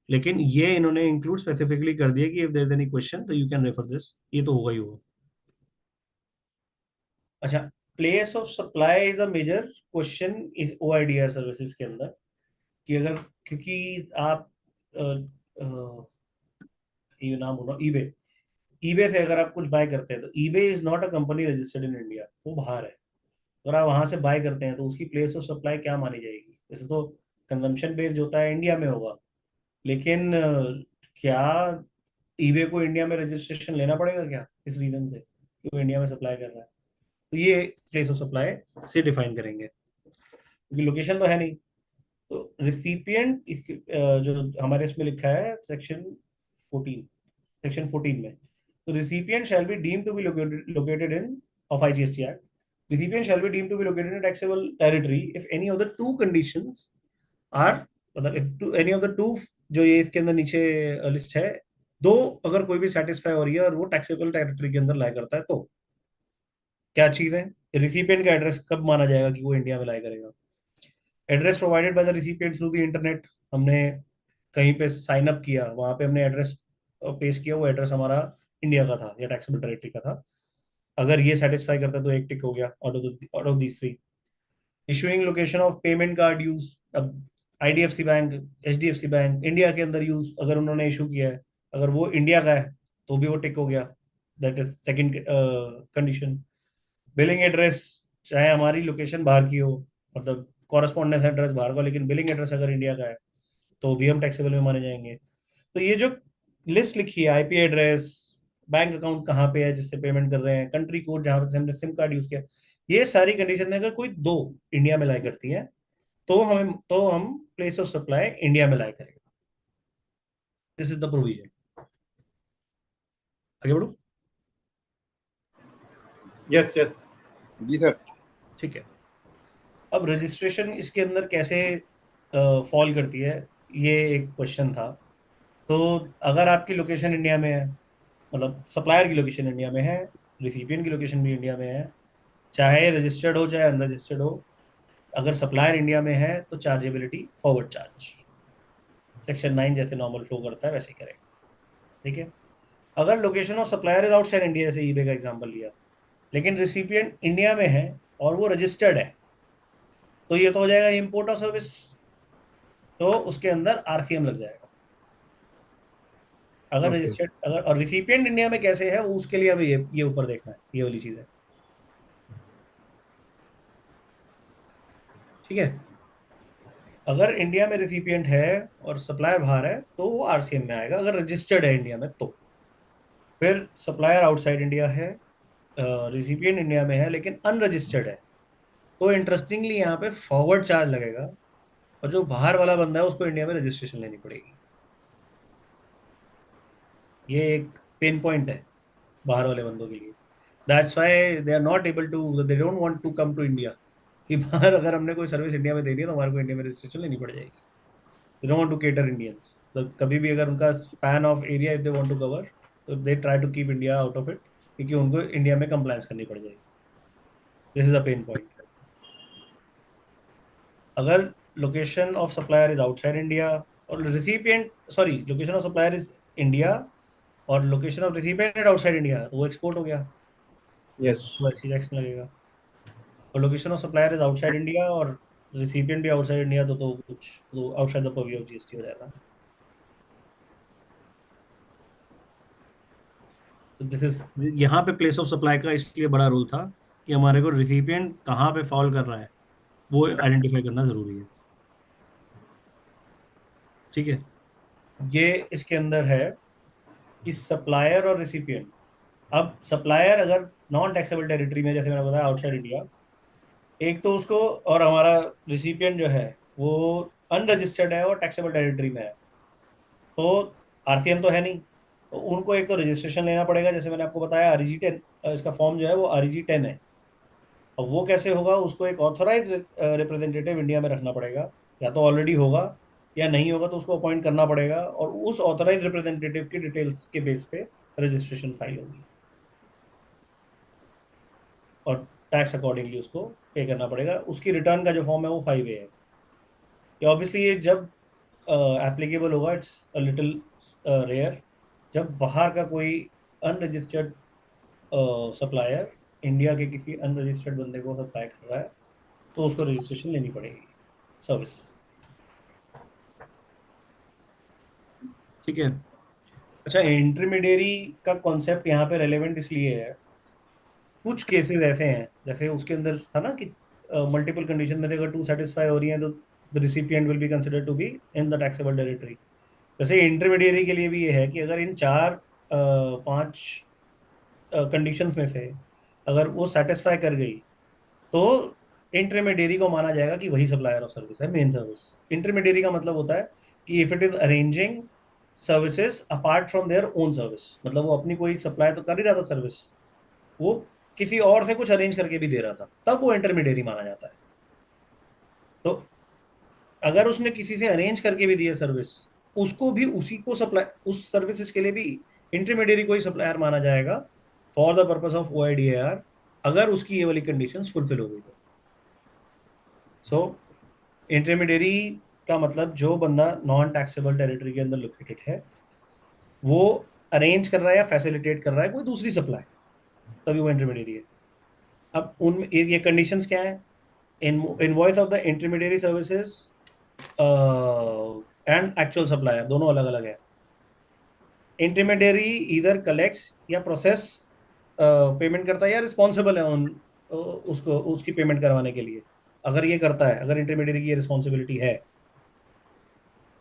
लेकिन ये इन्होंने इंक्लूड स्पेसिफिकली कर दिया कि if there is any question तो you can refer this, ये तो होगा ही होगा। अच्छा, place of supply is a major question इस OIDAR सर्विसेज के अंदर, कि अगर, क्योंकि आप ये नाम बोलो, ईबे से अगर आप कुछ बाय करते हैं तो eBay is not a company registered in India, वो बाहर है। अगर आप वहां से बाय करते हैं तो उसकी प्लेस ऑफ सप्लाई क्या मानी जाएगी? जैसे तो कंजम्पशन बेस्ड होता है, इंडिया में होगा, लेकिन क्या ईबे को इंडिया में रजिस्ट्रेशन लेना पड़ेगा क्या इस रीजन से कि वो इंडिया में सप्लाई कर रहा है? तो ये प्लेस ऑफ सप्लाई से डिफाइन करेंगे, क्योंकि लोकेशन तो है नहीं। तो रिसिपिएंट जो हमारे इसमें लिखा है सेक्शन 14, सेक्शन 14 में, तो recipient shall be deemed to be located in of IGST Act. Recipient shall be deemed to be located in taxable territory if any of the two conditions are, मतलब if any of the two जो ये इसके अंदर नीचे list है, दो अगर कोई भी सेटिस्फाई हो रही है और वो टैक्सेबल टेरिटरी के अंदर लाई करता है, तो क्या चीज है? रिसिपिएंट का एड्रेस कब माना जाएगा कि वो इंडिया में लाई करेगा? Address provided by the recipient through the internet, हमने कहीं पे साइन अप किया, वहां पे हमने एड्रेस पेश किया, वो एड्रेस हमारा इंडिया का था या टैक्सेबल टेरिटरी का था, अगर ये सेटिस्फाई करता है तो एक टिक हो गया out of these three. Issuing location of payment card use, अब IDFC bank, HDFC bank India के अंदर यूज अगर उन्होंने इशू किया है, अगर वो इंडिया का है तो भी वो टिक हो गया, that is second condition. Billing address, चाहे हमारी लोकेशन बाहर की हो, मतलब कॉरेस्पॉन्डेंस एड्रेस बाहर का, लेकिन बिलिंग एड्रेस अगर इंडिया का है तो भी हम टैक्सेबल में माने जाएंगे। तो ये जो लिस्ट लिखी है, IP एड्रेस, बैंक अकाउंट कहाँ पे है जिससे पेमेंट कर रहे हैं, कंट्री कोड जहाँ पे हमने सिम कार्ड यूज किया, ये सारी कंडीशन में अगर कोई दो इंडिया में लाई करती है तो हम प्लेस ऑफ सप्लाई इंडिया में लाई करेंगे। This is the provision. आगे बढ़ो। यस जी सर। ठीक है, अब रजिस्ट्रेशन इसके अंदर कैसे फॉल करती है, ये एक क्वेश्चन था। तो अगर आपकी लोकेशन इंडिया में है, मतलब सप्लायर की लोकेशन इंडिया में है, रिसिपिएंट की लोकेशन भी इंडिया में है, चाहे रजिस्टर्ड हो चाहे अनरजिस्टर्ड हो, अगर सप्लायर इंडिया में है तो चार्जेबिलिटी फॉरवर्ड चार्ज सेक्शन 9 जैसे नॉर्मल फ्लो करता है वैसे ही करेगा। ठीक है, अगर location of supplier is outside India, जैसे ईबे का एग्जांपल लिया, लेकिन रिसिपिएंट इंडिया में है और वो रजिस्टर्ड है, तो ये तो हो जाएगा इंपोर्ट ऑफ सर्विस, तो उसके अंदर RCM लग जाएगा। अगर रजिस्टर्ड, अगर और रिसिपिएंट इंडिया में कैसे है वो उसके लिए अभी ये ऊपर देखना है, ये वाली चीज है। ठीक है, अगर इंडिया में रिसिपिएंट है और सप्लायर बाहर है तो वो RCM में आएगा, अगर रजिस्टर्ड है इंडिया में तो। फिर सप्लायर आउटसाइड इंडिया है, रिसिपिएंट इंडिया में है लेकिन अनरजिस्टर्ड है, तो इंटरेस्टिंगली यहाँ पे फॉरवर्ड चार्ज लगेगा, और जो बाहर वाला बंदा है उसको इंडिया में रजिस्ट्रेशन लेनी पड़ेगी। ये एक पेन पॉइंट है बाहर वाले बंदों के लिए। That's why they are not able to, they don't want to come to India, कि बाहर अगर हमने कोई सर्विस इंडिया में देनी है तो हमारे को इंडिया में रजिस्ट्रेशन लेनी पड़ जाएगी। They don't want to cater Indians, तो कभी भी अगर उनका span of area if they want to cover, तो they try to keep India out of it, क्योंकि उनको इंडिया में कंप्लायंस करनी पड़ जाएगी। This is a pain point. अगर location of supplier is outside India और recipient, sorry, location of supplier is India और location of recipient is outside India, वो एक्सपोर्ट हो गया, यस, वैसी टैक्स लगेगा। और location of supplier is outside India और रिसिपिएंट भी आउटसाइड इंडिया, तो कुछ तो outside the purview of GST हो जाएगा। तो दिस इज, यहाँ पे प्लेस ऑफ सप्लाई का इसलिए बड़ा रोल था कि हमारे को रिसिपिएंट कहाँ पे फॉल कर रहा है वो आइडेंटिफाई करना जरूरी है। ठीक है, ये इसके अंदर है कि सप्लायर और रिसिपिएंट, अब सप्लायर अगर नॉन टैक्सेबल टेरिटरी में, जैसे मैंने बताया आउटसाइड इंडिया, एक तो उसको, और हमारा रिसिपिएंट जो है वो अनरजिस्टर्ड है और टैक्सेबल टेरिटरी में है, तो RCM तो है नहीं, तो उनको एक तो रजिस्ट्रेशन लेना पड़ेगा, जैसे मैंने आपको बताया REG 10, इसका फॉर्म जो है वो REG 10 है। अब वो कैसे होगा, उसको एक ऑथोराइज रिप्रेजेंटेटिव इंडिया में रखना पड़ेगा, या तो ऑलरेडी होगा या नहीं होगा तो उसको अपॉइंट करना पड़ेगा, और उस ऑथोराइज रिप्रेजेंटेटिव की डिटेल्स के बेस पे रजिस्ट्रेशन फाइल होगी और टैक्स अकॉर्डिंगली उसको पे करना पड़ेगा। उसकी रिटर्न का जो फॉर्म है वो 5A है। ये ऑब्वियसली ये जब एप्लीकेबल होगा, इट्स अ लिटिल रेयर, जब बाहर का कोई अनरजिस्टर्ड सप्लायर इंडिया के किसी अनरजिस्टर्ड बंदे को सप्लाई कर रहा है तो उसको रजिस्ट्रेशन लेनी पड़ेगी सर्विस। ठीक है, अच्छा, इंटरमीडियरी का कॉन्सेप्ट यहाँ पे रेलेवेंट इसलिए है, कुछ केसेस ऐसे हैं, जैसे उसके अंदर था ना कि मल्टीपल कंडीशन में से अगर 2 सेटिस्फाई हो रही हैं तो the recipient will be considered to be in the taxable territory. वैसे इंटरमीडियरी के लिए भी ये है कि अगर इन 4-5 कंडीशंस में से अगर वो सेटिस्फाई कर गई तो इंटरमीडियरी को माना जाएगा कि वही सप्लायर ऑफ सर्विस है, मेन सर्विस। इंटरमीडियरी का मतलब होता है कि if it is arranging services apart from their own service, मतलब वो अपनी कोई सप्लाई तो कर ही रहा था सर्विस, वो किसी और से कुछ अरेंज करके भी दे रहा था, तब वो इंटरमीडियरी माना जाता है। तो अगर उसने किसी से अरेंज करके भी दिया सर्विस, उसको भी उसी को सप्लाई, उस सर्विसेज के लिए भी इंटरमीडियरी को ही सप्लायर माना जाएगा for the purpose of OIDAR, अगर उसकी ये वाली कंडीशंस फुलफिल हो गई तो। सो इंटरमीडियरी का मतलब जो बंदा नॉन टैक्सेबल टेरिटरी के अंदर लोकेटेड है, वो अरेंज कर रहा है या फैसिलिटेट कर रहा है कोई दूसरी सप्लाई, तभी वो इंटरमीडियरी है। अब उन ये कंडीशंस क्या है? Invoice of the intermediary services and actual supplier दोनों अलग अलग है। इंटरमीडियरी इधर कलेक्ट्स या प्रोसेस पेमेंट करता है या रिस्पॉन्सिबल है उन उसको उसकी पेमेंट करवाने के लिए। अगर ये करता है, अगर इंटरमीडियरी की ये रिस्पॉन्सिबिलिटी है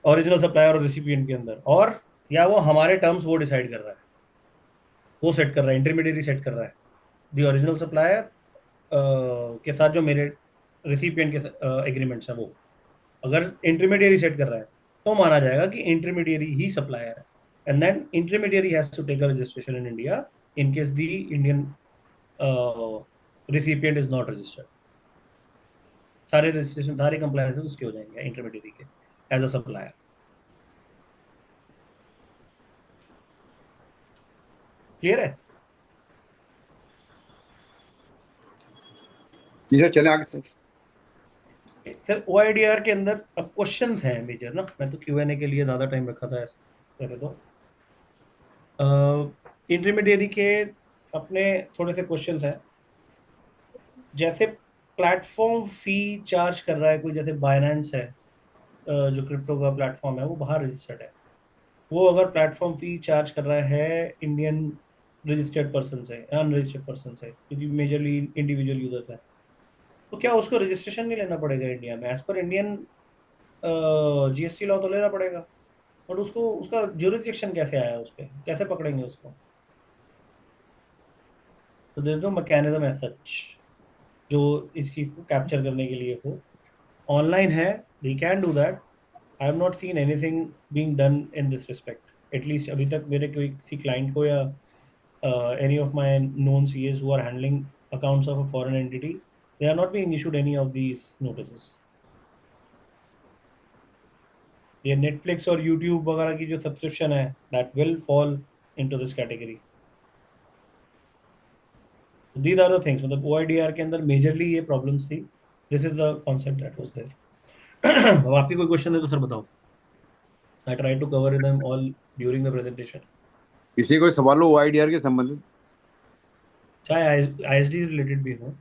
ओरिजिनल सप्लायर और रिसिपिएंट के अंदर, और या वो हमारे टर्म्स वो डिसाइड कर रहा है, वो सेट कर रहा है, इंटरमीडियरी सेट कर रहा है दी ओरिजिनल सप्लायर के साथ जो मेरे रिसिपिएंट के एग्रीमेंट्स है, वो अगर इंटरमीडियरी सेट कर रहा है तो माना जाएगा कि इंटरमीडियरी ही सप्लायर है, and then intermediary has to take a registration in India in case the Indian recipient is not registered. सारे रजिस्ट्रेशन, सारे कंप्लायंसेस उसके हो जाएंगे इंटरमीडियरी के एज अ सप्लायर। क्लियर है? जी सर, चलें आगे सर। सर OIDR के अंदर अब क्वेश्चन हैं मेजर ना, मैं तो Q&A के लिए ज़्यादा टाइम रखा था वैसे तो। इंटरमीडियरी के अपने थोड़े से क्वेश्चन हैं, जैसे प्लेटफॉर्म फी चार्ज कर रहा है कोई, जैसे बाइनेंस है जो क्रिप्टो का प्लेटफॉर्म है, वो बाहर रजिस्टर्ड है, वो अगर प्लेटफॉर्म फी चार्ज कर रहा है इंडियन रजिस्टर्ड पर्सन से, अनरजिस्टर्ड पर्सन से, क्योंकि मेजरली इंडिविजुअल यूजर्स है, तो क्या उसको रजिस्ट्रेशन नहीं लेना पड़ेगा इंडिया में? As per Indian GST law तो लेना पड़ेगा, बट उसको उसका ज्यूरिसडिक्शन कैसे आया, उस पर कैसे पकड़ेंगे उसको? तो there is no mechanism as such जो इस चीज़ को कैप्चर करने के लिए हो। ऑनलाइन है, they can do that. I have not seen anything being done in this respect, at least अभी तक मेरे कोई किसी क्लाइंट को या any of my known CAs who are handling accounts of a foreign entity, they are not being issued any of these notices. ये Netflix और YouTube वगैरह की जो सब्सक्रिप्शन है, that will fall into this category. These are the things, मतलब OIDR के अंदर majorly ये problems थी. This is the concept that was there. अब आपकी कोई क्वेश्चन है तो सर बताओ. I tried to cover them all during the presentation. किसी कोई सवाल हो OIDR के संबंधित? चाहे ISD रिलेटेड भी हो.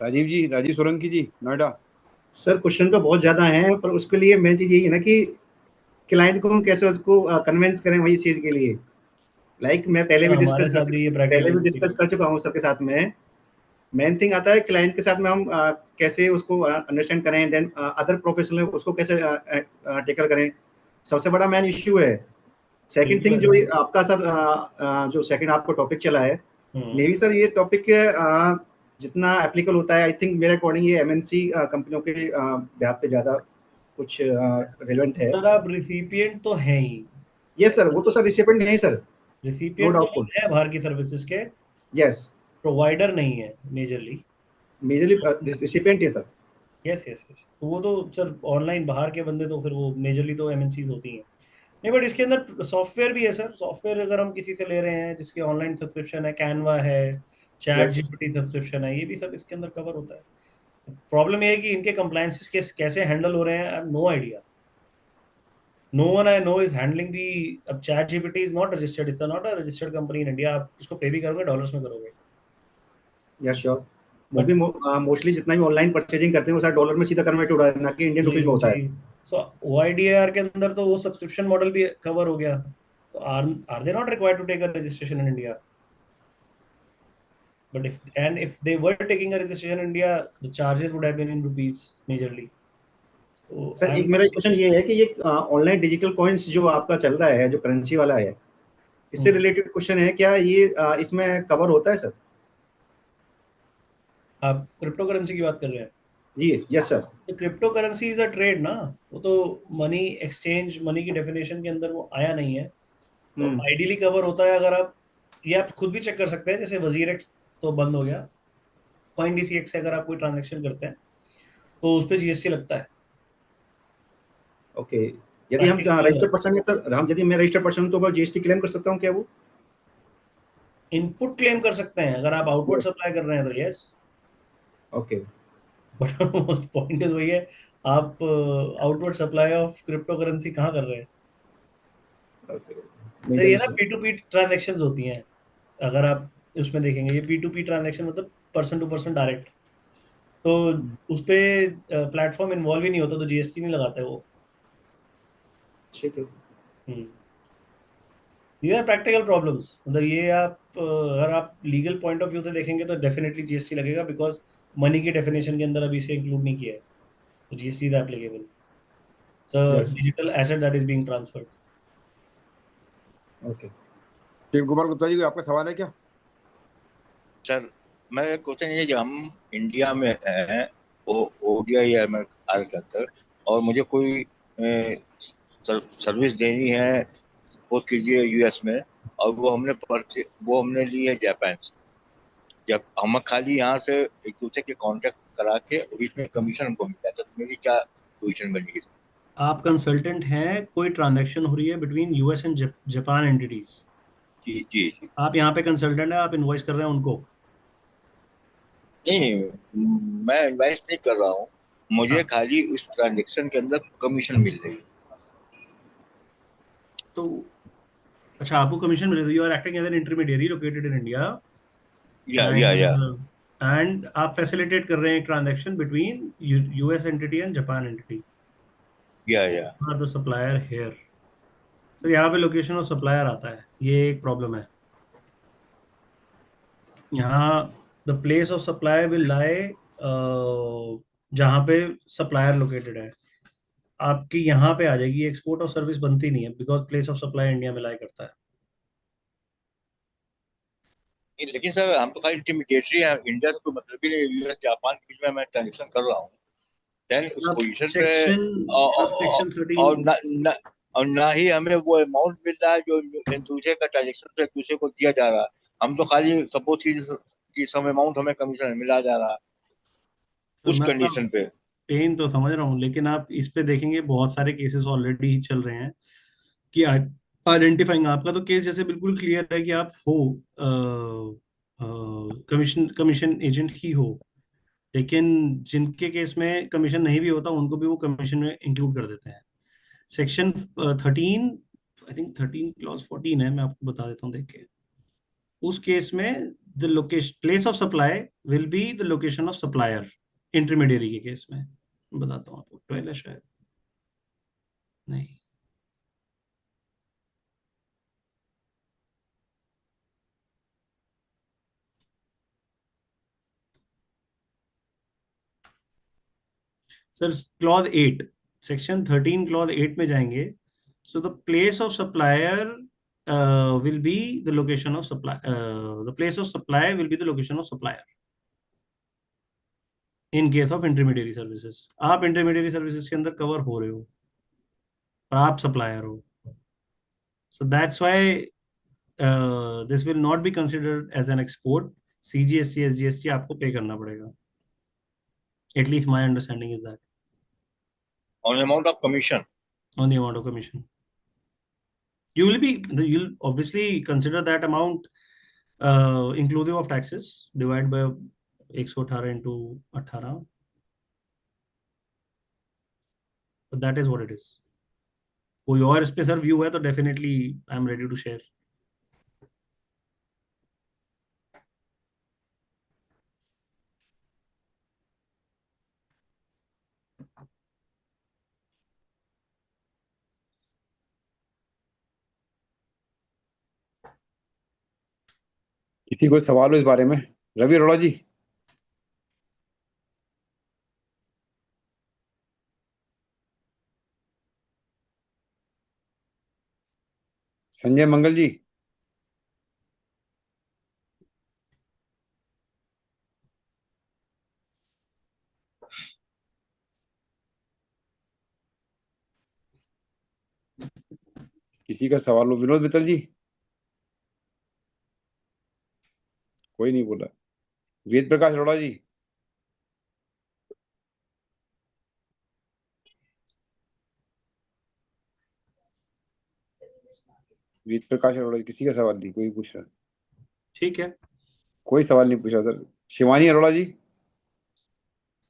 राजीव सोलंकी जी, नोएडा। सर क्वेश्चन तो बहुत ज्यादा हैं, पर उसके लिए मेन चीज यही है ना कि क्लाइंट को हम कैसे उसको कन्विंस करें वही चीज के लिए। लाइक मैं पहले भी डिस्कस कर चुका हूँ सर के साथ में। मेन थिंग आता है क्लाइंट के साथ में हम कैसे उसको अंडरस्टैंड करें, देन अदर प्रोफेशनल उसको कैसे टेकल करें, सबसे बड़ा मेन इश्यू है। सेकंड थिंग जो आपका सर जो सेकंड आपको टॉपिक चला है, मे बी सर ये टॉपिक जितना एप्लीकेबल होता है, आई थिंक मेरे अकॉर्डिंग ये MNC कंपनियों के ब्याह पे ज्यादा कुछ रिलेवेंट है। सर आप रिसिपिएंट तो हैं ही। यस सर, वो तो सर रिसिपिएंट नहीं सर, रिसिपिएंट तो है बाहर की सर्विसेज के। यस, प्रोवाइडर नहीं है मेजरली रिसिपिएंट है सर। यस तो वो तो सर ऑनलाइन बाहर के बंदे तो फिर वो मेजरली तो MNCs होती हैं। नहीं, बट इसके अंदर सॉफ्टवेयर भी है सर। सॉफ्टवेयर अगर हम किसी से ले रहे हैं जिसके ऑनलाइन सब्सक्रिप्शन है, कैनवा है, ChatGPT सब्सक्रिप्शन है, ये भी सब इसके अंदर कवर होता है। प्रॉब्लम ये है कि इनके कंप्लायंसेस कैसे हैंडल हो रहे हैं, I have no idea. No one I know is handling the. अब ChatGPT is not registered, it's not a registered company in India. आप इसको पे भी करोगे, डॉलर्स में करोगे। यस श्योर, वो भी मोस्टली जितना भी ऑनलाइन परचेजिंग करते हैं वो सारा डॉलर में सीधा कन्वर्ट हो रहा है, ना कि इंडियन रुपीस में होता है। सो OIDR के अंदर तो वो सब्सक्रिप्शन मॉडल भी कवर हो गया। तो are they not required to take a registration in India? But if they were taking a registration in India, the charges would have been in rupees majorly. Sir एक मेरा question ये है कि ये ऑनलाइन डिजिटल कॉइन्स जो आपका चल रहा है, जो करेंसी वाला है, इससे रिलेटेड क्वेश्चन है, क्या ये इसमें कवर होता है सर? आप क्रिप्टो करेंसी की बात कर रहे हैं? जी यस सर। तो crypto currency is a trade ना, वो तो मनी एक्सचेंज, मनी की डेफिनेशन के अंदर वो आया नहीं है। तो आइडियली कवर होता है, अगर आप, ये आप खुद भी चेक कर सकते हैं, जैसे वजीर एक्स तो बंद हो गया, कॉइन डीसीएक्स से अगर आप कोई ट्रांजेक्शन करते हैं तो उस पर जीएसटी लगता है। ओके, यदि हम रजिस्टर्ड पर्सन है तो हम, यदि मैं रजिस्टर्ड पर्सन हूं तो मैं जीएसटी क्लेम कर सकता हूं क्या? वो इनपुट क्लेम कर सकते हैं, अगर आप आउटवर्ड सप्लाई कर रहे हैं तो yes. Okay, but point is वही है, आप outward supply of crypto currency कहाँ कर रहे हैं? तो ये ना P2P ट्रांजेक्शन होती हैं, अगर आप उसमें देखेंगे, ये P2P ट्रांजेक्शन मतलब पर्सन टू पर्सन डायरेक्ट, तो उस पे प्लेटफॉर्म इन्वॉल्व ही नहीं होता, तो जीएसटी नहीं लगाता है वो। ठीक है। ये आर प्रैक्टिकल प्रॉब्लम्स, मतलब ये आप अगर आप लीगल पॉइंट ऑफ व्यू से देखेंगे तो डेफिनेटली जीएसटी लगेगा, बिकॉज मनी की डेफिनेशन के अंदर अभी इसे इंक्लूड नहीं किया है, तो GST is applicable. Yes. Digital asset that is being transferred. Okay, Shiv Kumar Gupta ji, कोई आपका सवाल है क्या? सर मेरा क्वेश्चन ये, जो हम इंडिया में हैं, वो ओडीआई है मैं आर के अंदर, और मुझे कोई सर्विस देनी है, सपोज कीजिए यूएस में, और वो हमने ली है जापान से। जब हम खाली यहाँ से एक दूसरे के कॉन्ट्रैक्ट करा के बीच में कमीशन हमको मिलता है, तो मेरी क्या पोजीशन बनेगी? आप कंसल्टेंट हैं, कोई ट्रांजैक्शन हो रही है between US and Japan entities, जी जी जी। आप यहाँ पे कंसल्टेंट है, आप इनवॉइस कर रहे हैं उनको? नहीं, मैं इन्वेस्ट नहीं कर रहा हूँ, मुझे खाली उस ट्रांजेक्शन के अंदर कमीशन मिल रही है। तो अच्छा, आपको कमीशन मिले, तो you are acting as an intermediary located in India, या एंड आप फैसिलिटेट कर रहे हैं transaction between US entity and Japan entity, या आर द सप्लायर हेयर। तो यहाँ पे लोकेशन ऑफ सप्लायर आता है, ये एक प्रॉब्लम है। यहाँ the place of supply will lie जहाँ पे सप्लायर लोकेटेड है, आपकी यहाँ पे आ जाएगी, एक्सपोर्ट और सर्विस बनती नहीं है, because place of supply India में लाई करता है। लेकिन सर हम तो खाली इंटरमीडिएटरी हैं, इंडिया से कोई मतलब ही नहीं, यूएस जापान के बीच में मैं ट्रांजेक्शन कर रहा हूँ, देन उस पोजीशन पे सेक्शन 13 और ना ही हमें वो अमाउंट मिल रहा है जो एक दूसरे का ट्रांजेक्शन पे एक दूसरे को दिया जा रहा है। हम तो खाली सपोज की सम अमाउंट हमें कमीशन मिला जा रहा है तो उस मैं अपना कंडीशन पे। पेन तो समझ रहा हूँ, लेकिन आप इस पे देखेंगे बहुत सारे केसेस ऑलरेडी ही चल रहे हैं कि आइडेंटिफाइंग, आपका तो केस जैसे बिल्कुल क्लियर है कि आप हो कमीशन कमीशन एजेंट ही हो, लेकिन जिनके केस में कमीशन नहीं भी होता उनको भी वो कमीशन में इंक्लूड कर देते हैं। सेक्शन 13, आई थिंक 13 क्लॉज 14 है, मैं आपको बता देता हूँ देख के। उस केस में the location, place of supply will be the location of supplier, intermediary के केस में। बताता हूँ आपको, 12 है शायद, नहीं, सर क्लॉज 8, सेक्शन 13 क्लॉज 8 में जाएंगे। So the place of supplier will be the location of supply, the place of supply will be the location of supplier in case of intermediary services. आप इंटरमीडियरी सर्विसेज के अंदर cover हो रहे हो और आप सप्लायर हो, so that's why this will not be considered as an export. CGST SGST आपको पे करना पड़ेगा, at least my understanding is that, on amount of commission, on the amount of commission. You'll obviously consider that amount inclusive of taxes, divide by 118 into 18, but that is what it is. कोई और इस पे sir view है तो definitely I am ready to share. किसी को सवाल हो इस बारे में? रवि अरोड़ा जी। संजय मंगल जी। किसी का सवाल हो? विनोद मित्तल जी, कोई नहीं बोला। वेद प्रकाश अरोड़ा जी, वेद प्रकाश अरोड़ा जी, किसी का सवाल नहीं, कोई पूछ रहा? ठीक है, कोई सवाल नहीं पूछ रहा सर। शिवानी अरोड़ा जी,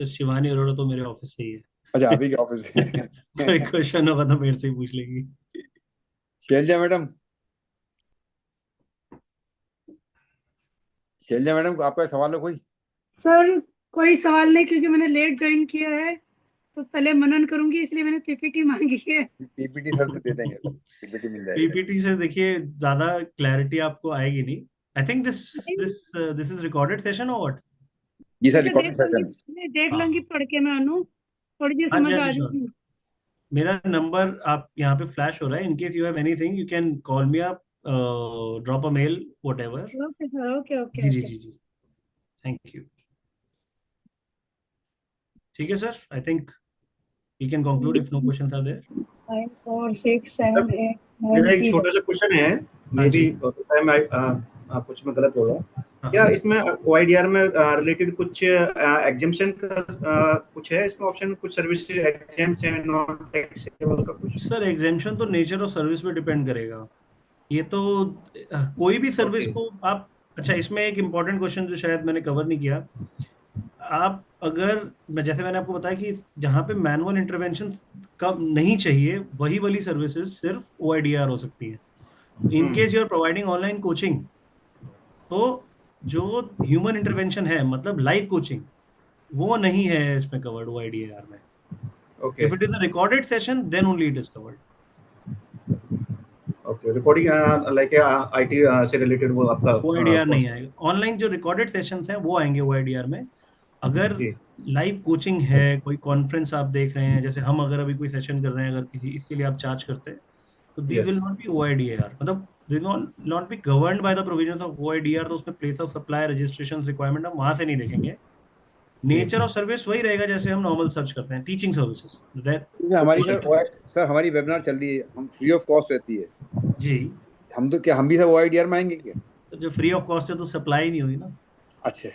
तो शिवानी अरोड़ा तो मेरे ऑफिस से ही है। अच्छा आप ही के ऑफिस है। कोई क्वेश्चन होगा तो मेरे से ही पूछ लेगी। शैलजा मैडम, शैलजा मैडम आपका सवाल है कोई? सर कोई सवाल नहीं, क्योंकि मैंने लेट ज्वाइन किया है तो पहले मनन करूंगी, इसलिए मैंने पीपीटी मांगी है। पीपीटी सर दे देंगे, पीपीटी मिल जाएगी। पीपीटी से देखिए ज्यादा क्लैरिटी आपको आएगी नहीं। I think this this is recorded session और व्हाट? जी सर, ठीक है, रिकॉर्डिंग देख लूंगी, सेशन। मैं देख हाँ लूंगी पढ़ के मैं अनु, थोड़ी सी हाँ समझ जी, हाँ आ जी, श्योर। जाएगी। मेरा नंबर आप यहाँ पे फ्लैश हो रहा है। In case you have anything you can call me up, drop a mail, whatever. Okay sir, okay okay जी जी ओके। जी जी, थैंक यू। ठीक है sir, I think we can conclude if no questions are there. 5 4 6 sir 7 8 9 मेरा एक 3। छोटा सा क्वेश्चन है, हाँ मे जी, बी आप कुछ में गलत होगा हाँ क्या? हाँ। इसमें OIDR में रिलेटेड कुछ एग्जेम्पशन का कुछ है इसमें ऑप्शन? कुछ सर्विस एग्जेम्प्ट है, नॉन टैक्सेबल का कुछ? सर एग्जेम्पशन तो नेचर और सर्विस पे डिपेंड करेगा। ये तो कोई भी सर्विस ओके। को आप, अच्छा इसमें एक इम्पॉर्टेंट क्वेश्चन जो शायद मैंने कवर नहीं किया, आप अगर, जैसे मैंने आपको बताया कि जहाँ पे मैनुअल इंटरवेंशन कम नहीं चाहिए वही वाली सर्विसेज सिर्फ OIDR हो सकती है। In case you are providing online coaching, तो जो ह्यूमन इंटरवेंशन है मतलब लाइव कोचिंग, वो नहीं है इसमें कवर्ड OIDR में। Okay if it is a recorded session then only it is covered. Okay. Recording like IT से रिलेटेड वो आपका OIDR नहीं cost आएगा। ऑनलाइन जो रिकॉर्डेड सेशंस हैं वो आएंगे OIDR में। अगर जी। लाइव कोचिंग है, कोई कॉन्फ्रेंस आप देख रहे हैं, जैसे हम अगर अभी कोई सेशन कर रहे हैं, अगर किसी इसके लिए आप चार्ज करते हैं, तो these yes will not B OIDR, मतलब these not be governed by the provisions of OIDR। तो उसमें place of supply, registration requirement हम वहां से नहीं देखेंगे। जी नेचर ऑफ सर्विस वही रहेगा जैसे हम नॉर्मल सर्च करते हैं, टीचिंग सर्विसेज दैट। हमारी सर हमारी वेबिनार चल रही है, हम फ्री ऑफ कॉस्ट रहती है जी, हम तो क्या, हम भी सब OIDR में आएंगे क्या? तो जो फ्री ऑफ कॉस्ट है तो सप्लाई नहीं हुई ना। अच्छा।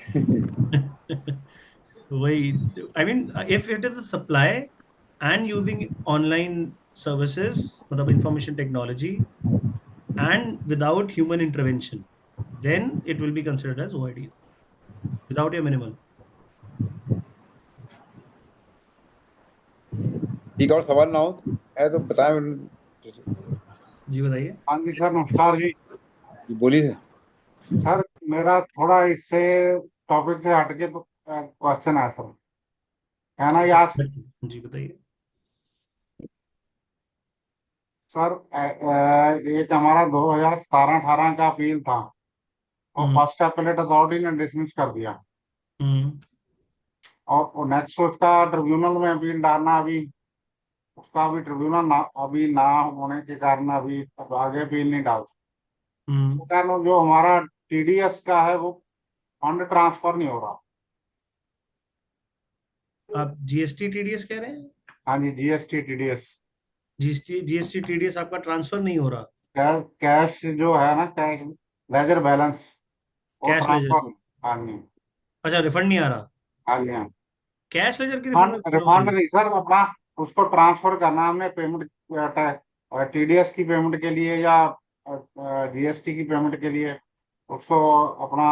वही, I mean if it is supply and using online services, मतलब information technology, and without human intervention, then it will be considered as OIDR without a minimum. ठीक है, और सवाल ना हो है तो बताएं। जी बताइए। हाँ जी सर, नमस्कार जी। बोलिए सर मेरा थोड़ा इससे टॉपिक से हटके क्वेश्चन है सर, है ना यार? जी बताइए। सर एक हमारा 2017-18 का अपील था और फर्स्ट अपीलेट अथॉरिटी ने डिसमिस कर दिया, और नेक्स्ट उसका ट्रिब्यूनल में अपील डालना, अभी उसका अभी ट्रिब्यूनल अभी ना होने के कारण अभी आगे अपील नहीं डाल सकते। कारण जो हमारा TDS का है वो फंड ट्रांसफर नहीं हो रहा। आप GST TDS कह रहे हैं? हाँ जी, GST TDS। GST TDS आपका ट्रांसफर नहीं हो रहा? कैश जो है ना, कैश लेजर बैलेंस वो कैश लेजर? ट्रांसफर। हाँ जी। अच्छा, रिफंड नहीं आ रहा? हाँ जी। हाँ, कैश लेजर की रिफंड नहीं सर, अपना उसको ट्रांसफर करना हमने पेमेंट, TDS की पेमेंट के लिए या GST की पेमेंट के लिए, उसको अपना,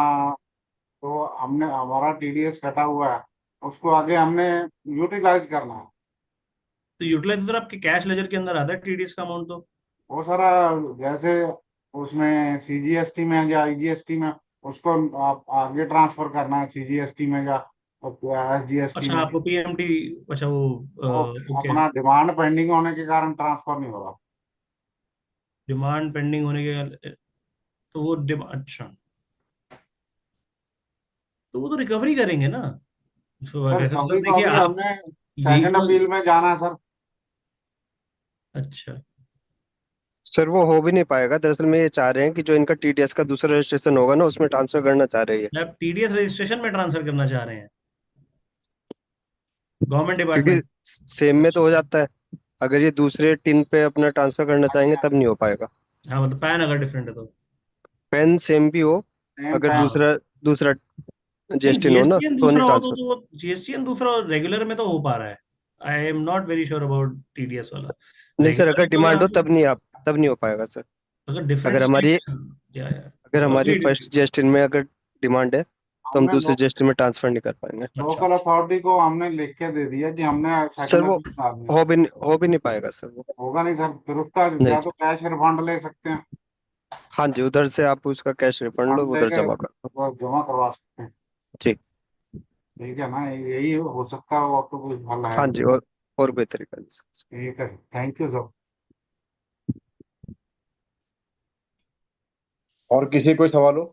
तो हमने हमारा TDS कटा हुआ है, उसको आगे हमने यूटिलाइज करना है। तो यूटिलाइज तो आपके कैश लेजर के अंदर आता है TDS का अमाउंट तो। वो सारा जैसे उसमें CGST में या IGST में, उसको आप आगे ट्रांसफर करना है CGST में या SGST अच्छा, में। आपको PMT, अच्छा वो ओके, अपना डिमांड पेंडिंग होने के कारण ट्रांसफर नहीं हो रहा। डिमांड पेंडिंग होने के, तो वो अच्छा, तो वो तो रिकवरी करेंगे ना। सर वैसे तो अभी सर देखिए, आप हमने यही सेकंड तो, अपील में जाना है सर। अच्छा सर वो हो भी नहीं पाएगा। दरअसल में ये चाह रहे हैं कि जो इनका TDS का दूसरा रजिस्ट्रेशन होगा ना, उसमें ट्रांसफर करना चाह रही है। आप TDS रजिस्ट्रेशन में ट्रांसफर करना चाह रहे हैं गवर्नमेंट क्योंकि डिपार्टमेंट? सेम में तो हो जाता है। अगर ये दूसरे टिन पे अपना ट्रांसफर करना चाहेंगे तब नहीं हो पाएगा। हाँ मतलब पैन अगर डिफरेंट है तो। पेन सेम भी हो, सेम अगर पैन दूसरा दूसरा नहीं जीएसटी हो ना जीएसटीएन तो नहीं दूसरा हो ट्रांसफर। तो जीएसटीएन दूसरा रेगुलर में तो हो पा रहा है। I am not very sure about TDS वाला। नहीं सर, रेगुलर अगर में तो डिमांड हो अगर तब नहीं हो पाएगा सर। अगर डिफरेंट अगर हमारी स्टेट या अगर हमारी अग्रीड। फर्स्ट जीएसटी में अगर डिमांड है तो हम हमने दूसरे जीएसटी में ट्रांसफर नहीं कर पाएंगे। लोकल अथॉरिटी को हमने लिख के दे दिया कि हमने सर वो सेकेंडरी डालनी है। हो भी नहीं पाएगा सर वो। होगा नहीं सर, फिर उसका नहीं या तो कैश रिफंड ले सकते हैं, हाँ जी, उधर से आप उसका कैश रिफंड लो, फंड उधर लेके जमा कर दो। वो जमा करवा सकते हैं। जी ठीक है ना, यही हो सकता है, और तो कुछ हल है हाँ नहीं। जी, और कोई तरीका नहीं सर। ठीक है, थैंक यू सर। और किसी कोई सवाल हो?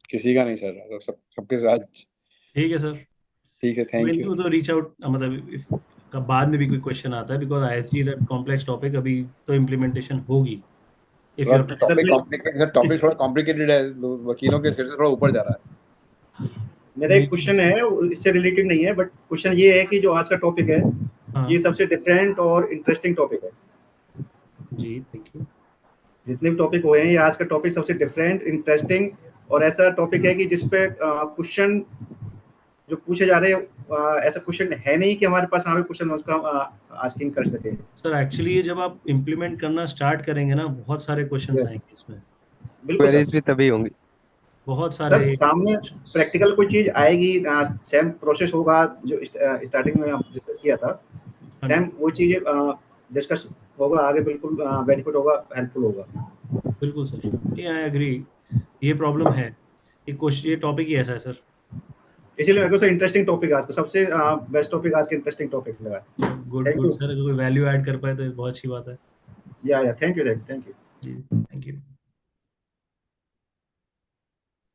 किसी का नहीं सर, तो सबके साथ ठीक है सर। ठीक है, थैंक यू। तो रीच आउट मतलब कब बाद में भी कोई क्वेश्चन आता है because I see that complex topic अभी तो इम्प्लीमेंटेशन होगी। If you topic complicated sir, topic थोड़ा कॉम्प्लिकेटेड है, वकीलों के सिर से थोड़ा ऊपर जा रहा है। मेरा एक क्वेश्चन है, इससे रिलेटेड नहीं है, बट क्वेश्चन ये है कि जो आज का टॉपिक है ये सबसे डिफरेंट और इंटरेस्टिंग टॉपिक है। जी थैंक यू। जितने भी टॉपिक हुए हैं, ये आज का टॉपिक सबसे डिफरेंट, इंटरेस्टिंग और ऐसा टॉपिक है कि जिसपे क्वेश्चन जो पूछे जा रहे हैं ऐसा क्वेश्चन है नहीं कि हमारे पास हमें क्वेश्चन उसका आस्किंग कर सके। सर एक्चुअली ये जब आप इम्प्लीमेंट करना स्टार्ट करेंगे ना बहुत सारे क्वेश्चंस आएंगे इसमें। बिल्कुल क्वेरीज भी तभी होंगी। बहुत सर, सारे सामने प्रैक्टिकल कोई चीज आएगी, सेम प्रोसेस होगा जो स्टार्टिंग में आप डिस्कस किया था, सेम वो चीज डिस्कस होगा आगे, बिल्कुल बेनिफिट होगा, हेल्पफुल होगा। बिल्कुल सर, ये आई एग्री। ये प्रॉब्लम है, ये टॉपिक ही ऐसा है सर। इसीलिए मेरे को सर इंटरेस्टिंग टॉपिक आज का सबसे बेस्ट टॉपिक आज का इंटरेस्टिंग टॉपिक लगा। गुड गुड सर, अगर कोई वैल्यू ऐड कर पाए तो बहुत अच्छी बात है। या थैंक यू जी thank you.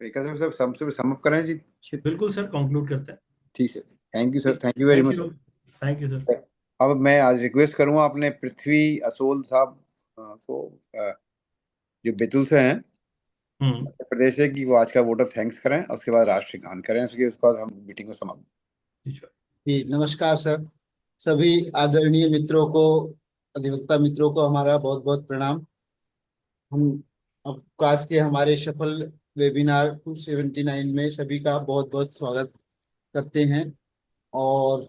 Sir sum up करें जी। बिल्कुल सर, कंक्लूड करते हैं। ठीक है, thank you sir, thank you very much. Thank you sir. अब मैं आज रिक्वेस्ट करूंगा अपने पृथ्वी असोल साहब को, जो बैतूल से हैं, मध्य प्रदेश से, कि वो आज का वोट ऑफ थैंक्स करें और उसके बाद राष्ट्रगान करें, उसके बाद हम मीटिंग को समाप्त। जी नमस्कार सर, सभी आदरणीय मित्रों को, अधिवक्ता मित्रों को हमारा बहुत बहुत प्रणाम। हम अवकाश के हमारे सफल वेबिनार 279 में सभी का बहुत बहुत स्वागत करते हैं। और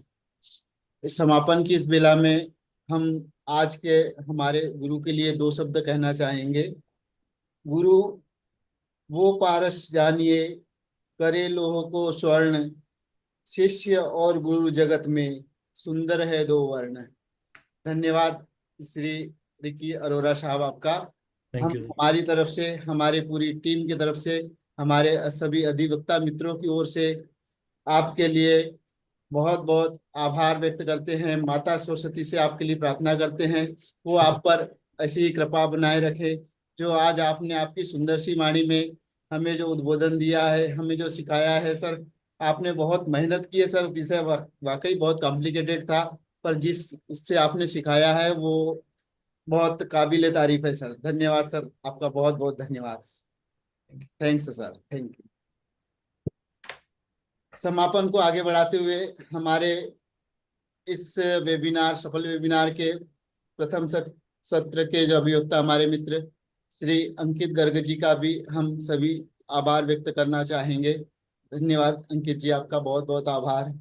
इस समापन की इस बेला में हम आज के हमारे गुरु के लिए दो शब्द कहना चाहेंगे। गुरु वो पारस जानिए, करे लोह को स्वर्ण, शिष्य और गुरु जगत में सुंदर है दो वर्ण। धन्यवाद श्री रिकी अरोरा साहब आपका। हम हमारी तरफ से, हमारे पूरी टीम की तरफ से, हमारे सभी अधिवक्ता मित्रों की ओर से आपके लिए बहुत बहुत आभार व्यक्त करते हैं। माता सरस्वती से आपके लिए प्रार्थना करते हैं वो आप पर ऐसी ही कृपा बनाए रखे। जो आज आपने आपकी सुंदर सी वाणी में हमें जो उद्बोधन दिया है, हमें जो सिखाया है सर, आपने बहुत मेहनत की है सर। विषय वाकई बहुत कॉम्प्लिकेटेड था, पर जिस उससे आपने सिखाया है वो बहुत काबिल तारीफ है सर। धन्यवाद सर, आपका बहुत बहुत धन्यवाद। Thanks sir, thank you. समापन को आगे बढ़ाते हुए हमारे इस वेबिनार, सफल वेबिनार के प्रथम सत्र के जो अभिवक्ता हमारे मित्र श्री अंकित गर्ग जी का भी हम सभी आभार व्यक्त करना चाहेंगे। धन्यवाद अंकित जी, आपका बहुत बहुत आभार।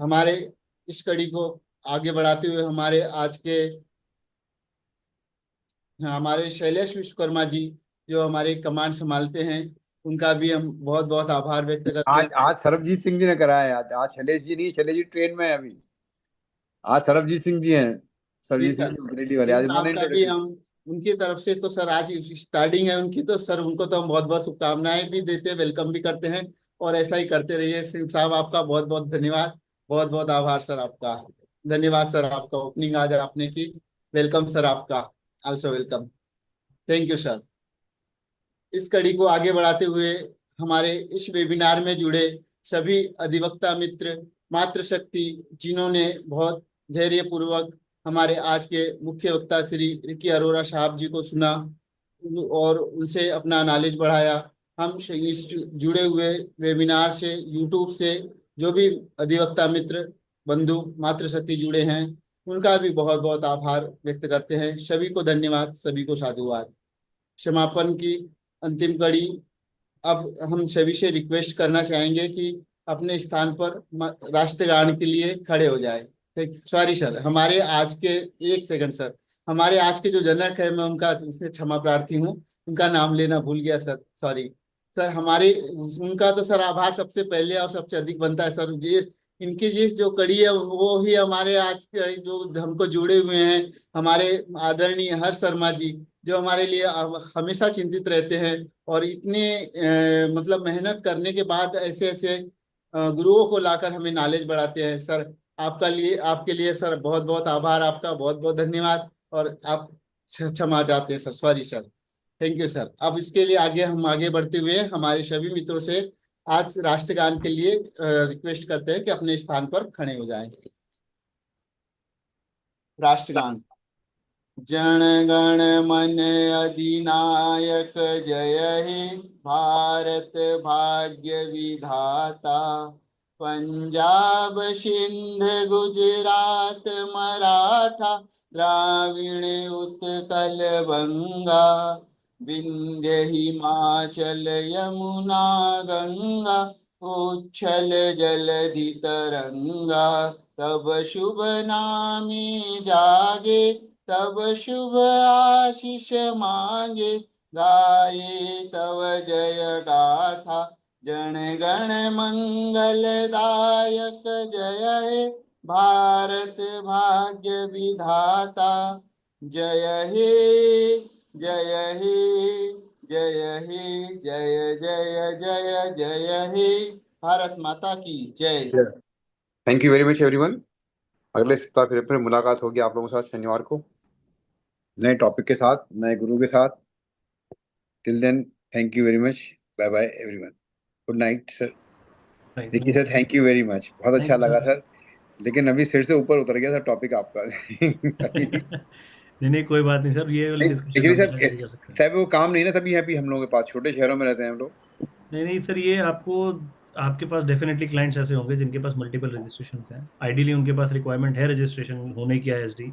हमारे इस कड़ी को आगे बढ़ाते हुए हमारे शैलेश विश्वकर्मा जी जो हमारे कमांड संभालते हैं, उनका भी हम बहुत बहुत आभार व्यक्त करते हैं। आज सरबजीत सिंह जी ने कराया है, आज शैलेश जी नहीं, शैलेश जी ट्रेन में है अभी। आज सरबजीत सिंह जी हैं, सरबजीत सिंह जी वाले, आज उन्होंने भी हम उनकी तरफ से तो सर आज स्टार्टिंग है उनकी, तो सर उनको तो हम बहुत बहुत शुभकामनाएं भी देते हैं, वेलकम भी करते हैं और ऐसा ही करते रहिए। सिंह साहब आपका बहुत बहुत धन्यवाद, बहुत बहुत आभार सर आपका। धन्यवाद सर आपका, ओपनिंग आज आपने की। वेलकम सर आपका, also welcome, thank you sir. इस कड़ी को आगे बढ़ाते हुए हमारे इस वेबिनार में जुड़े सभी अधिवक्ता मित्र, मातृशक्ति, जिन्होंने बहुत धैर्य पूर्वक हमारे आज के मुख्य वक्ता श्री रिकी अरोरा साहब जी को सुना और उनसे अपना नॉलेज बढ़ाया। हम इस जुड़े हुए वेबिनार से, यूट्यूब से जो भी अधिवक्ता मित्र बंधु मातृशक्ति जुड़े हैं, उनका भी बहुत बहुत आभार व्यक्त करते हैं। सभी को धन्यवाद, सभी को साधुवाद। समापन की अंतिम कड़ी, अब हम सभी से रिक्वेस्ट करना चाहेंगे कि अपने स्थान पर राष्ट्रगान के लिए खड़े हो जाए। सॉरी सर, हमारे आज के, एक सेकंड सर, हमारे आज के जो जनक है, मैं उनका उससे क्षमा प्रार्थी हूँ, उनका नाम लेना भूल गया सर, सॉरी सर। हमारे उनका तो सर आभार सबसे पहले और सबसे अधिक बनता है सर। ये इनकी जिस जो कड़ी है वो ही हमारे आज के जो हमको जुड़े हुए हैं, हमारे आदरणीय हर्ष शर्मा जी, जो हमारे लिए हमेशा चिंतित रहते हैं और इतने मतलब मेहनत करने के बाद ऐसे ऐसे गुरुओं को लाकर हमें नॉलेज बढ़ाते हैं। सर आपके लिए सर बहुत बहुत आभार, आपका बहुत बहुत धन्यवाद। और आप क्षमा चाहते हैं sir, sorry sir, thank you sir. अब इसके लिए हम आगे बढ़ते हुए हमारे सभी मित्रों से आज राष्ट्रगान के लिए रिक्वेस्ट करते हैं कि अपने स्थान पर खड़े हो जाएं। राष्ट्रगान। जन गण मन अधिनायक जय हे भारत भाग्य विधाता, पंजाब सिंध गुजरात मराठा द्राविण उत्कल बंगा, विंध्य हिमाचल यमुना गंगा, उच्छल जलधि तरंगा। तब शुभ नामे जागे, तब शुभ आशीष मांगे, गाये तव जय गाथा। जन गण मंगलदायक जय हे भारत भाग्य विधाता, जय हे जय हे जय हे जय जय जय जय हे। भारत माता की जय। Thank you very much everyone. अगले सप्ताह फिर मुलाकात होगी आप लोगों के साथ शनिवार को, नए टॉपिक के साथ, नए गुरु के साथ। Till then thank you very much, bye bye everyone, good night sir. Ricky sir thank you very much, बहुत अच्छा लगा सर, लेकिन अभी सिर से ऊपर उतर गया सर टॉपिक आपका। नहीं कोई बात नहीं सर, ये वाली डिस्कशन सर वो काम नहीं ना सभी है हम लोगों के पास, छोटे शहरों में रहते हैं हम लोग। नहीं सर, ये आपके पास डेफिनेटली क्लाइंट्स ऐसे होंगे जिनके पास मल्टीपल रजिस्ट्रेशन हैं, आइडियली उनके पास रिक्वायरमेंट है रजिस्ट्रेशन होने की ISD।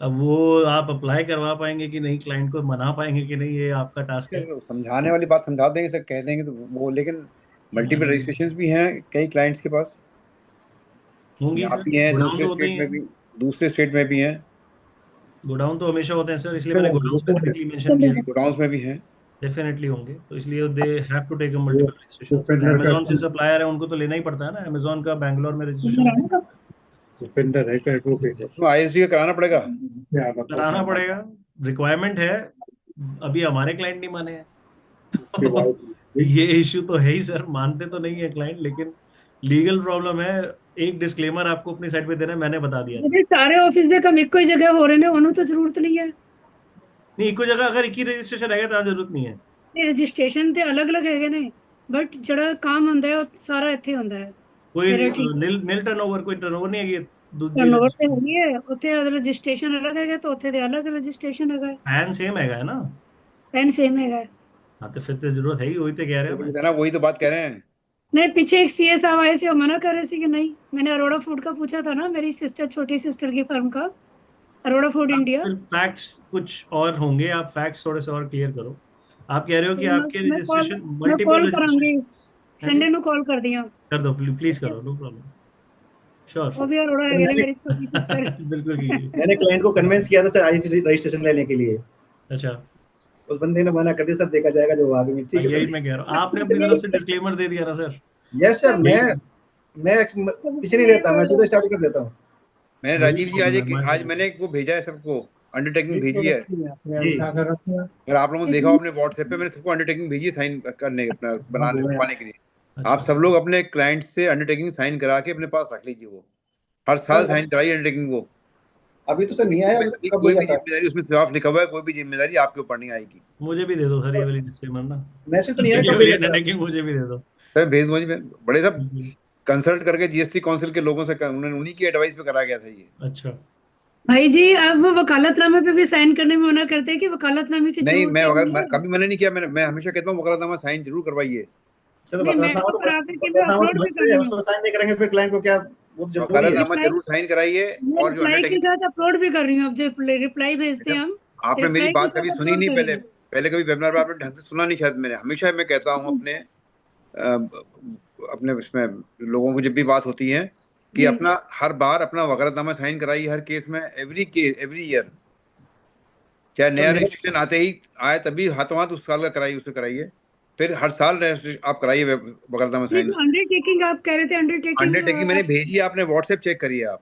अब वो आप अप्लाई करवा पाएंगे कि नहीं, क्लाइंट को मना पाएंगे कि नहीं, ये आपका टास्क है। समझाने वाली बात समझा देंगे सर, कह देंगे तो वो, लेकिन मल्टीपल रजिस्ट्रेशंस भी हैं कई क्लाइंट्स के पास, होंगी यहाँ भी हैं, दूसरे स्टेट में भी हैं। गोडाउन तो हमेशा होते हैं सर, इसलिए मैंने गोडाउन स्पेसिफिकली मेंशन किया। गोडाउन्स में भी हैं, डेफिनेटली होंगे, तो इसलिए they have to take a multiple registration. Amazon से सप्लायर है, उनको तो लेना ही पड़ता है ना, अमेज़न का बैंगलोर में रजिस्ट्रेशन तो ISD का कराना पड़ेगा, रिक्वायरमेंट है। अभी हमारे क्लाइंट नहीं माने हैं तो ये इश्यू तो है ही सर, मानते तो नहीं है क्लाइंट, लेकिन लीगल प्रॉब्लम है। एक डिस्क्लेमर आपको अपनी साइड पे देना है, मैंने बता दिया। सारे ऑफिस दे कम एक ही जगह हो रहे ने, ਉਹਨੂੰ तो जरूरत नहीं है। नहीं, एक जगह अगर एक ही रजिस्ट्रेशन रहेगा तो जरूरत नहीं है। नहीं, रजिस्ट्रेशन ਤੇ ਅਲੱਗ-ਅਲੱਗ ਹੈਗੇ ਨੇ, ਬਟ ਜਿਹੜਾ ਕੰਮ ਹੁੰਦਾ ਹੈ ਉਹ ਸਾਰਾ ਇੱਥੇ ਹੁੰਦਾ ਹੈ। कोई नील टर्नओवर, कोई टर्नओवर नहीं है। टर्नओवर ਤੇ ਹੈਗੀ ਹੈ, ਉੱਥੇ ਰਜਿਸਟ੍ਰੇਸ਼ਨ ਅਲੱਗ ਹੈਗਾ तो ਉੱਥੇ ਦੇ ਅਲੱਗ रजिस्ट्रेशन हैगा। पैन सेम हैगा है ना, पैन सेम हैगा। हाँ तो फिर तो जरूरत है ही, वही तो कह रहे हैं ना, वही तो बात कह रहे हैं। नहीं, पीछे एक CA साहब आए थे, वो मना कर रहे थे कि नहीं। मैंने अरोड़ा फूड का पूछा था ना, मेरी सिस्टर, छोटी सिस्टर की फर्म का, अरोड़ा फूड इंडिया। फैक्ट्स कुछ और होंगे, आप फैक्ट्स थोड़े से और क्लियर करो। आप कह रहे हो कि आपके रजिस्ट्रेशन मल्टीपल संडे नु कॉल कर दिया, कर दो प्लीज करो, नो प्रॉब्लम, श्योर। वो भी अरोड़ा है मेरी छोटी सिस्टर। बिल्कुल मैंने क्लाइंट को कन्विंस किया था सर ISD रजिस्ट्रेशन लेने के लिए। अच्छा, उस बंदे ने मना कर दिया सर, देखा जाएगा जो आगे में। ठीक है, यही मैं कह रहा हूं, आपने अपनी तरफ से डिस्क्लेमर दे दिया ना सर। यस सर, मैं पीछे नहीं रहता, मैं सीधा स्टार्ट कर देता हूं। मैंने राजीव जी आज मैंने वो भेजा है सबको, अंडरटेकिंग भेजी है जी। अगर आप लोगों ने देखा अपने व्हाट्सएप पे, मैंने सबको अंडरटेकिंग भेजी साइन करने, अपना बनाने के लिए। आप सब लोग अपने क्लाइंट से अंडरटेकिंग साइन करा के अपने पास रख लीजिए, वो हर साल साइन कराइए अंडरटेकिंग। वो अभी तो सर नहीं आया, कोई भी जिम्मेदारी उसमें साफ लिखा हुआ है, कोई भी जिम्मेदारी आपके ऊपर नहीं आएगी। मुझे भी दे दो सर ये वाली डिस्क्लेमर ना, मैसेज तो नहीं आया, मुझे भी दे दो सर, भेज मुझे। बड़े सब कंसल्ट करके GST काउंसिल के लोगों से, उन्होंने उन्हीं की एडवाइस पे करा गया था ये। अच्छा भाई जी, आप वो वकालतनामे पे भी साइन करने में मना करते हैं कि वकालतनामे की नहीं, मैं कभी मैंने नहीं किया। मैं हमेशा कहता हूँ वकालतनामा साइन जरूर करवाइए। सर वकालतनामा तो साइन नहीं करेंगे फिर क्लाइंट को क्या वो जरूरी है। वकालतनामा जरूर साइन कराइए। मैं और जो रिप्लाई के अंडरटेकिंग, साथ अपलोड भी कर रही हूँ। अब जो रिप्लाई भेजते हैं हम, आपने मेरी रिप्लाई के बात साथ कभी सुनी अपलोड नहीं, पहले करेंगे। पहले कभी वेबिनार में आपने ढंग से सुना नहीं शायद। मैंने हमेशा मैं कहता हूँ अपने इसमें लोगों को जब भी बात होती है कि अपना हर बार अपना वकालतनामा साइन कराइए हर केस में, एवरी ईयर। चाहे नया रजिस्ट्रेशन आते ही आए तभी हाथों हाथ उस साल का कराइए, उससे कराइए। फिर हर साल रजिस्ट्रेशन आप कराइए वकालतनामा साइन। अंडरटेकिंग आप कह रहे थे, अंडरटेकिंग मैंने भेजी है, आपने व्हाट्सएप चेक करिए आप।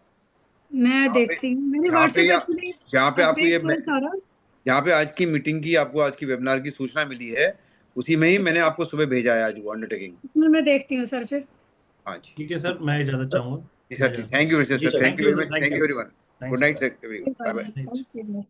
मैं देखती हूँ, मैंने जहाँ पे व्हाट्सएप एक्चुअली जहाँ पे आपको ये अपडेट सारा। जहाँ पे आज की मीटिंग की आपको आज की वेबिनार की सूचना मिली है, उसी में ही मैंने आपको सुबह भेजा है आज वो अंडरटेकिंग। उसमें मैं देखती हूँ सर फिर। हाँ जी ठीक है सर, मैं इजाजत चाहूंगा। जी sir, thank you sir, thank you very much, thank you everyone. Good night sir everyone, bye bye. Thank you.